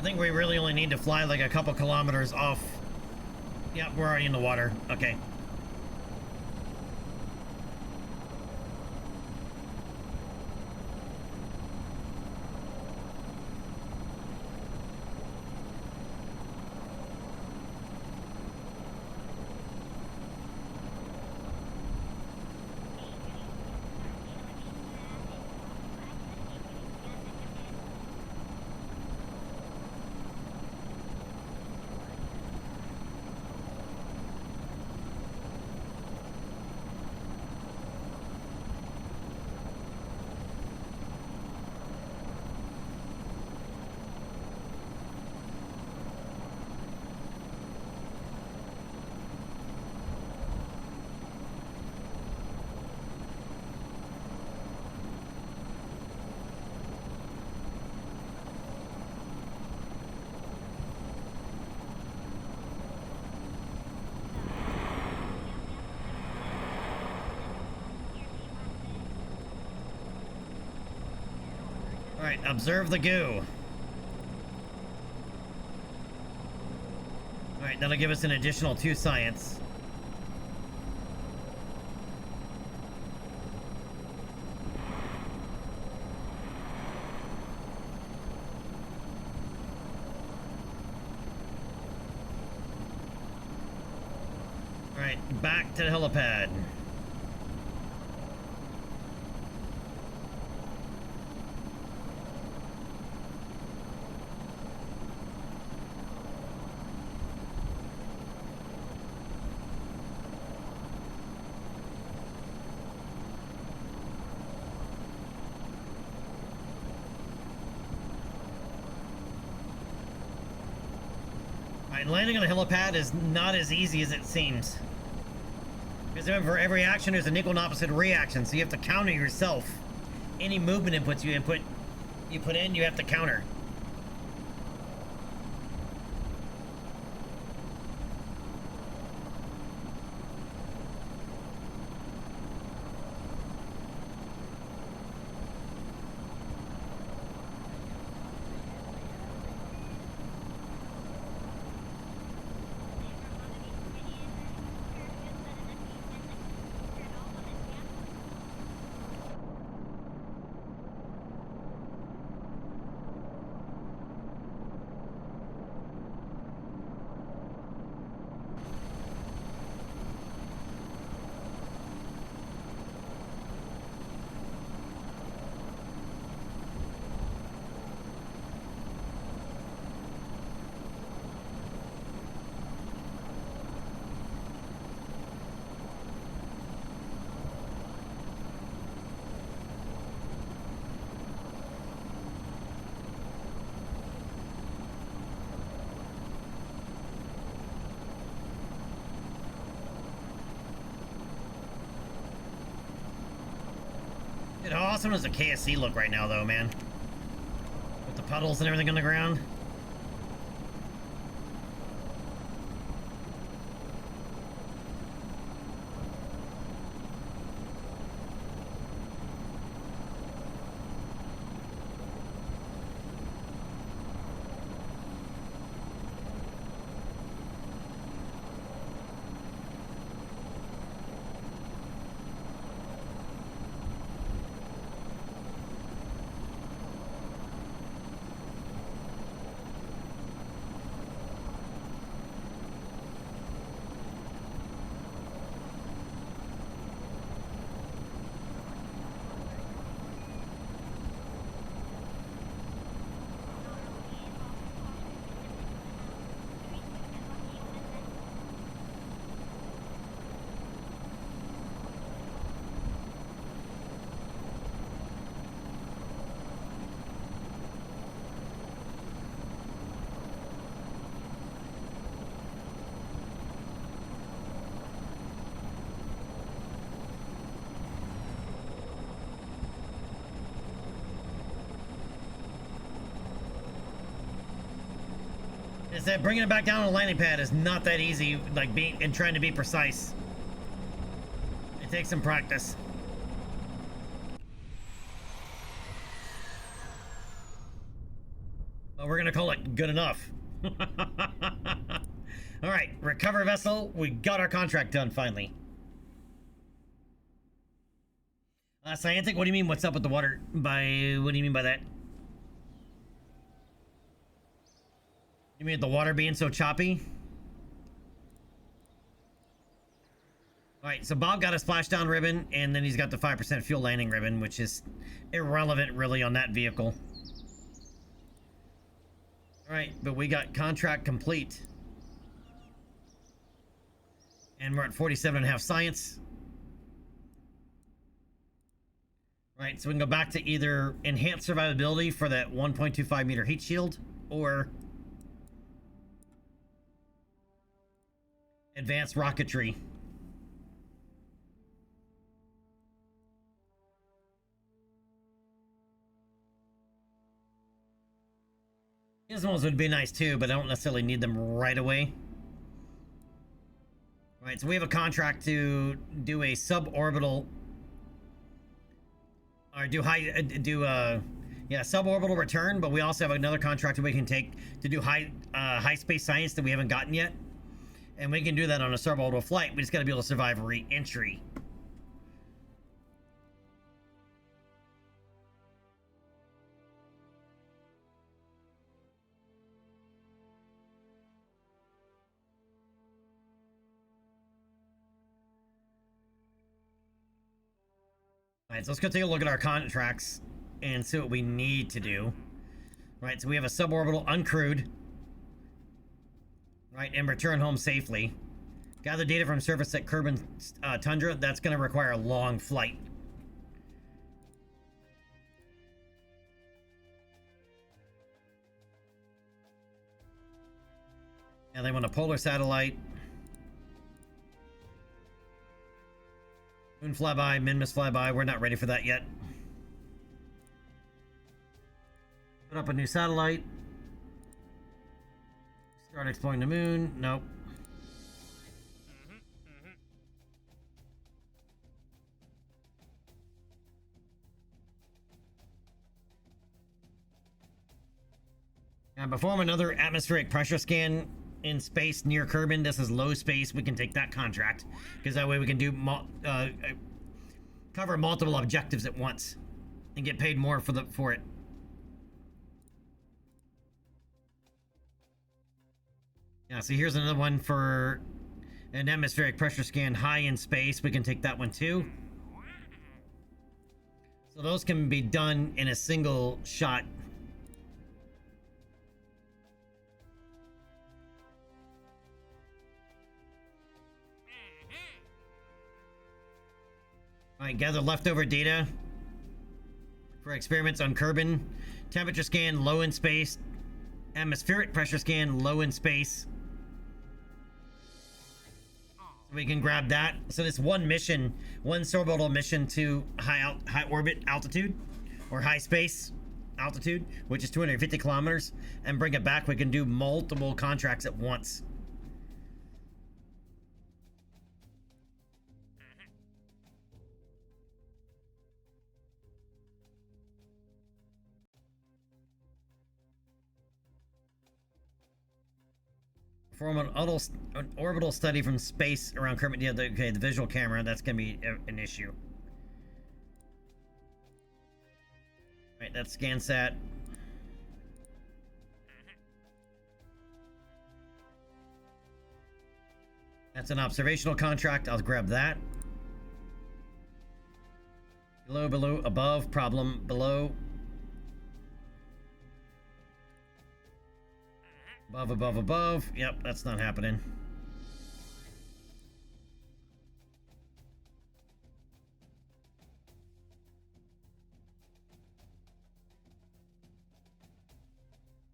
think we really only need to fly like a couple kilometers off. Yep, we're already in the water. Okay. Alright, observe the goo. Alright, that'll give us an additional 2 science. Alright, back to the helipad. Landing on a helipad is not as easy as it seems. Because for every action, there's an equal and opposite reaction, so you have to counter yourself. Any movement inputs you put in, you have to counter. Dude, how awesome does the KSC look right now, though, man? With the puddles and everything on the ground. Is that bringing it back down on the landing pad is not that easy, like and trying to be precise. It takes some practice. Well, we're gonna call it good enough. All right, recover vessel. We got our contract done finally. Scientific, what do you mean? What's up with the water? What do you mean by that? You mean the water being so choppy? All right, so Bob got a splashdown ribbon, and then he's got the 5% fuel landing ribbon, which is irrelevant, really, on that vehicle. All right, but we got contract complete. And we're at 47.5 science. All right, so we can go back to either enhanced survivability for that 1.25 meter heat shield, or advanced rocketry. Gizmos would be nice too, but I don't necessarily need them right away. All right, so we have a contract to do a suborbital, or suborbital return, but we also have another contract that we can take to do high space science that we haven't gotten yet, and we can do that on a suborbital flight. We just got to be able to survive re-entry. All right, so let's go take a look at our contracts and see what we need to do. All right, so we have a suborbital uncrewed. Right, and return home safely. Gather data from surface at Kerbin Tundra. That's going to require a long flight. And they want a polar satellite. Moon flyby, Minmus flyby. We're not ready for that yet. Put up a new satellite. Start exploring the moon. Nope. And perform another atmospheric pressure scan in space near Kerbin. This is low space. We can take that contract because that way we can do cover multiple objectives at once and get paid more for it. Yeah, so here's another one for an atmospheric pressure scan high in space. We can take that one too. So those can be done in a single shot. All right, gather leftover data for experiments on Kerbin. Temperature scan low in space. Atmospheric pressure scan low in space. So we can grab that. So this one mission, one suborbital mission to high orbit altitude or high space altitude, which is 250 kilometers, and bring it back. We can do multiple contracts at once. Perform an orbital study from space around Kermit. Yeah, okay, the visual camera, that's going to be an issue. Right, that's ScanSat. That's an observational contract. I'll grab that. Below, above, problem, below. Above. Yep, that's not happening.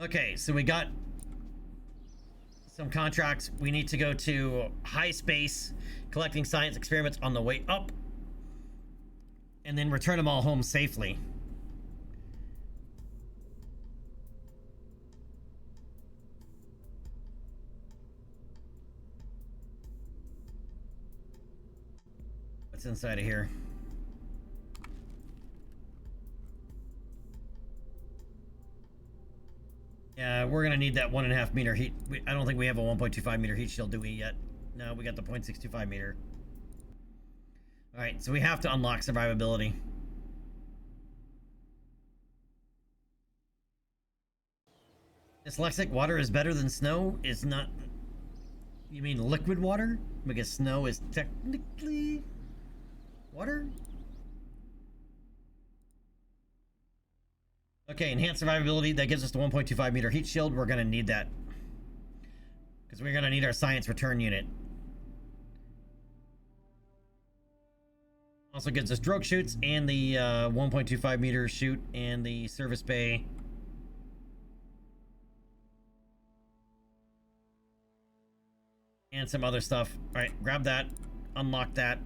Okay, so we got some contracts. We need to go to high space, collecting science experiments on the way up, and then return them all home safely. What's inside of here? Yeah, we're gonna need that 1.5 meter heat. I don't think we have a 1.25 meter heat shield, do we yet? No, we got the 0.625 meter. All right, so we have to unlock survivability. Dyslexic, water is better than snow? Is not... You mean liquid water? Because snow is technically... water? Okay, enhanced survivability. That gives us the 1.25 meter heat shield. We're going to need that. Because we're going to need our science return unit. Also gives us drogue chutes and the 1.25 meter chute and the service bay. And some other stuff. Alright, grab that. Unlock that.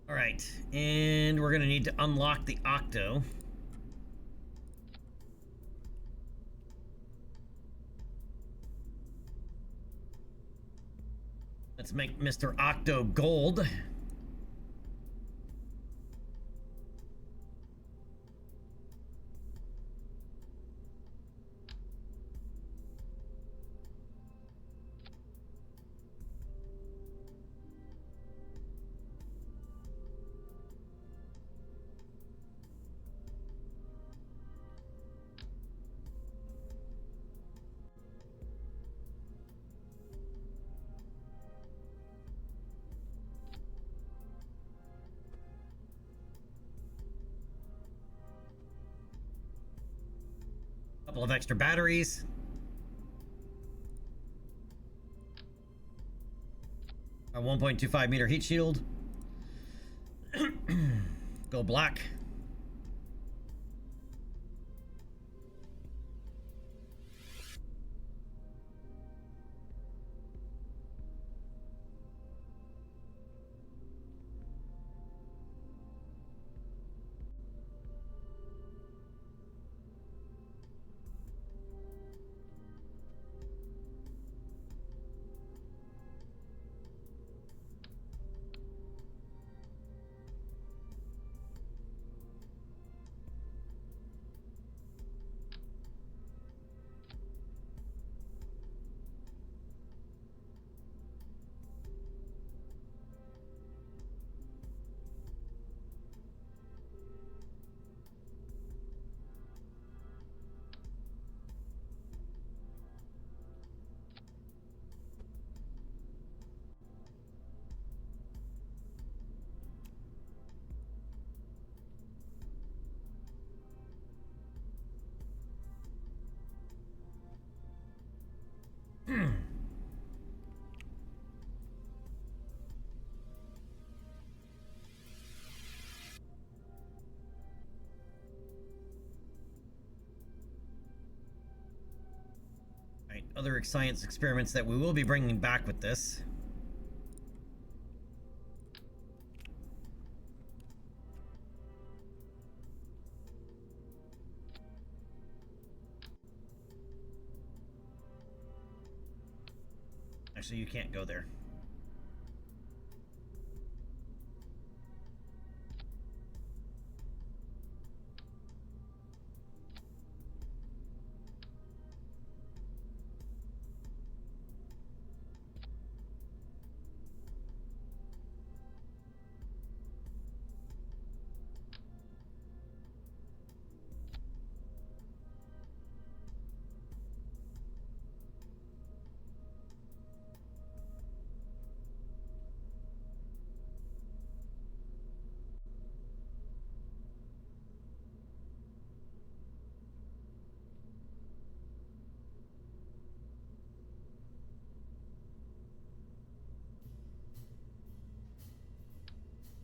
Alright, and we're gonna need to unlock the Octo. Let's make Mr. Octo gold. Couple of extra batteries. Our 1.25 meter heat shield. Go black. Right, other science experiments that we will be bringing back with this. Actually, you can't go there.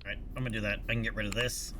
Alright, I'm gonna do that. I can get rid of this.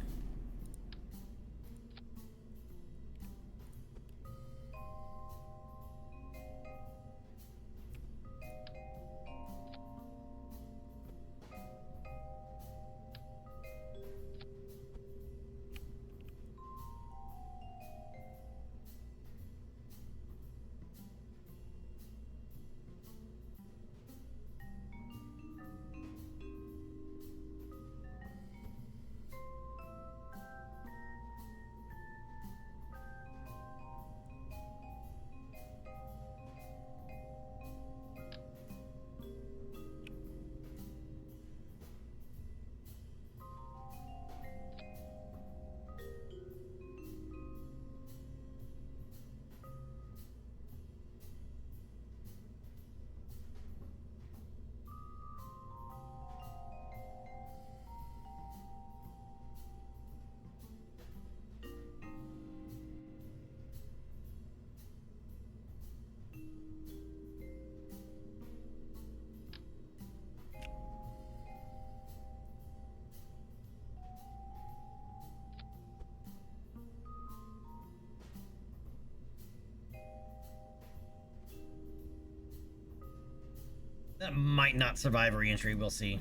That might not survive re-entry. We'll see.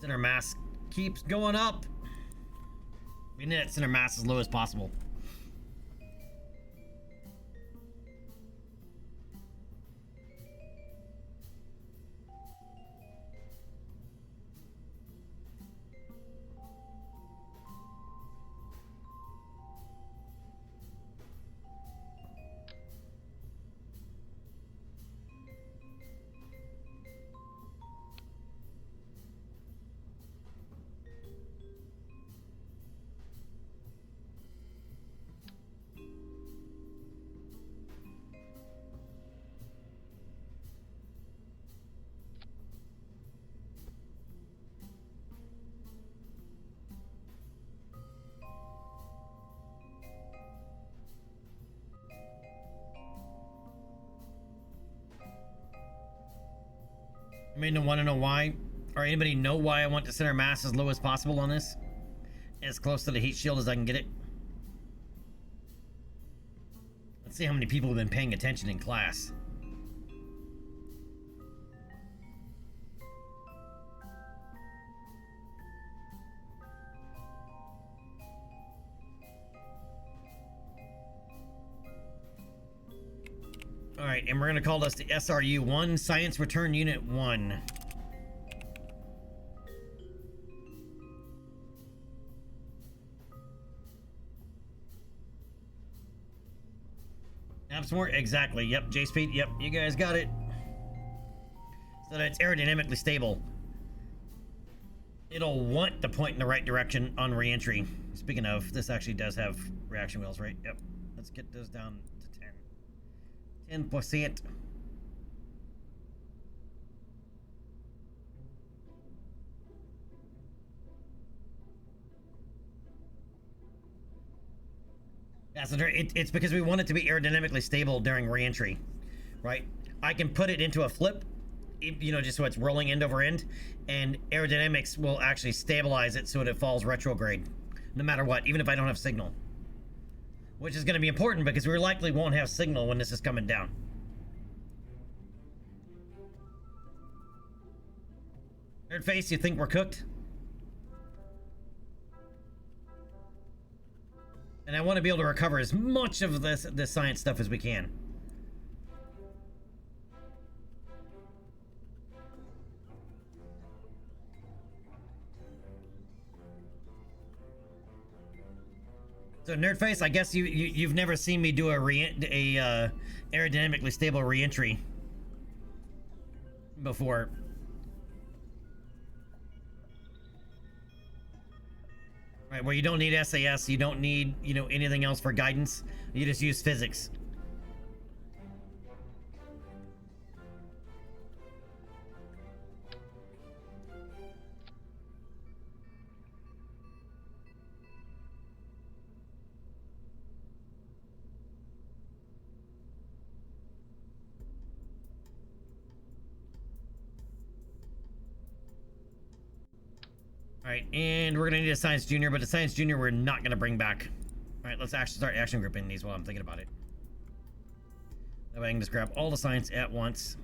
Center mass keeps going up. We need that center mass as low as possible. I mean, want to know why? Or anybody know why I want the center mass as low as possible on this? As close to the heat shield as I can get it. Let's see how many people have been paying attention in class. All right, and we're going to call this the SRU-1, Science Return Unit 1. Absmore, exactly. Yep, J-Speed, yep, you guys got it. So that it's aerodynamically stable. It'll want to point in the right direction on re-entry. Speaking of, this actually does have reaction wheels, right? Yep. Let's get those down to 10. 10%. Yeah, so it's because we want it to be aerodynamically stable during re-entry, right? I can put it into a flip, you know, just so it's rolling end over end, and aerodynamics will actually stabilize it so that it falls retrograde, no matter what, even if I don't have signal. Which is going to be important because we likely won't have signal when this is coming down. Nerdface, you think we're cooked? And I want to be able to recover as much of this science stuff as we can. So Nerdface, I guess you've never seen me do a aerodynamically stable re-entry before. Right, where you don't need SAS, you don't need, you know, anything else for guidance. You just use physics. All right, and we're gonna need a Science Junior, but the Science Junior we're not gonna bring back. All right, let's actually start action grouping these while I'm thinking about it. That way I can just grab all the science at once.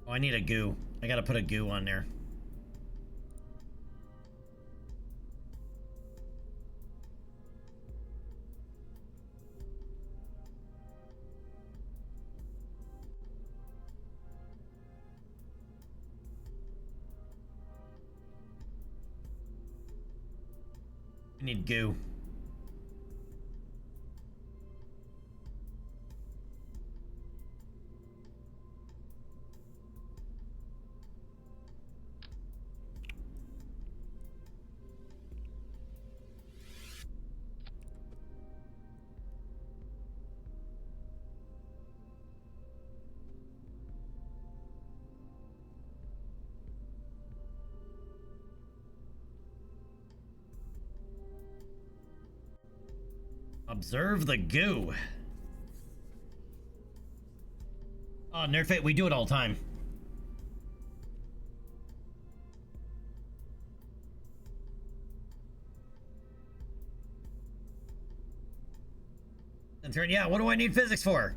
Oh, I need a goo. I gotta put a goo on there. I need goo. Observe the goo. Oh, Nerdfit, we do it all the time. And turn, yeah, what do I need physics for?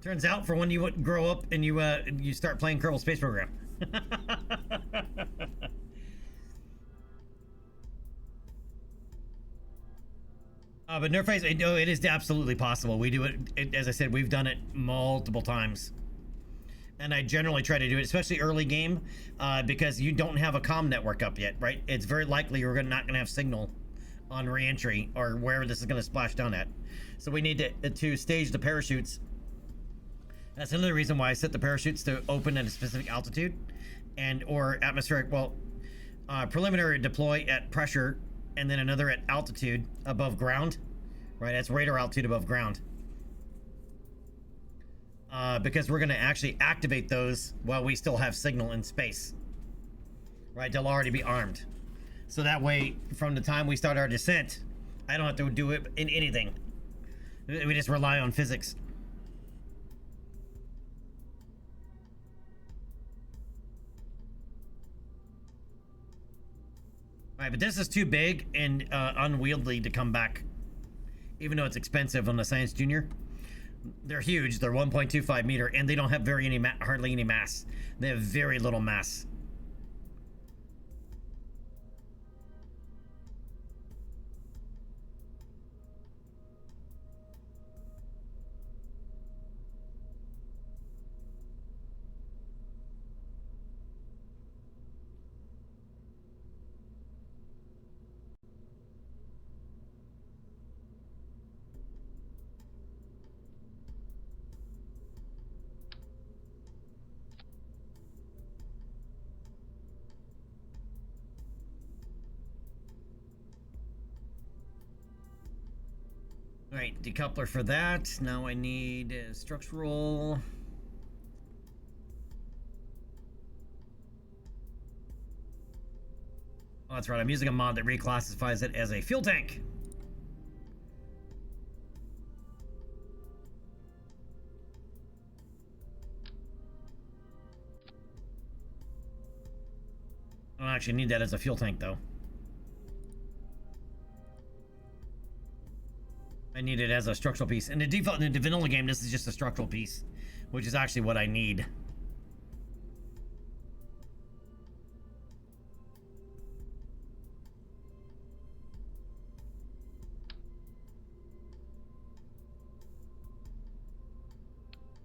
Turns out for when you would grow up and you start playing Kerbal Space Program. But Nerdface, no, it is absolutely possible. We do it, as I said, we've done it multiple times. And I generally try to do it, especially early game, because you don't have a comm network up yet, right? It's very likely you're not going to have signal on re-entry or wherever this is going to splash down at. So we need to stage the parachutes. That's another reason why I set the parachutes to open at a specific altitude and or atmospheric, well, preliminary deploy at pressure and then another at altitude above ground, right? That's radar altitude above ground. Because we're going to actually activate those while we still have signal in space, right? They'll already be armed. So that way, from the time we start our descent, I don't have to do it in anything. We just rely on physics. All right, but this is too big and unwieldy to come back, even though it's expensive on the Science Junior. They're huge. They're 1.25 meter, and they don't have hardly any mass. They have very little mass. All right, decoupler for that. Now I need structural. Oh, that's right. I'm using a mod that reclassifies it as a fuel tank. I don't actually need that as a fuel tank, though. I need it as a structural piece. In the default, in the vanilla game, this is just a structural piece, which is actually what I need.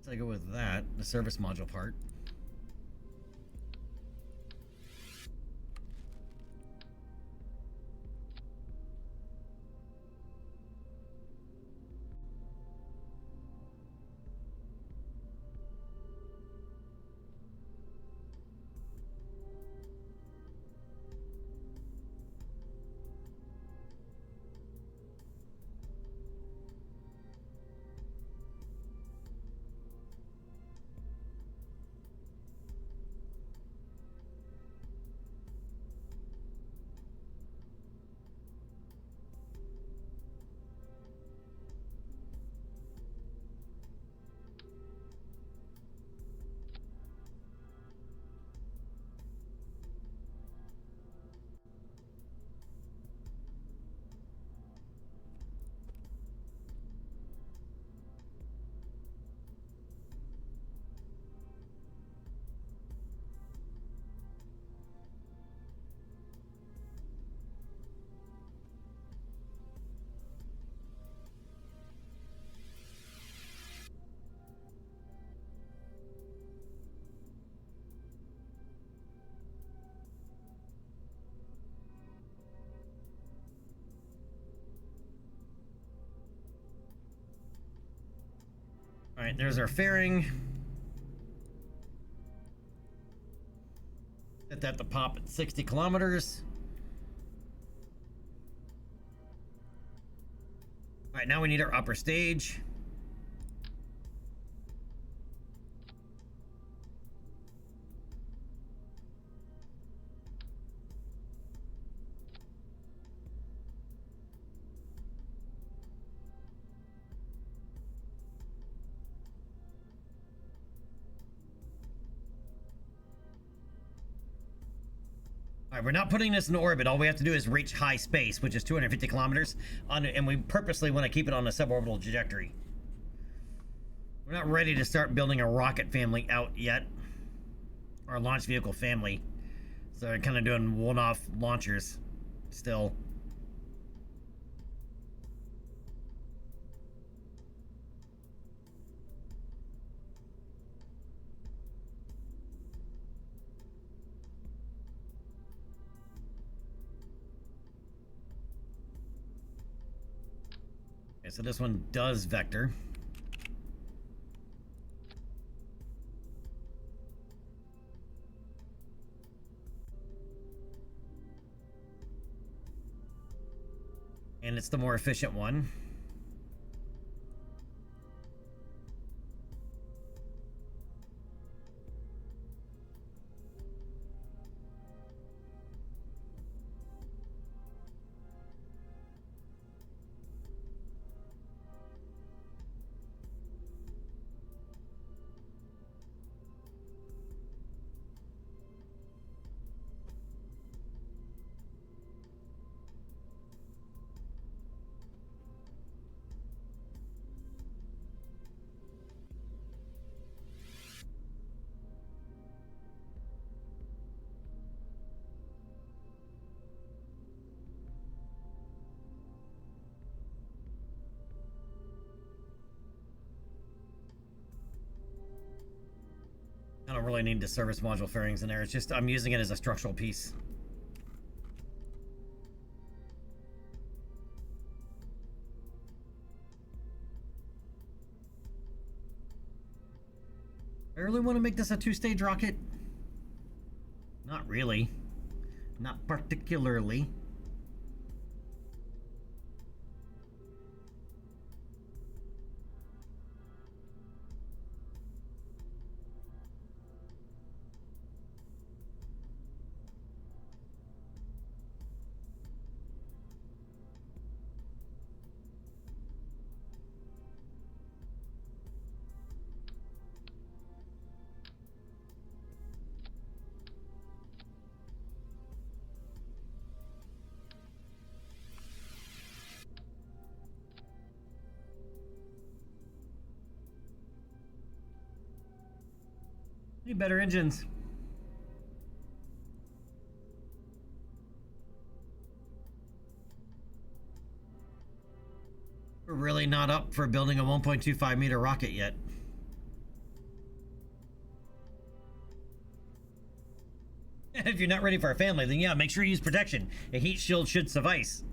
So I go with that, the service module part. All right, there's our fairing. Set that to pop at 60 kilometers. All right, now we need our upper stage. All right, we're not putting this in orbit. All we have to do is reach high space, which is 250 kilometers, and we purposely want to keep it on a suborbital trajectory. We're not ready to start building a rocket family out yet, or a launch vehicle family. So we're kind of doing one-off launchers still. Okay, so this one does vector. And it's the more efficient one. I don't really need the service module fairings in there. It's just I'm using it as a structural piece. I really want to make this a two-stage rocket. Not really. Not particularly. Need better engines. We're really not up for building a 1.25 meter rocket yet. If you're not ready for a family, then yeah, make sure you use protection. A heat shield should suffice.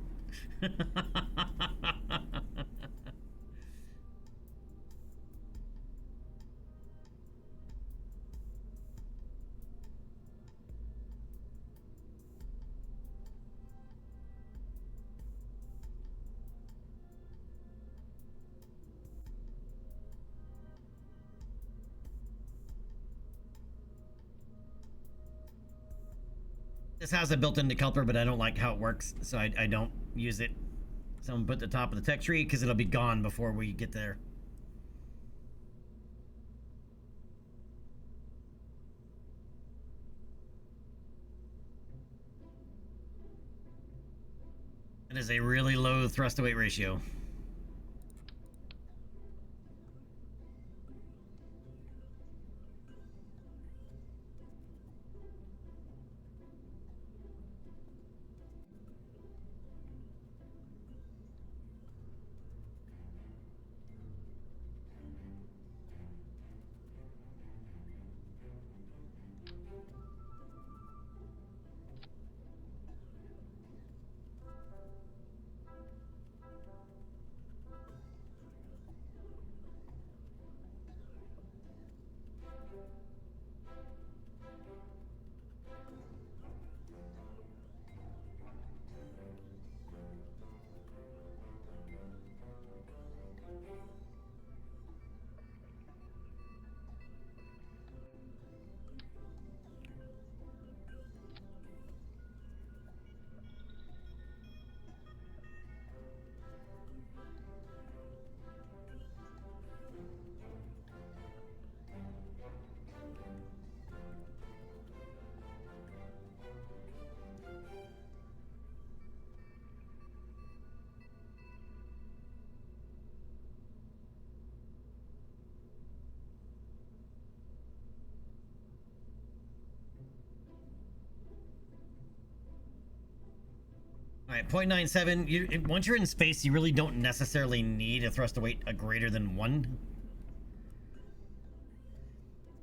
This has a built-in decoupler, but I don't like how it works, so I don't use it. So I'm gonna put the top of the tech tree because it'll be gone before we get there. It is a really low thrust to weight ratio. All right, 0.97. Once you're in space, you really don't necessarily need a thrust to weight a greater than 1.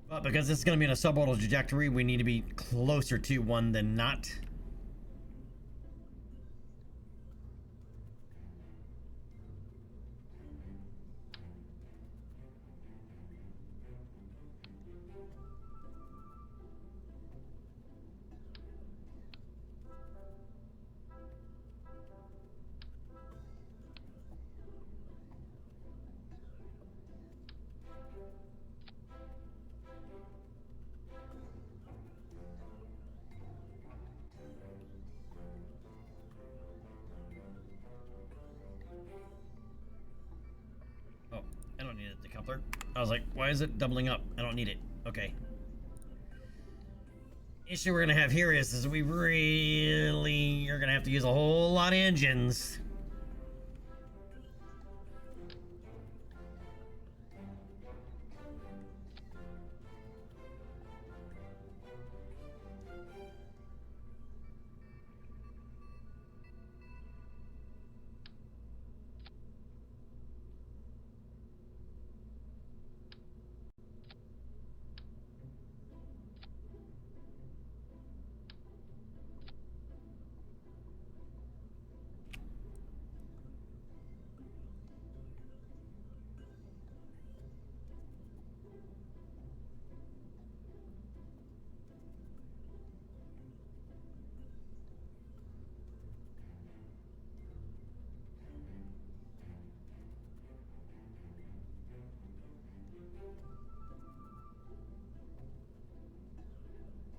But because this is going to be in a suborbital trajectory, we need to be closer to 1 than not. Oh, I don't need it, the coupler. I was like, why is it doubling up? I don't need it. Okay. Issue we're gonna have here is we really are gonna have to use a whole lot of engines.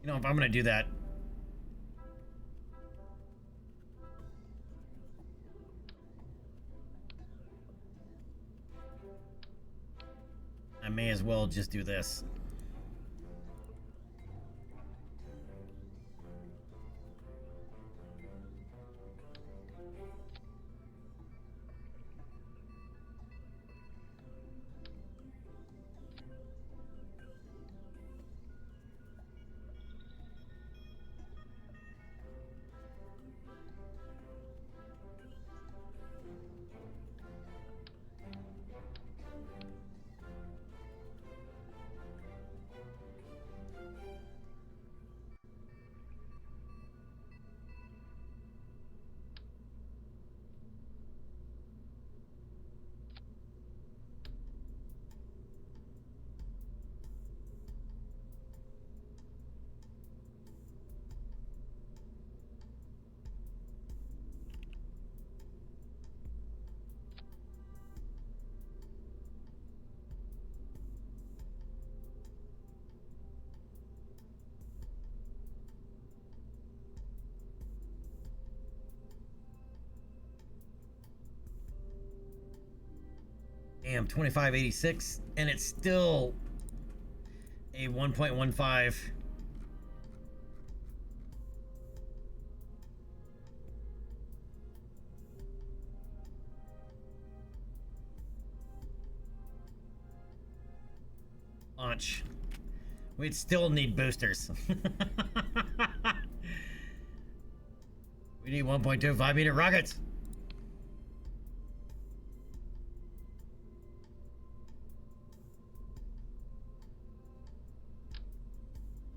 You know, if I'm gonna do that, I may as well just do this. Damn, 2586, and it's still a 1.15. Launch. We'd still need boosters. We need 1.25 meter rockets.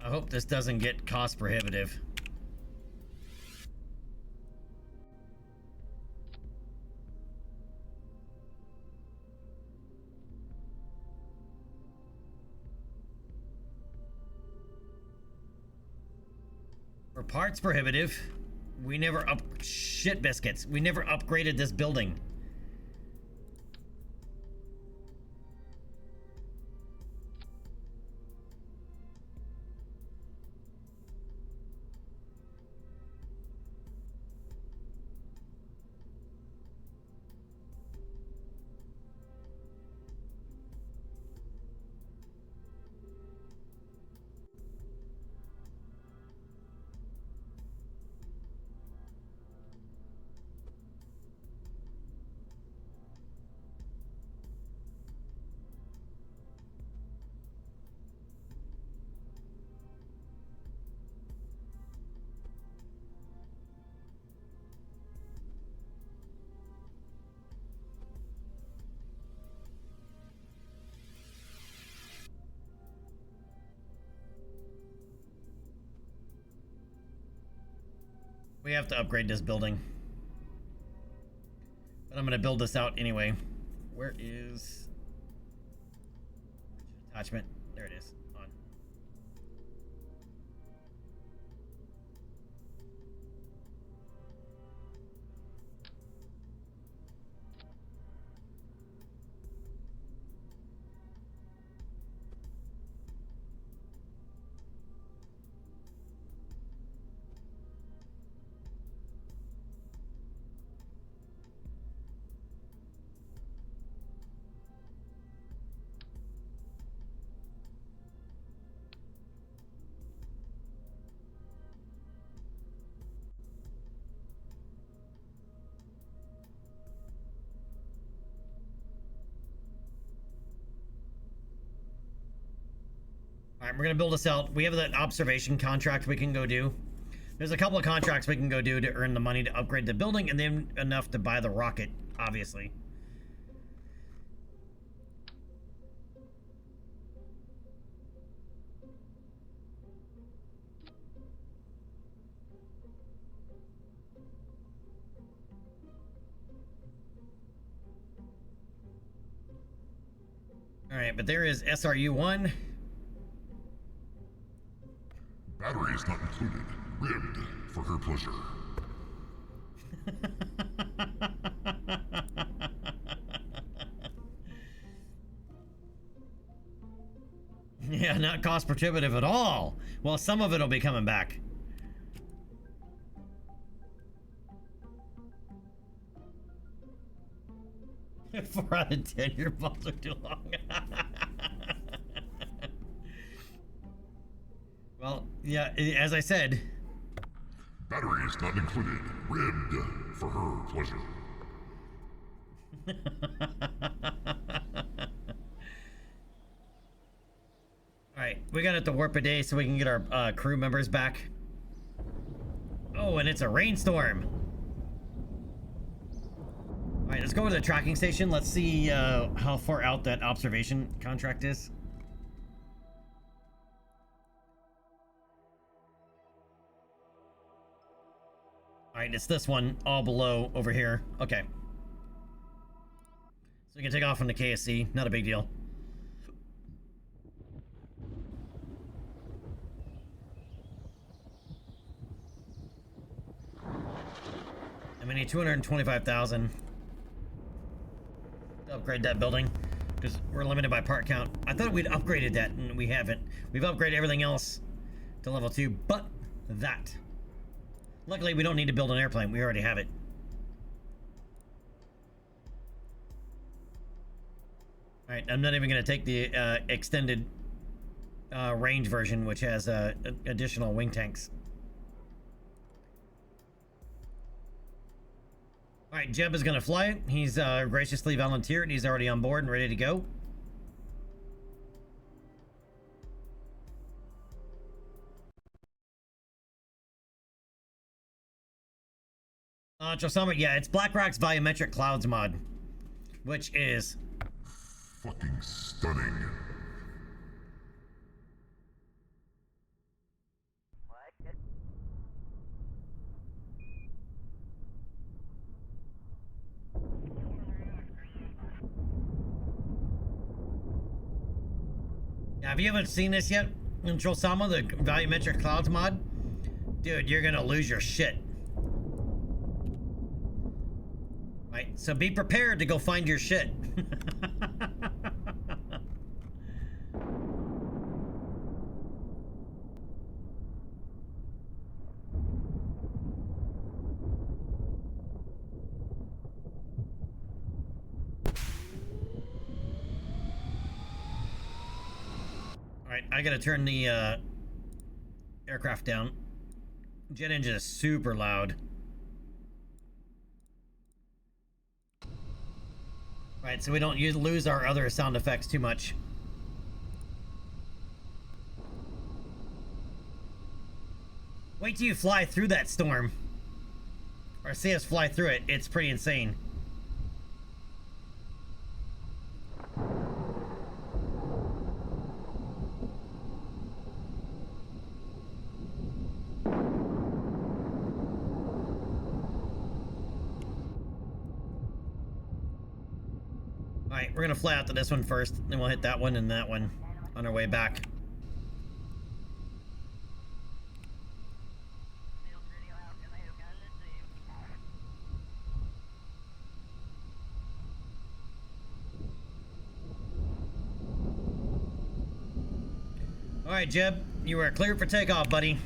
I hope this doesn't get cost prohibitive. For parts prohibitive, we never shit biscuits. We never upgraded this building. We have to upgrade this building. But I'm going to build this out anyway. Where is attachment? There it is. On. All right, we're gonna build this out. We have that observation contract we can go do. There's a couple of contracts we can go do to earn the money to upgrade the building, and then enough to buy the rocket, obviously. All right, but there is SRU-1. Battery is not included. Ribbed for her pleasure. Yeah, not cost prohibitive at all. Well, some of it'll be coming back. Four out of 10, your balls are too long. Well, yeah, as I said. Battery is not included. Ribbed for her pleasure. Alright, we gotta have to warp a day so we can get our crew members back. Oh, and it's a rainstorm. Alright, let's go to the tracking station. Let's see how far out that observation contract is. Alright, it's this one all below over here. Okay. So we can take off from the KSC. Not a big deal. And we need 225,000 to upgrade that building because we're limited by part count. I thought we'd upgraded that, and we haven't. We've upgraded everything else to level 2, but that. Luckily, we don't need to build an airplane. We already have it. All right, I'm not even going to take the extended range version, which has additional wing tanks. All right, Jeb is going to fly it. He's graciously volunteered. He's already on board and ready to go. Trosama, yeah, it's BlackRock's volumetric clouds mod, which is fucking stunning. Yeah, if you haven't seen this yet, in Trosama, the volumetric clouds mod, dude, you're gonna lose your shit. Right, so be prepared to go find your shit. Alright, I gotta turn the aircraft down. Jet engine is super loud. Right, so we don't lose our other sound effects too much. Wait till you fly through that storm. Or see us fly through it. It's pretty insane. we're gonna fly out to this one first, then we'll hit that one and that one on our way back. All right, Jeb, you are cleared for takeoff, buddy.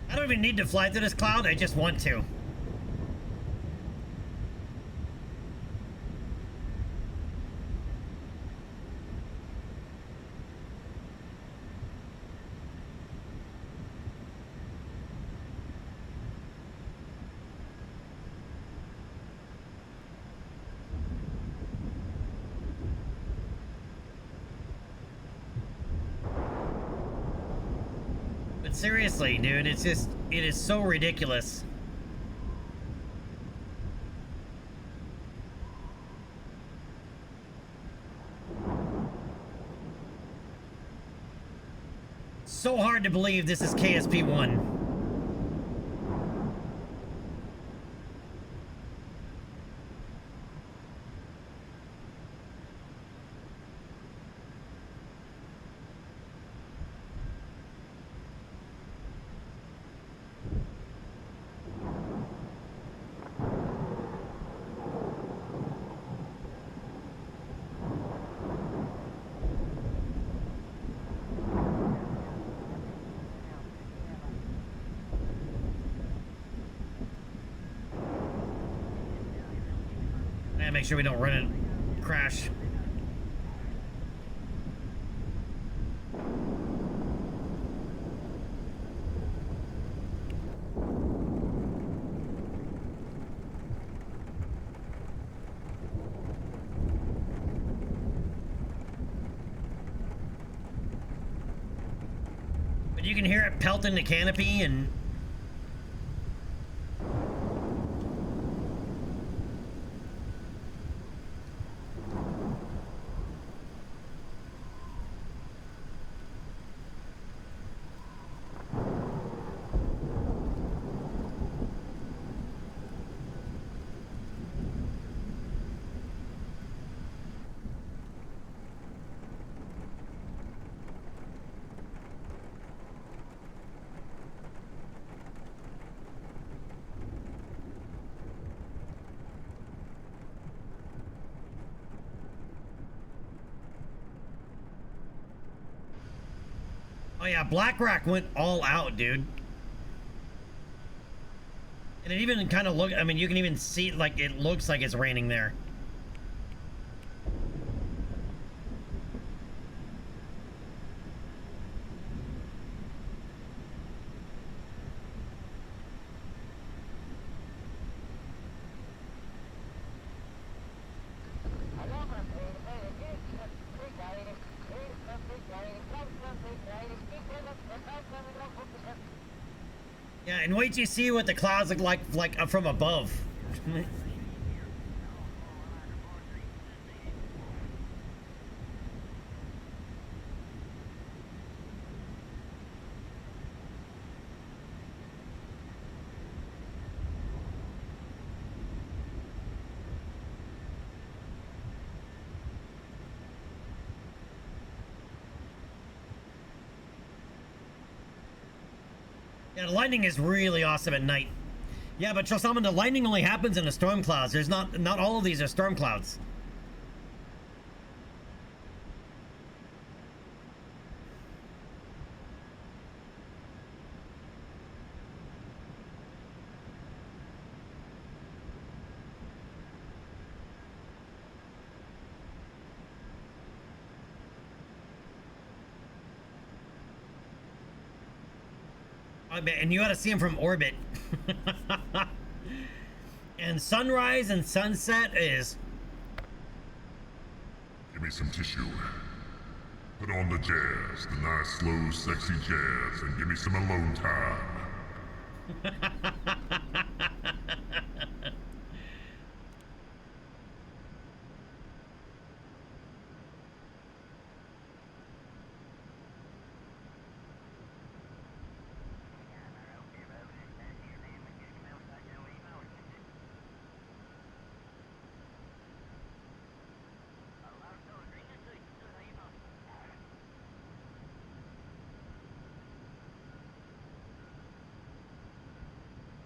I don't even need to fly through this cloud, I just want to. But seriously, dude, it's just, it is so ridiculous. So hard to believe this is KSP-1. And make sure we don't run it, crash. But you can hear it pelting the canopy and oh yeah, Black Rock went all out, dude. And it even kind of look, I mean, you can even see, like, it looks like it's raining there. Yeah, and wait till you see what the clouds look like from above. Yeah, the lightning is really awesome at night. Yeah, but Chelsama, the lightning only happens in the storm clouds. There's not all of these are storm clouds. And you got to see them from orbit. And sunrise and sunset is... Give me some tissue. Put on the jazz, the nice, slow, sexy jazz, and give me some alone time.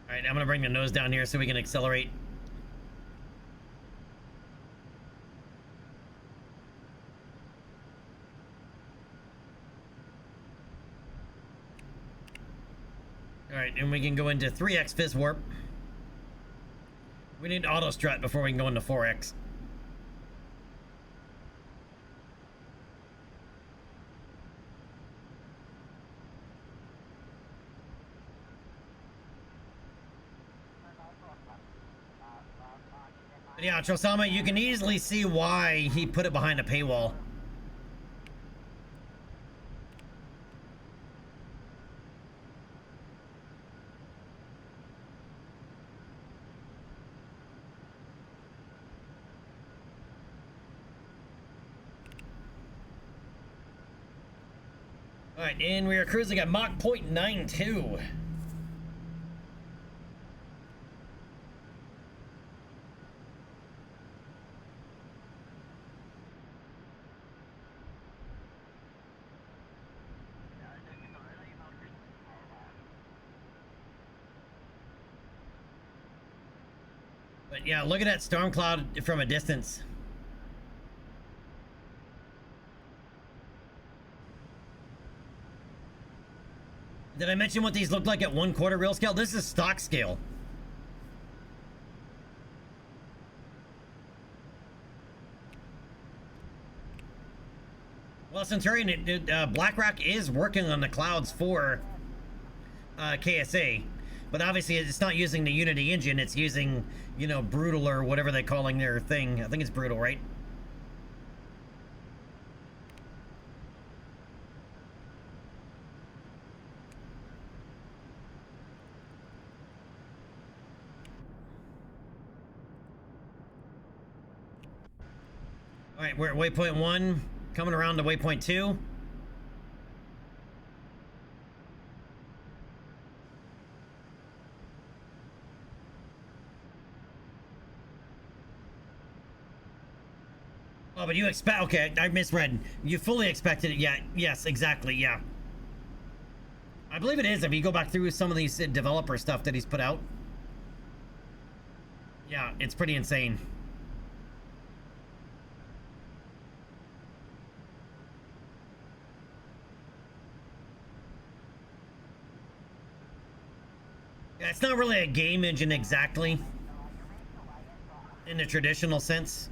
All right, I'm gonna bring the nose down here so we can accelerate. All right, and we can go into 3x fizz warp. We need auto strut before we can go into 4x. Yeah, Chosama, you can easily see why he put it behind a paywall. All right, and we are cruising at Mach 0.92. But yeah, look at that storm cloud from a distance. Did I mention what these look like at 1/4 real scale? This is stock scale. Well, Centurion, BlackRock is working on the clouds for KSA. But obviously, it's not using the Unity engine. It's using, you know, Brutal or whatever they're calling their thing. I think it's Brutal, right? All right, we're at waypoint 1, coming around to waypoint 2. Oh, but you expect... Okay, I misread. You fully expected it. Yeah, yes, exactly, yeah. I believe it is if you go back through some of these developer stuff that he's put out. Yeah, it's pretty insane. Yeah, it's not really a game engine exactly, in the traditional sense.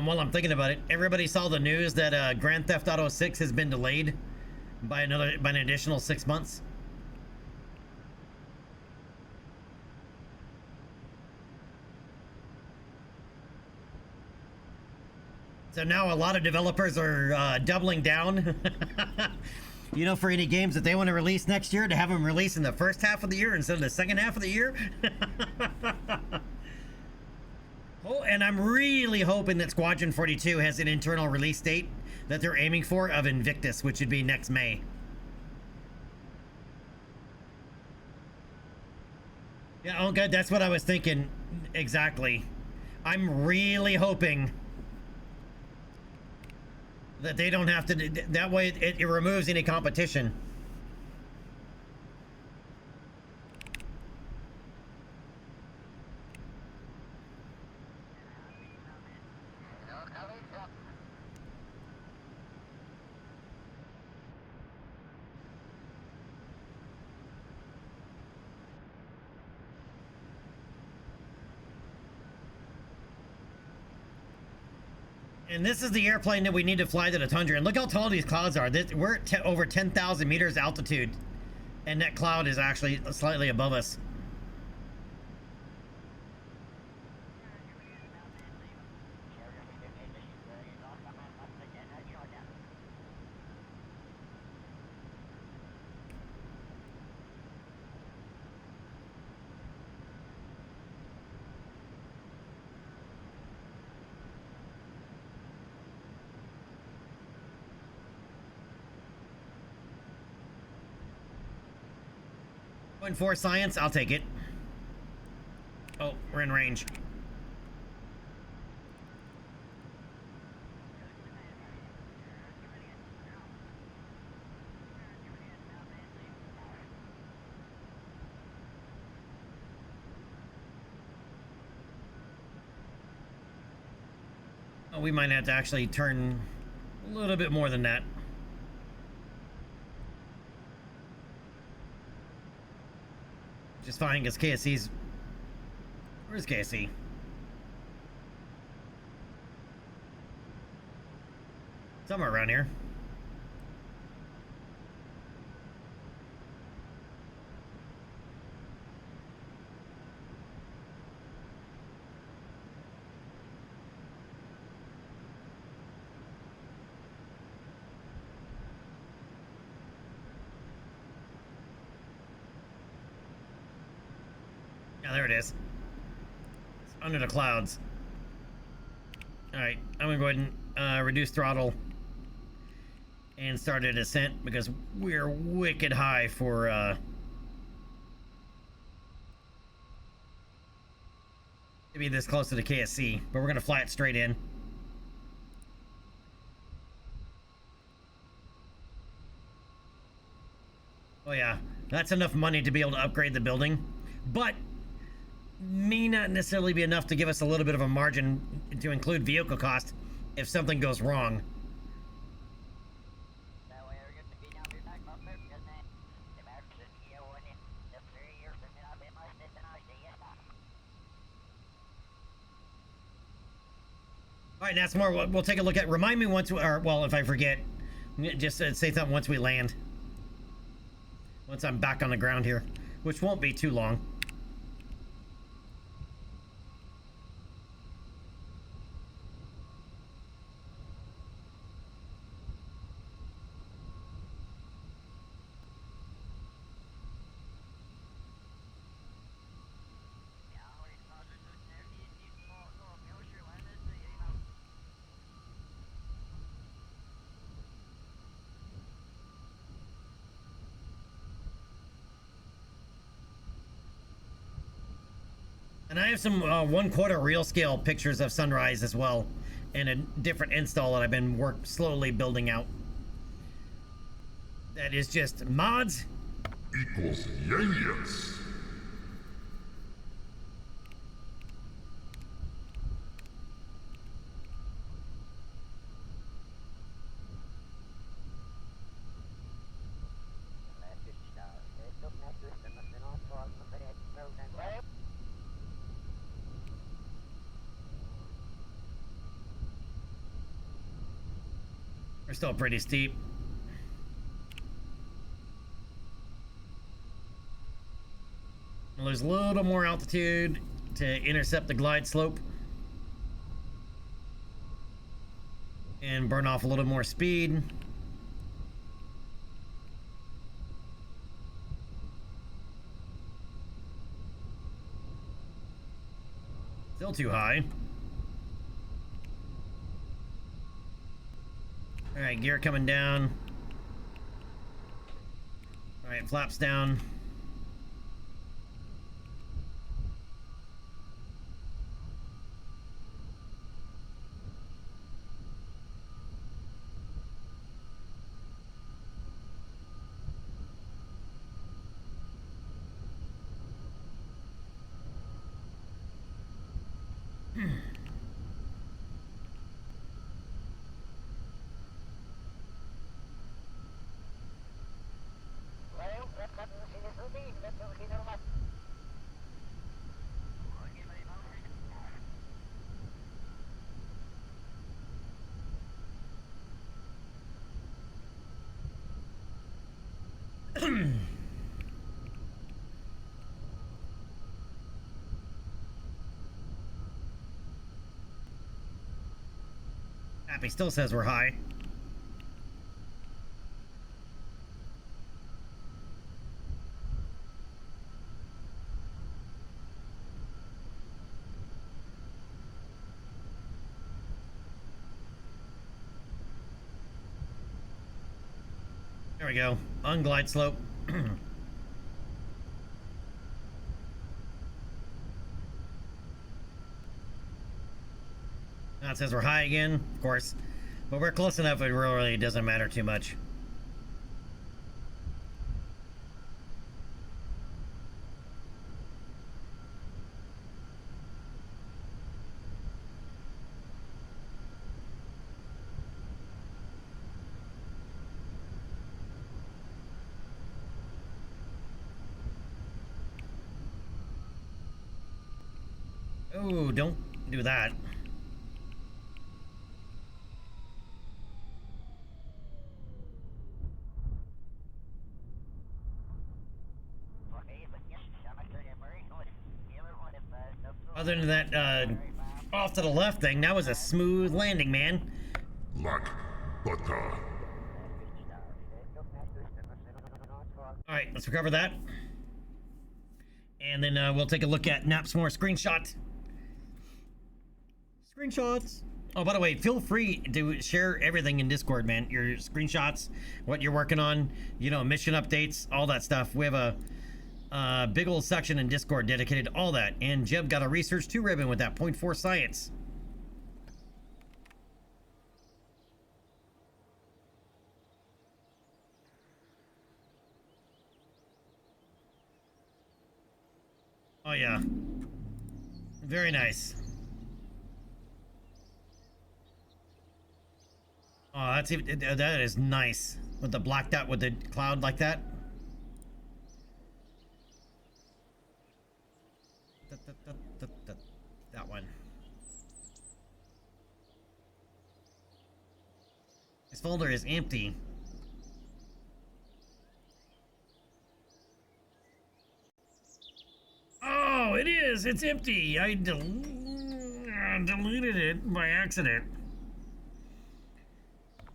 While I'm thinking about it, everybody saw the news that Grand Theft Auto 6 has been delayed by an additional 6 months. So now a lot of developers are doubling down, you know, for any games that they want to release next year, to have them release in the first half of the year instead of the second half of the year. Oh, and I'm really hoping that Squadron 42 has an internal release date that they're aiming for of Invictus, which would be next May. Yeah, oh good, that's what I was thinking. Exactly. I'm really hoping that they don't have to, that way it removes any competition. And this is the airplane that we need to fly to the tundra. And look how tall these clouds are. We're at over 10,000 meters altitude. And that cloud is actually slightly above us. Point 4 science, I'll take it. Oh, we're in range. Oh, we might have to actually turn a little bit more than that. Just fine, because KSC's... Where's KSC? Somewhere around here. Yeah, there it is. It's under the clouds. Alright, I'm gonna go ahead and reduce throttle and start a descent because we're wicked high for to be this close to the KSC, but we're gonna fly it straight in. Oh yeah, that's enough money to be able to upgrade the building, but may not necessarily be enough to give us a little bit of a margin to include vehicle cost if something goes wrong. All right, that's more. We'll take a look at. Remind me once, or well, if I forget, just say something once we land. Once I'm back on the ground here, which won't be too long. And I have some 1/4 real scale pictures of sunrise as well, and a different install that I've been slowly building out. That is just mods Equals yes. are still pretty steep. We'll lose a little more altitude to intercept the glide slope and burn off a little more speed. Still too high. All right, gear coming down. All right, flaps down. Happy still says we're high. There we go. Unglide slope. Now it says we're high again, of course. But we're close enough, it really doesn't matter too much. Oh, don't do that. Other than that, off to the left thing, that was a smooth landing, man. Like butter. Alright, let's recover that. And then we'll take a look at Nap's more screenshots. Screenshots. Oh, by the way, feel free to share everything in Discord, man. Your screenshots, what you're working on, you know, mission updates, all that stuff. We have a big old section in Discord dedicated to all that. And Jeb got a research 2 ribbon with that 0.4 science. Oh yeah, very nice. Oh, that's even, that is nice with the blacked out with the cloud like that. That one. This folder is empty. Oh, it is. It's empty. I deleted it by accident.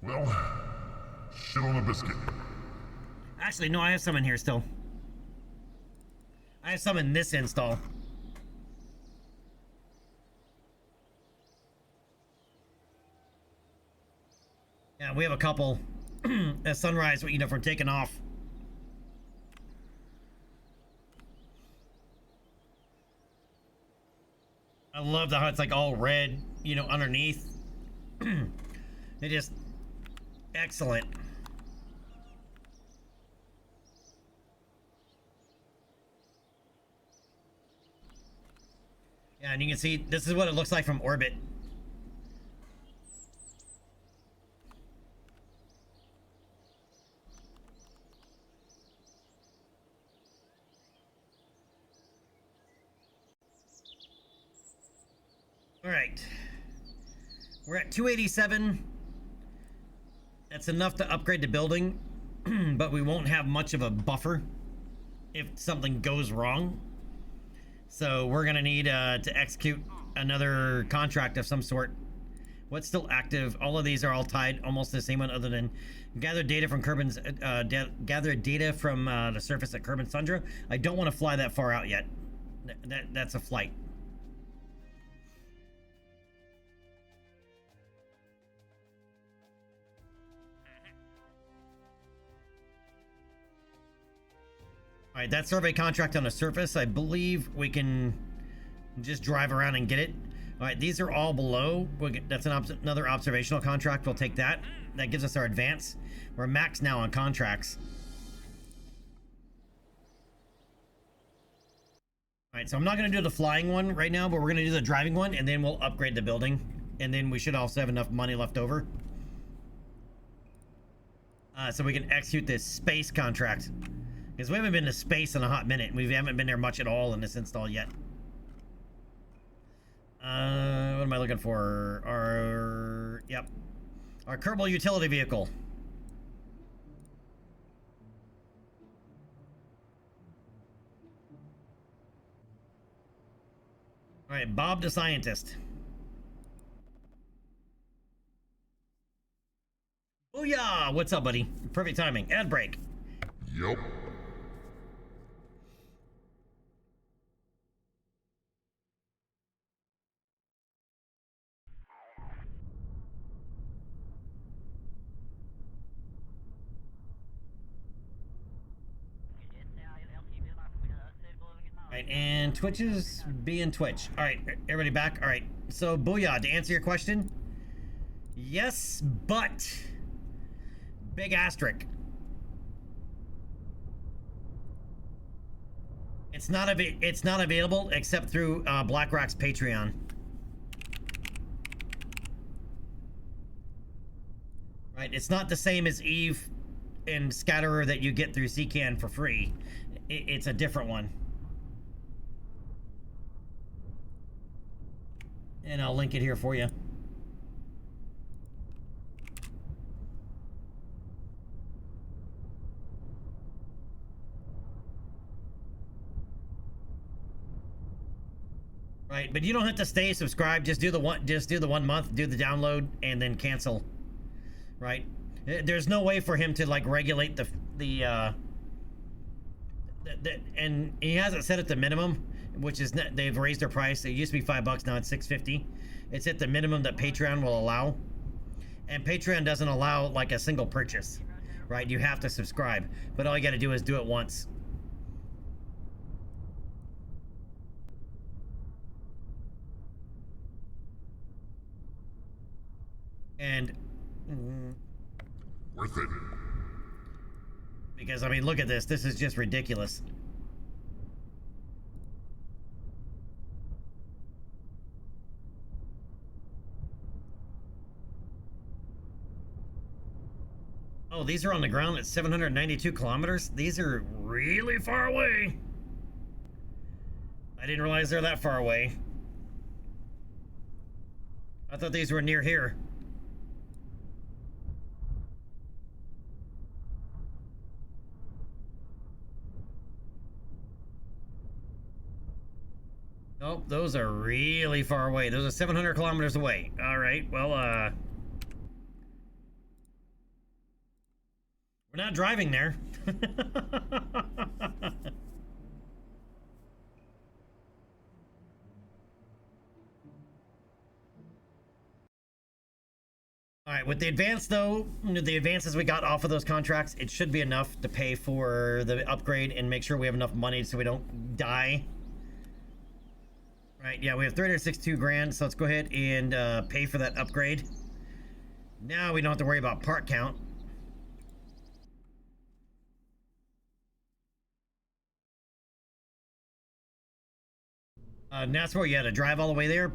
Well, shit on a biscuit. Actually, no, I have some in here still. I have some in this install. Yeah, we have a couple at sunrise, you know, from taking off. I love how it's like all red, you know, underneath. It just excellent. Yeah, and you can see this is what it looks like from orbit. All right, we're at 287. That's enough to upgrade the building, but we won't have much of a buffer if something goes wrong. So we're gonna need to execute another contract of some sort. What's still active? All of these are all tied almost to the same one, other than gather data from Kerbin's gather data from the surface at Kerbin Tundra. I don't want to fly that far out yet. That's a flight. All right, that survey contract on the surface, I believe we can just drive around and get it. All right, these are all below. That's another observational contract. We'll take that. That gives us our advance. We're max now on contracts. All right, so I'm not going to do the flying one right now, but we're going to do the driving one, and then we'll upgrade the building. And then we should also have enough money left over. So we can execute this space contract. Because we haven't been to space in a hot minute. We haven't been there much at all in this install yet. What am I looking for? Yep. Our Kerbal utility vehicle. All right, Bob the Scientist. Booyah! What's up, buddy? Perfect timing. Ad break. Yup. All right, and Twitch is being Twitch. All right, everybody back? All right, so Booyah, to answer your question, yes, but big asterisk. It's not available except through BlackRock's Patreon. Right, it's not the same as Eve and Scatterer that you get through CCAN for free. It's a different one. And I'll link it here for you. Right, but you don't have to stay subscribed. Just do the 1 month, do the download, and then cancel. Right? There's no way for him to like regulate and he hasn't set it to minimum, which is they've raised their price. It used to be $5, now it's $6.50. It's at the minimum that Patreon will allow, and Patreon doesn't allow like a single purchase. Right? You have to subscribe, but all you got to do is do it once. And Worth it. because I mean, look at this. This is just ridiculous. Oh, these are on the ground at 792 kilometers? These are really far away. I didn't realize they're that far away. I thought these were near here. Nope, those are really far away. Those are 700 kilometers away. All right, well, we're not driving there. All right, with the advance though, the advances we got off of those contracts, it should be enough to pay for the upgrade and make sure we have enough money so we don't die. All right, yeah, we have 362 grand, so let's go ahead and pay for that upgrade. Now we don't have to worry about part count. And that's where you had to drive all the way there.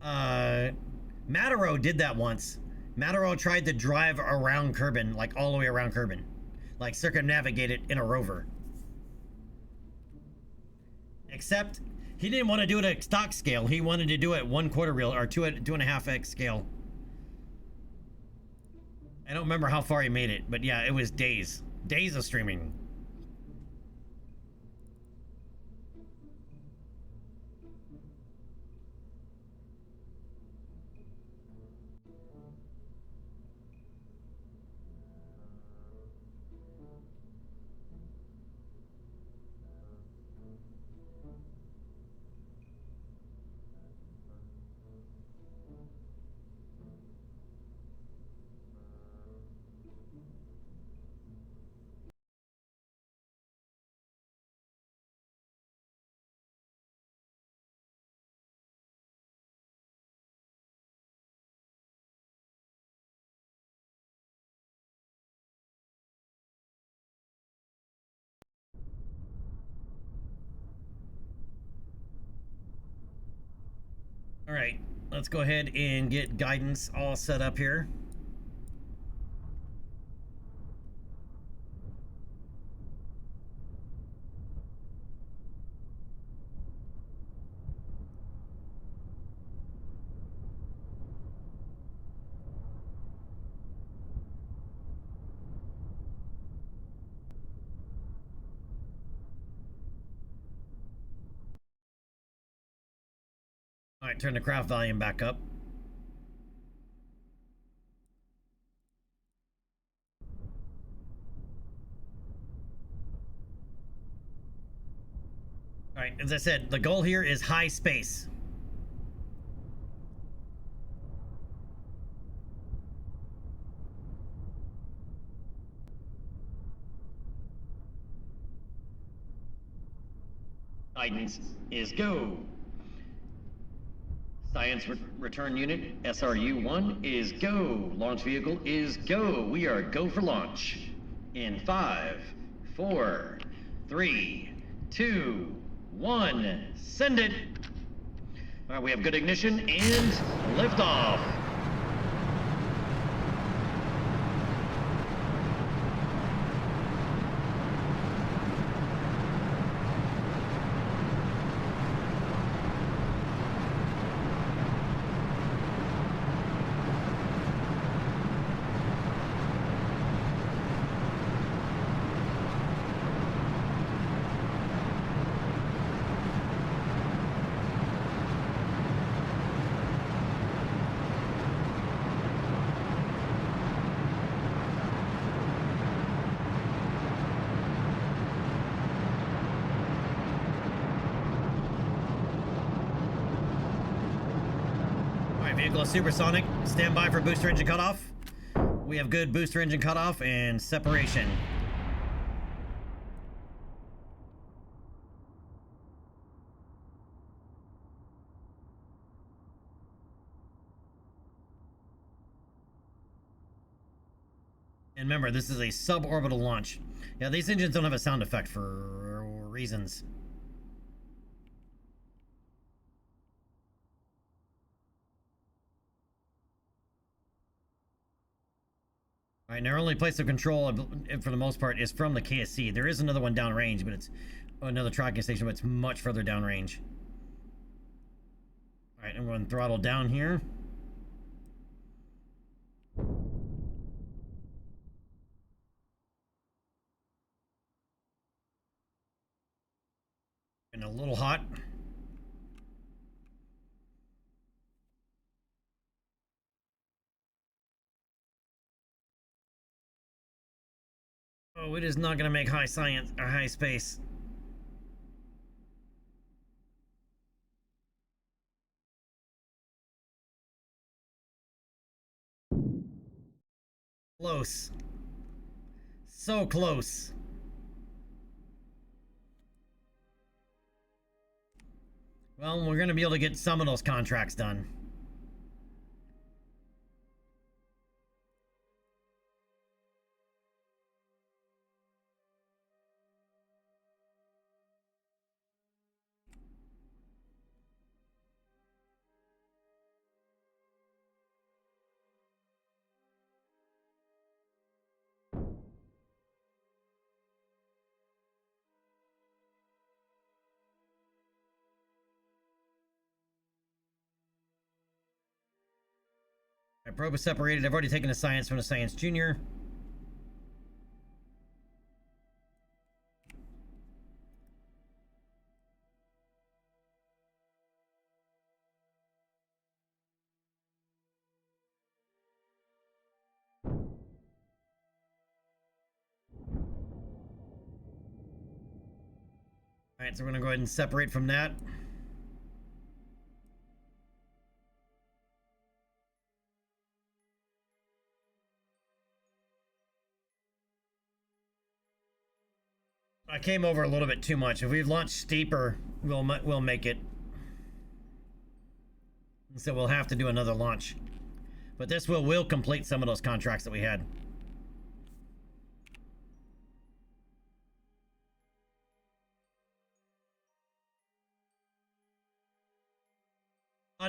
Mataro did that once. Mataro tried to drive around Kerbin, like all the way around Kerbin. Like circumnavigate it in a rover. Except he didn't want to do it at stock scale. He wanted to do it 1/4 reel or 2.5x scale. I don't remember how far he made it, but yeah, it was days. Days of streaming. All right, let's go ahead and get guidance all set up here. Alright, turn the craft volume back up. Alright, as I said, the goal here is high space. Guidance is go. Science return unit SRU-1 is go. Launch vehicle is go. We are go for launch. In 5, 4, 3, 2, 1. Send it. All right, we have good ignition and liftoff. Vehicle is supersonic. Stand by for booster engine cutoff. We have good booster engine cutoff and separation. And remember, this is a suborbital launch. Yeah, these engines don't have a sound effect for reasons. All right, and our only place of control, for the most part, is from the KSC. There is another one downrange, but it's another tracking station, but it's much further downrange. All right, I'm going to throttle down here. And a little hot. Oh, it is not going to make high science or high space. Close. So close. Well, we're going to be able to get some of those contracts done. My probe is separated. I've already taken the science from the science junior. All right, so we're going to go ahead and separate from that. I came over a little bit too much. If we've launched steeper, we'll make it. So we'll have to do another launch. But this will complete some of those contracts that we had.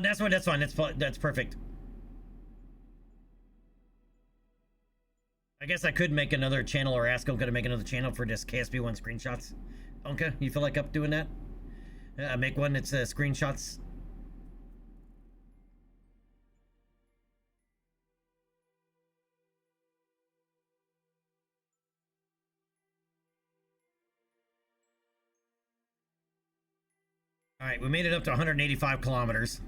That's fine. That's fine. That's perfect. I guess I could make another channel, or ask Unka to make another channel for just KSP1 screenshots. Unka, you feel like up doing that? Make one that's screenshots. All right, we made it up to 185 kilometers.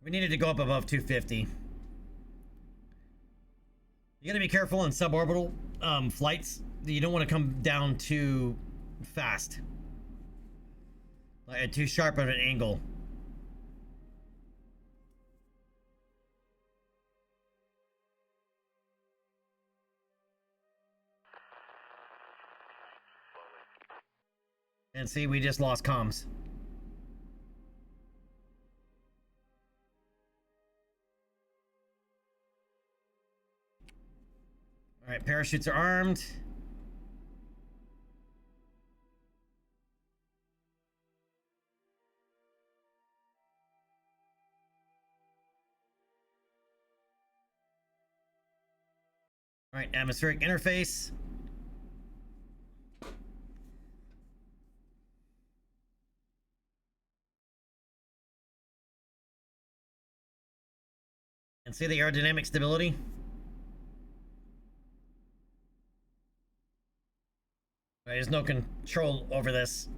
We needed to go up above 250. You gotta be careful in suborbital flights. You don't want to come down too fast. Like at too sharp of an angle. And see, we just lost comms. All right, parachutes are armed. All right, atmospheric interface. And see the aerodynamic stability. There's no control over this.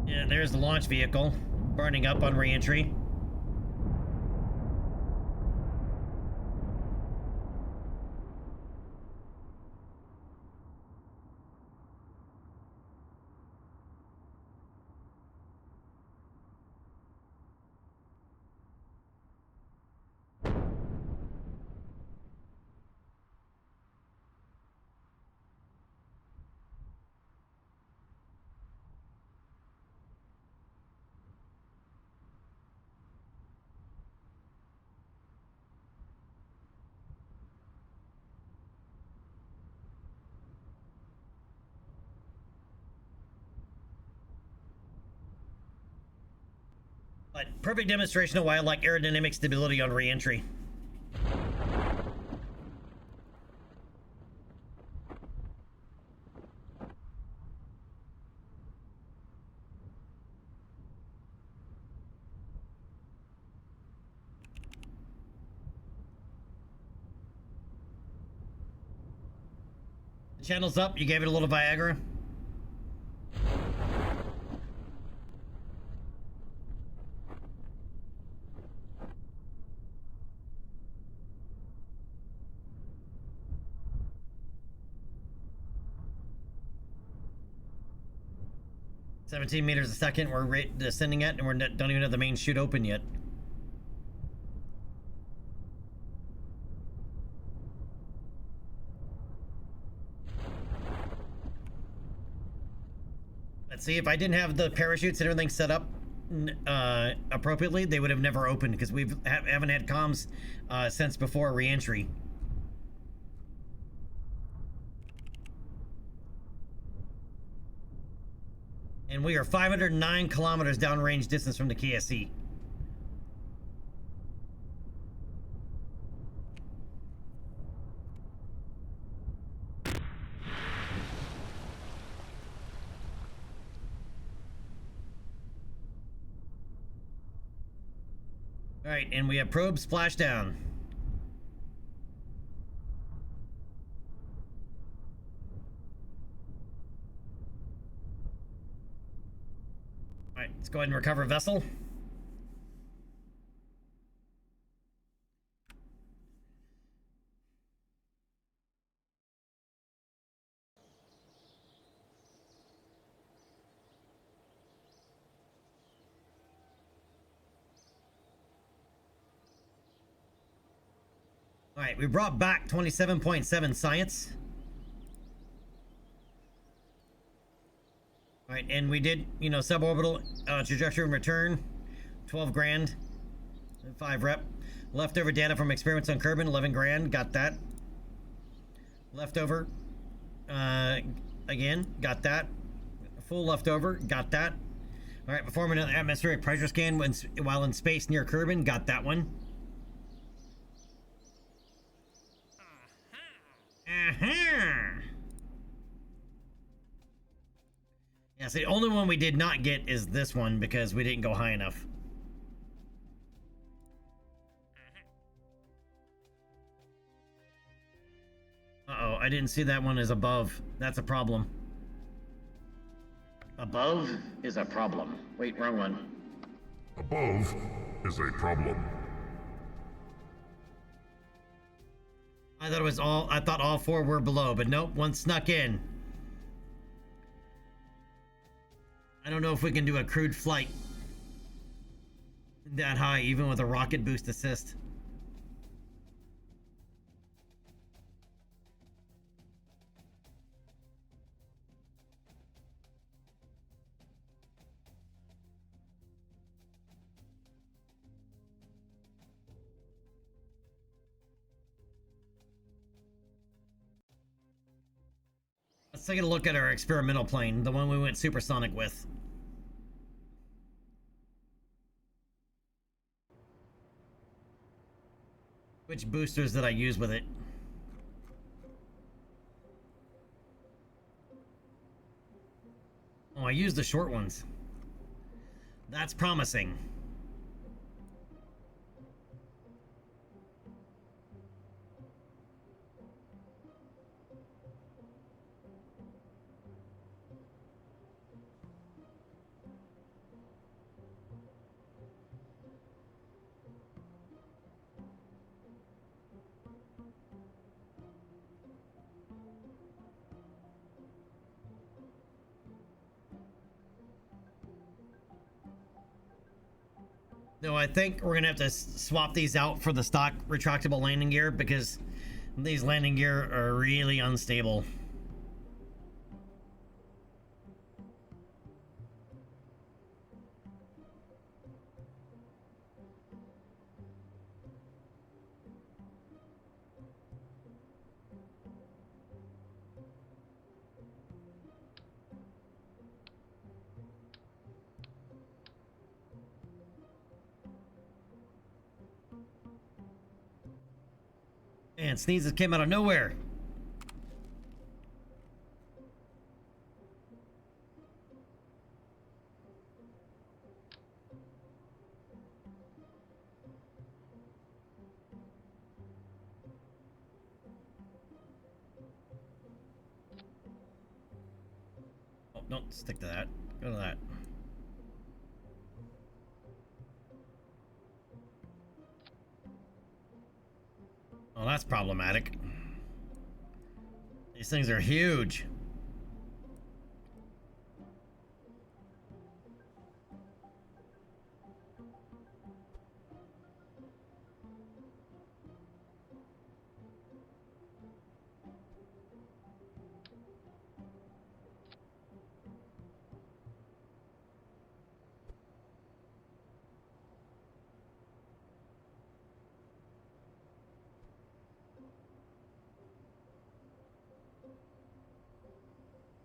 Yeah, there's the launch vehicle burning up on re-entry. But perfect demonstration of why I like aerodynamic stability on re-entry. The channel's up. You gave it a little Viagra. "17 meters a second we're descending at, and we don't even have the main chute open yet. Let's see, if I didn't have the parachutes and everything set up appropriately, they would have never opened, because we haven't had comms since before re-entry. And we are 509 kilometers downrange distance from the KSC. All right, and we have probe splashdown. All right, let's go ahead and recover vessel. All right, we brought back 27.7 science. All right, and we did, suborbital trajectory and return, 12 grand, 5 rep. Leftover data from experiments on Kerbin, 11 grand, got that. Leftover, again, got that. Full leftover, got that. All right, performing an atmospheric pressure scan while in space near Kerbin, got that one. Yeah, So the only one we did not get is this one because we didn't go high enough. Uh-oh, I didn't see that one as above. That's a problem. Above is a problem. Wait, wrong one. Above is a problem. I thought all four were below, but nope, one snuck in. I don't know if we can do a crewed flight that high, even with a rocket boost assist. Let's take a look at our experimental plane, the one we went supersonic with. Which boosters did I use with it? Oh, I used the short ones. That's promising. No, I think we're gonna have to swap these out for the stock retractable landing gear because these landing gear are really unstable. And sneezes came out of nowhere. Oh, don't stick to that. Go to that. Oh, that's problematic. These things are huge.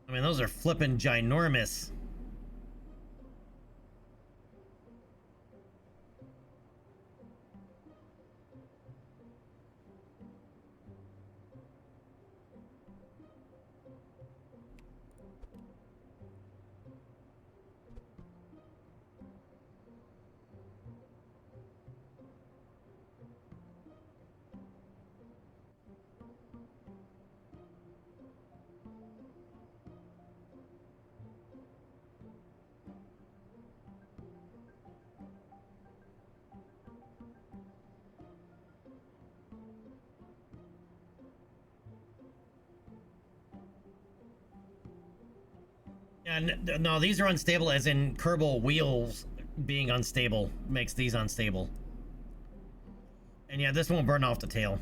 I mean, those are flippin' ginormous. Yeah, no, these are unstable as in Kerbal wheels being unstable makes these unstable. And yeah, this won't burn off the tail.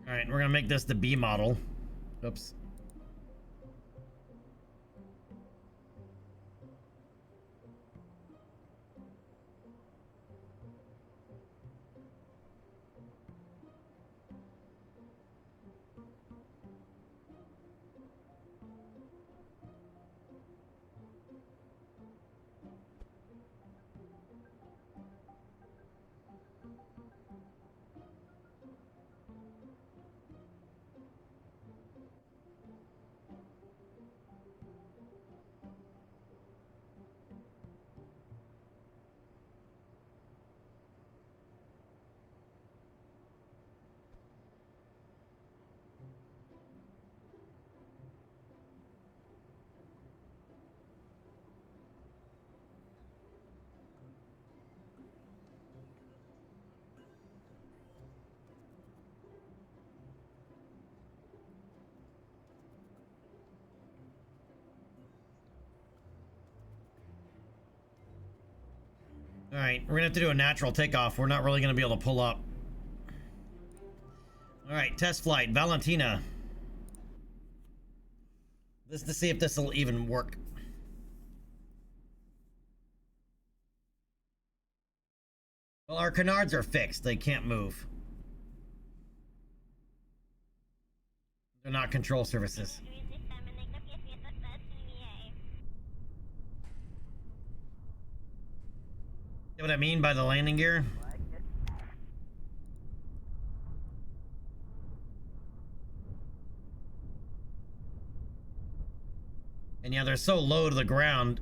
All right, we're gonna make this the B model. Oops. All right, we're gonna have to do a natural takeoff. We're not really gonna be able to pull up. All right, test flight, Valentina. This is to see if this will even work. Well, our canards are fixed. They can't move. They're not control surfaces. See what I mean by the landing gear? And yeah, they're so low to the ground,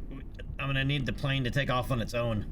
I'm gonna need the plane to take off on its own.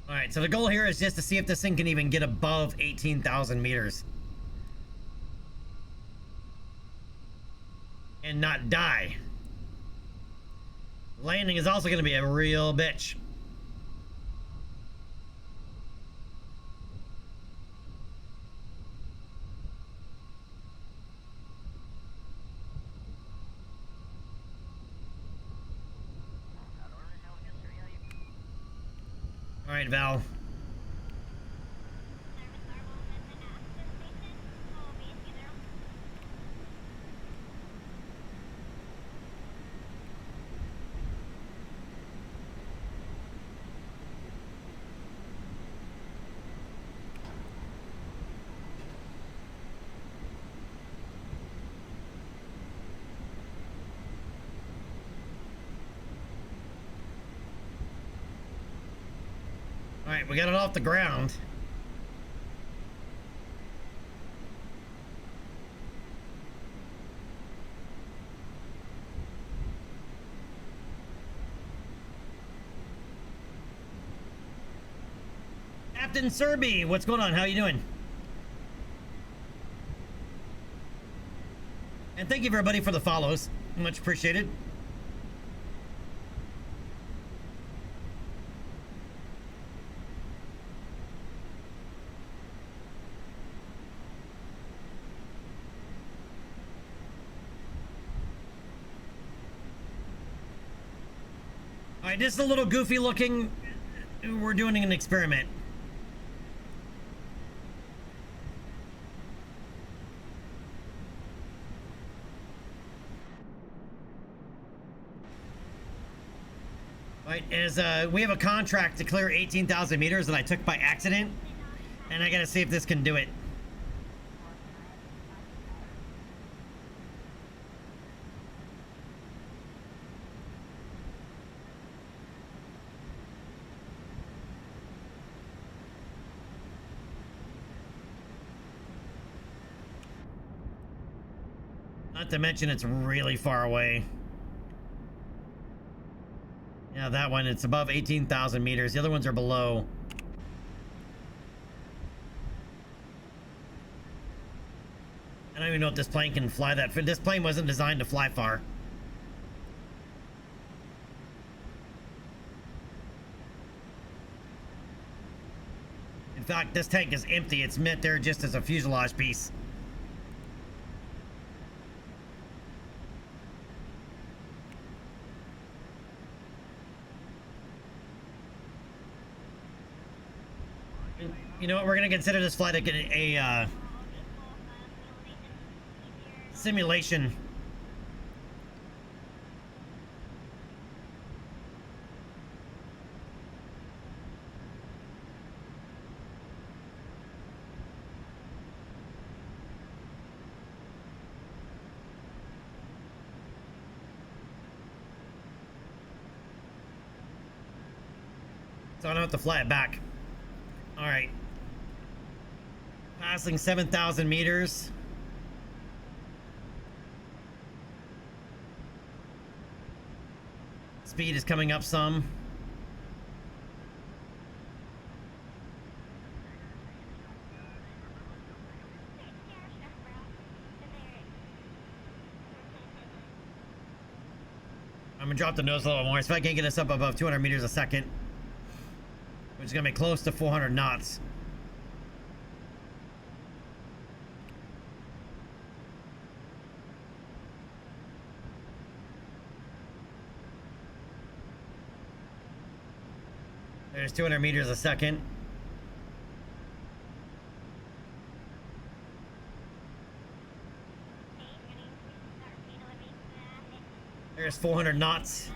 Alright, so the goal here is just to see if this thing can even get above 18,000 meters. And not die. Landing is also going to be a real bitch. Alright, Val. Alright, we got it off the ground. Captain Serby, what's going on? How you doing? And thank you everybody for the follows. Much appreciated. Alright, this is a little goofy looking. We're doing an experiment. Right, as we have a contract to clear 18,000 meters that I took by accident, and I gotta see if this can do it. Not to mention it's really far away. Yeah, that one, it's above 18,000 meters. The other ones are below. I don't even know if this plane can fly that. This plane wasn't designed to fly far. In fact, this tank is empty. It's meant there just as a fuselage piece. You know what? We're going to consider this flight a simulation. So I don't have to fly it back. All right. Passing 7,000 meters. Speed is coming up some. I'm gonna drop the nose a little more. So if I can't get us up above 200 meters a second, which is gonna be close to 400 knots. There's 200 meters a second. There's 400 knots.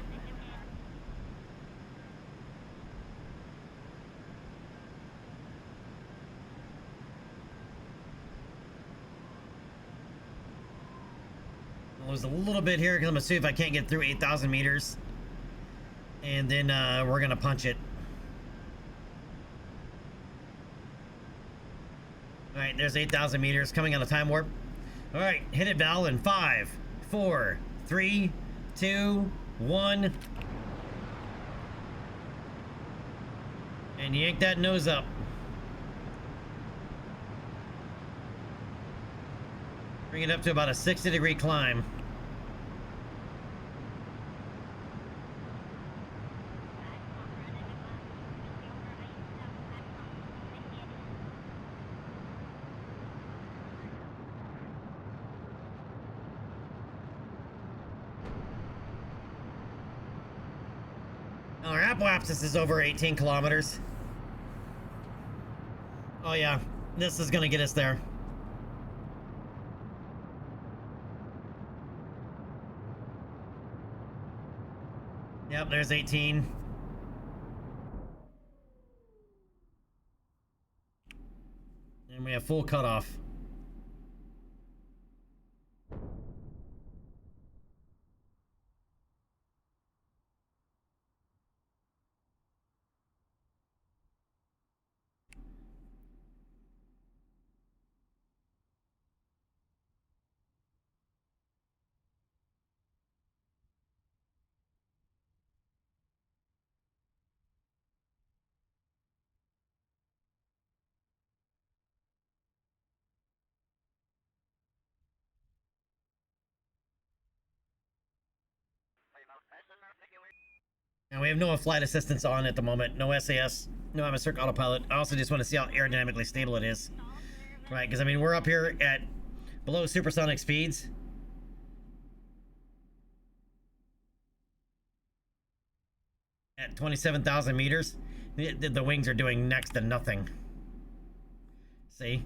I'll lose a little bit here because I'm gonna see if I can't get through 8,000 meters. And then we're gonna punch it. Alright, there's 8,000 meters coming on a time warp. Alright, hit it, Val, in 5, 4, 3, 2, 1. And yank that nose up. Bring it up to about a 60-degree climb. Our apoapsis is over 18 kilometers. Oh yeah, this is gonna get us there. Yep, there's 18. And we have full cutoff. And we have no flight assistance on at the moment. No SAS, no atmospheric autopilot. I also just want to see how aerodynamically stable it is. Right, because I mean, we're up here at below supersonic speeds. At 27,000 meters. The wings are doing next to nothing. See?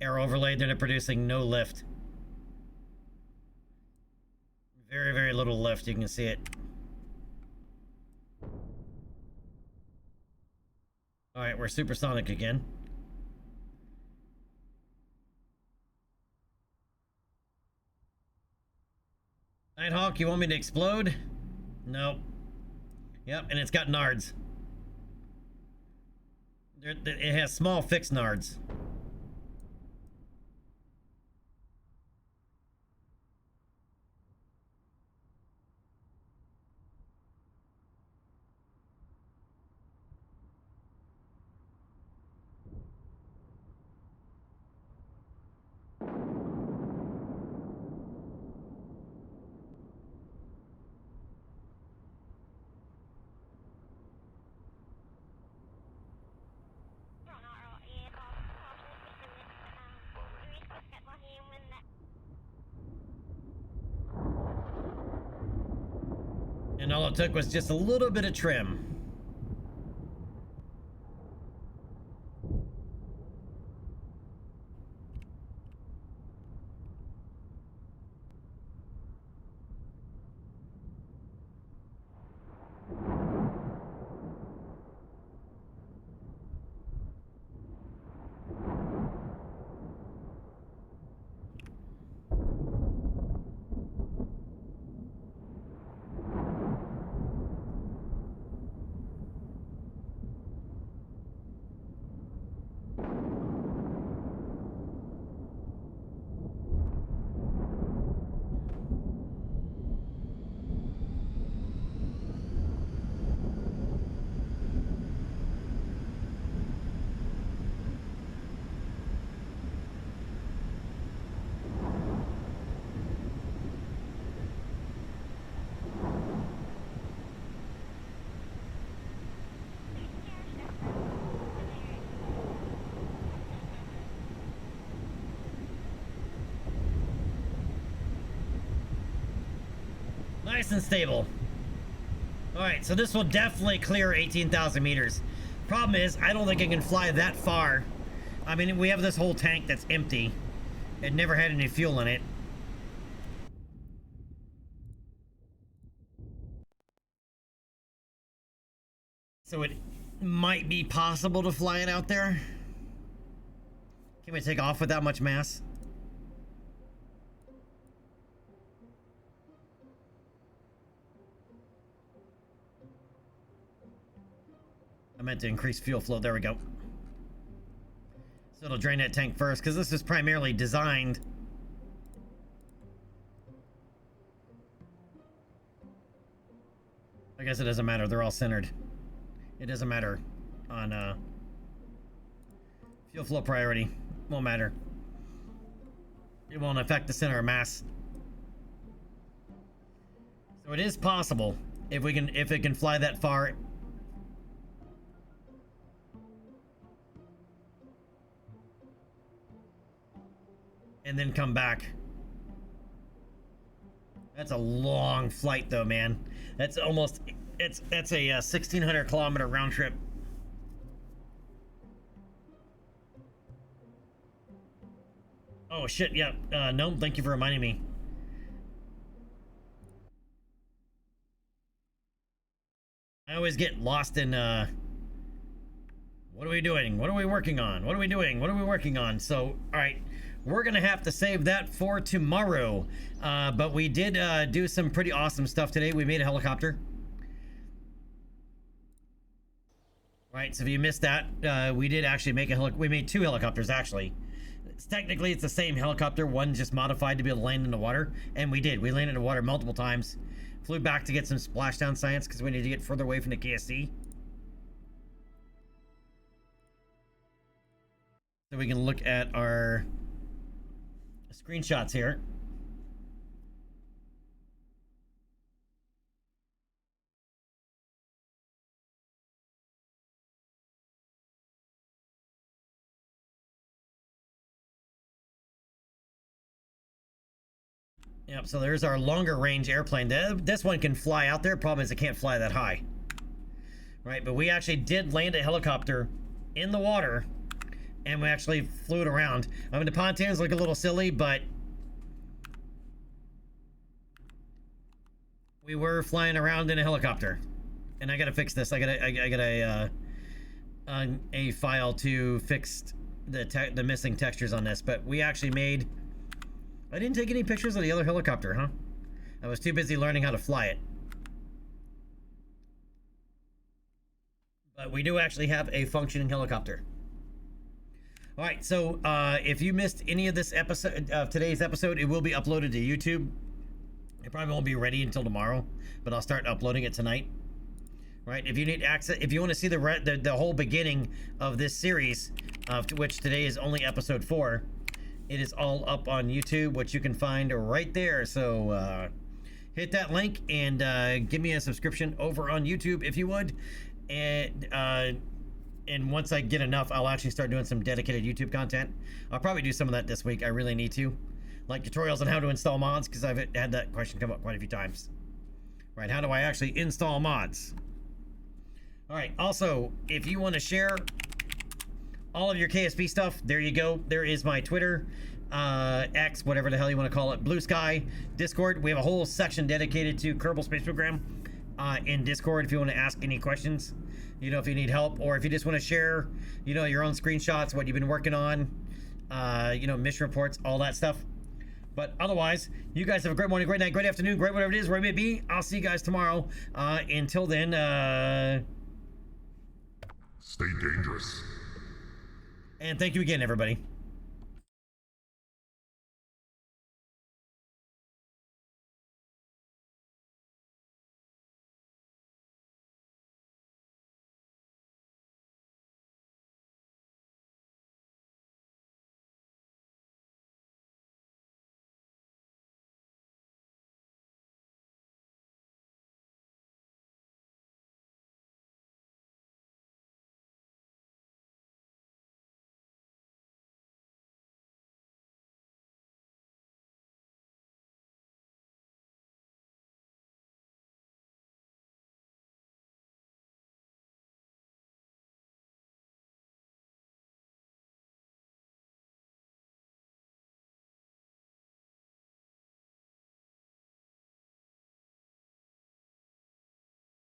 Air overlay, they're producing no lift. Very, very little lift, you can see it. Alright, we're supersonic again. Nighthawk, you want me to explode? Nope. Yep, and it's got nards. It has small fixed nards. And all it took was just a little bit of trim. Nice and stable. All right, so this will definitely clear 18,000 meters. Problem is, I don't think it can fly that far. I mean, we have this whole tank that's empty. It never had any fuel in it. So it might be possible to fly it out there. Can we take off with that much mass? I meant to increase fuel flow. There we go. So it'll drain that tank first, because this is primarily designed. I guess it doesn't matter. They're all centered. It doesn't matter on fuel flow priority. Won't matter. It won't affect the center of mass. So it is possible if it can fly that far. And then come back. That's a long flight though, man. That's almost, that's a 1,600 kilometer round trip. Oh shit, yeah. No, thank you for reminding me. I always get lost in what are we doing? What are we working on? What are we doing? What are we working on? So, all right. We're gonna have to save that for tomorrow. But we did do some pretty awesome stuff today. We made a helicopter. Right, so if you missed that, we did actually make we made 2 helicopters actually. Technically it's the same helicopter, one just modified to be able to land in the water, and we did. We landed in the water multiple times. Flew back to get some splashdown science because we need to get further away from the KSC. So we can look at our screenshots here. Yep, so there's our longer range airplane. This one can fly out there. Problem is it can't fly that high. Right, but we actually did land a helicopter in the water, and we actually flew it around. I mean, the pontoons look a little silly, but we were flying around in a helicopter. And I gotta fix this. I got a file to fix the missing textures on this, but we actually made. I didn't take any pictures of the other helicopter, huh? I was too busy learning how to fly it. But we do actually have a functioning helicopter. All right, so if you missed any of this episode, today's episode, it will be uploaded to YouTube. It probably won't be ready until tomorrow, but I'll start uploading it tonight. Right? If you need access, if you want to see the whole beginning of this series, which today is only episode 4. It is all up on YouTube, which you can find right there. So hit that link and give me a subscription over on YouTube if you would. And once I get enough, I'll actually start doing some dedicated YouTube content. I'll probably do some of that this week. I really need to. Like tutorials on how to install mods, because I've had that question come up quite a few times. Right, how do I actually install mods? All right, also, if you want to share all of your KSP stuff, there you go. There is my Twitter, X, whatever the hell you want to call it, Blue Sky, Discord. We have a whole section dedicated to Kerbal Space Program in Discord if you want to ask any questions, you know, if you need help, or if you just want to share, you know, your own screenshots, what you've been working on, you know, mission reports, all that stuff. But otherwise, you guys have a great morning, great night, great afternoon, great whatever it is, where it may be. I'll see you guys tomorrow. Until then, stay dangerous. And thank you again, everybody.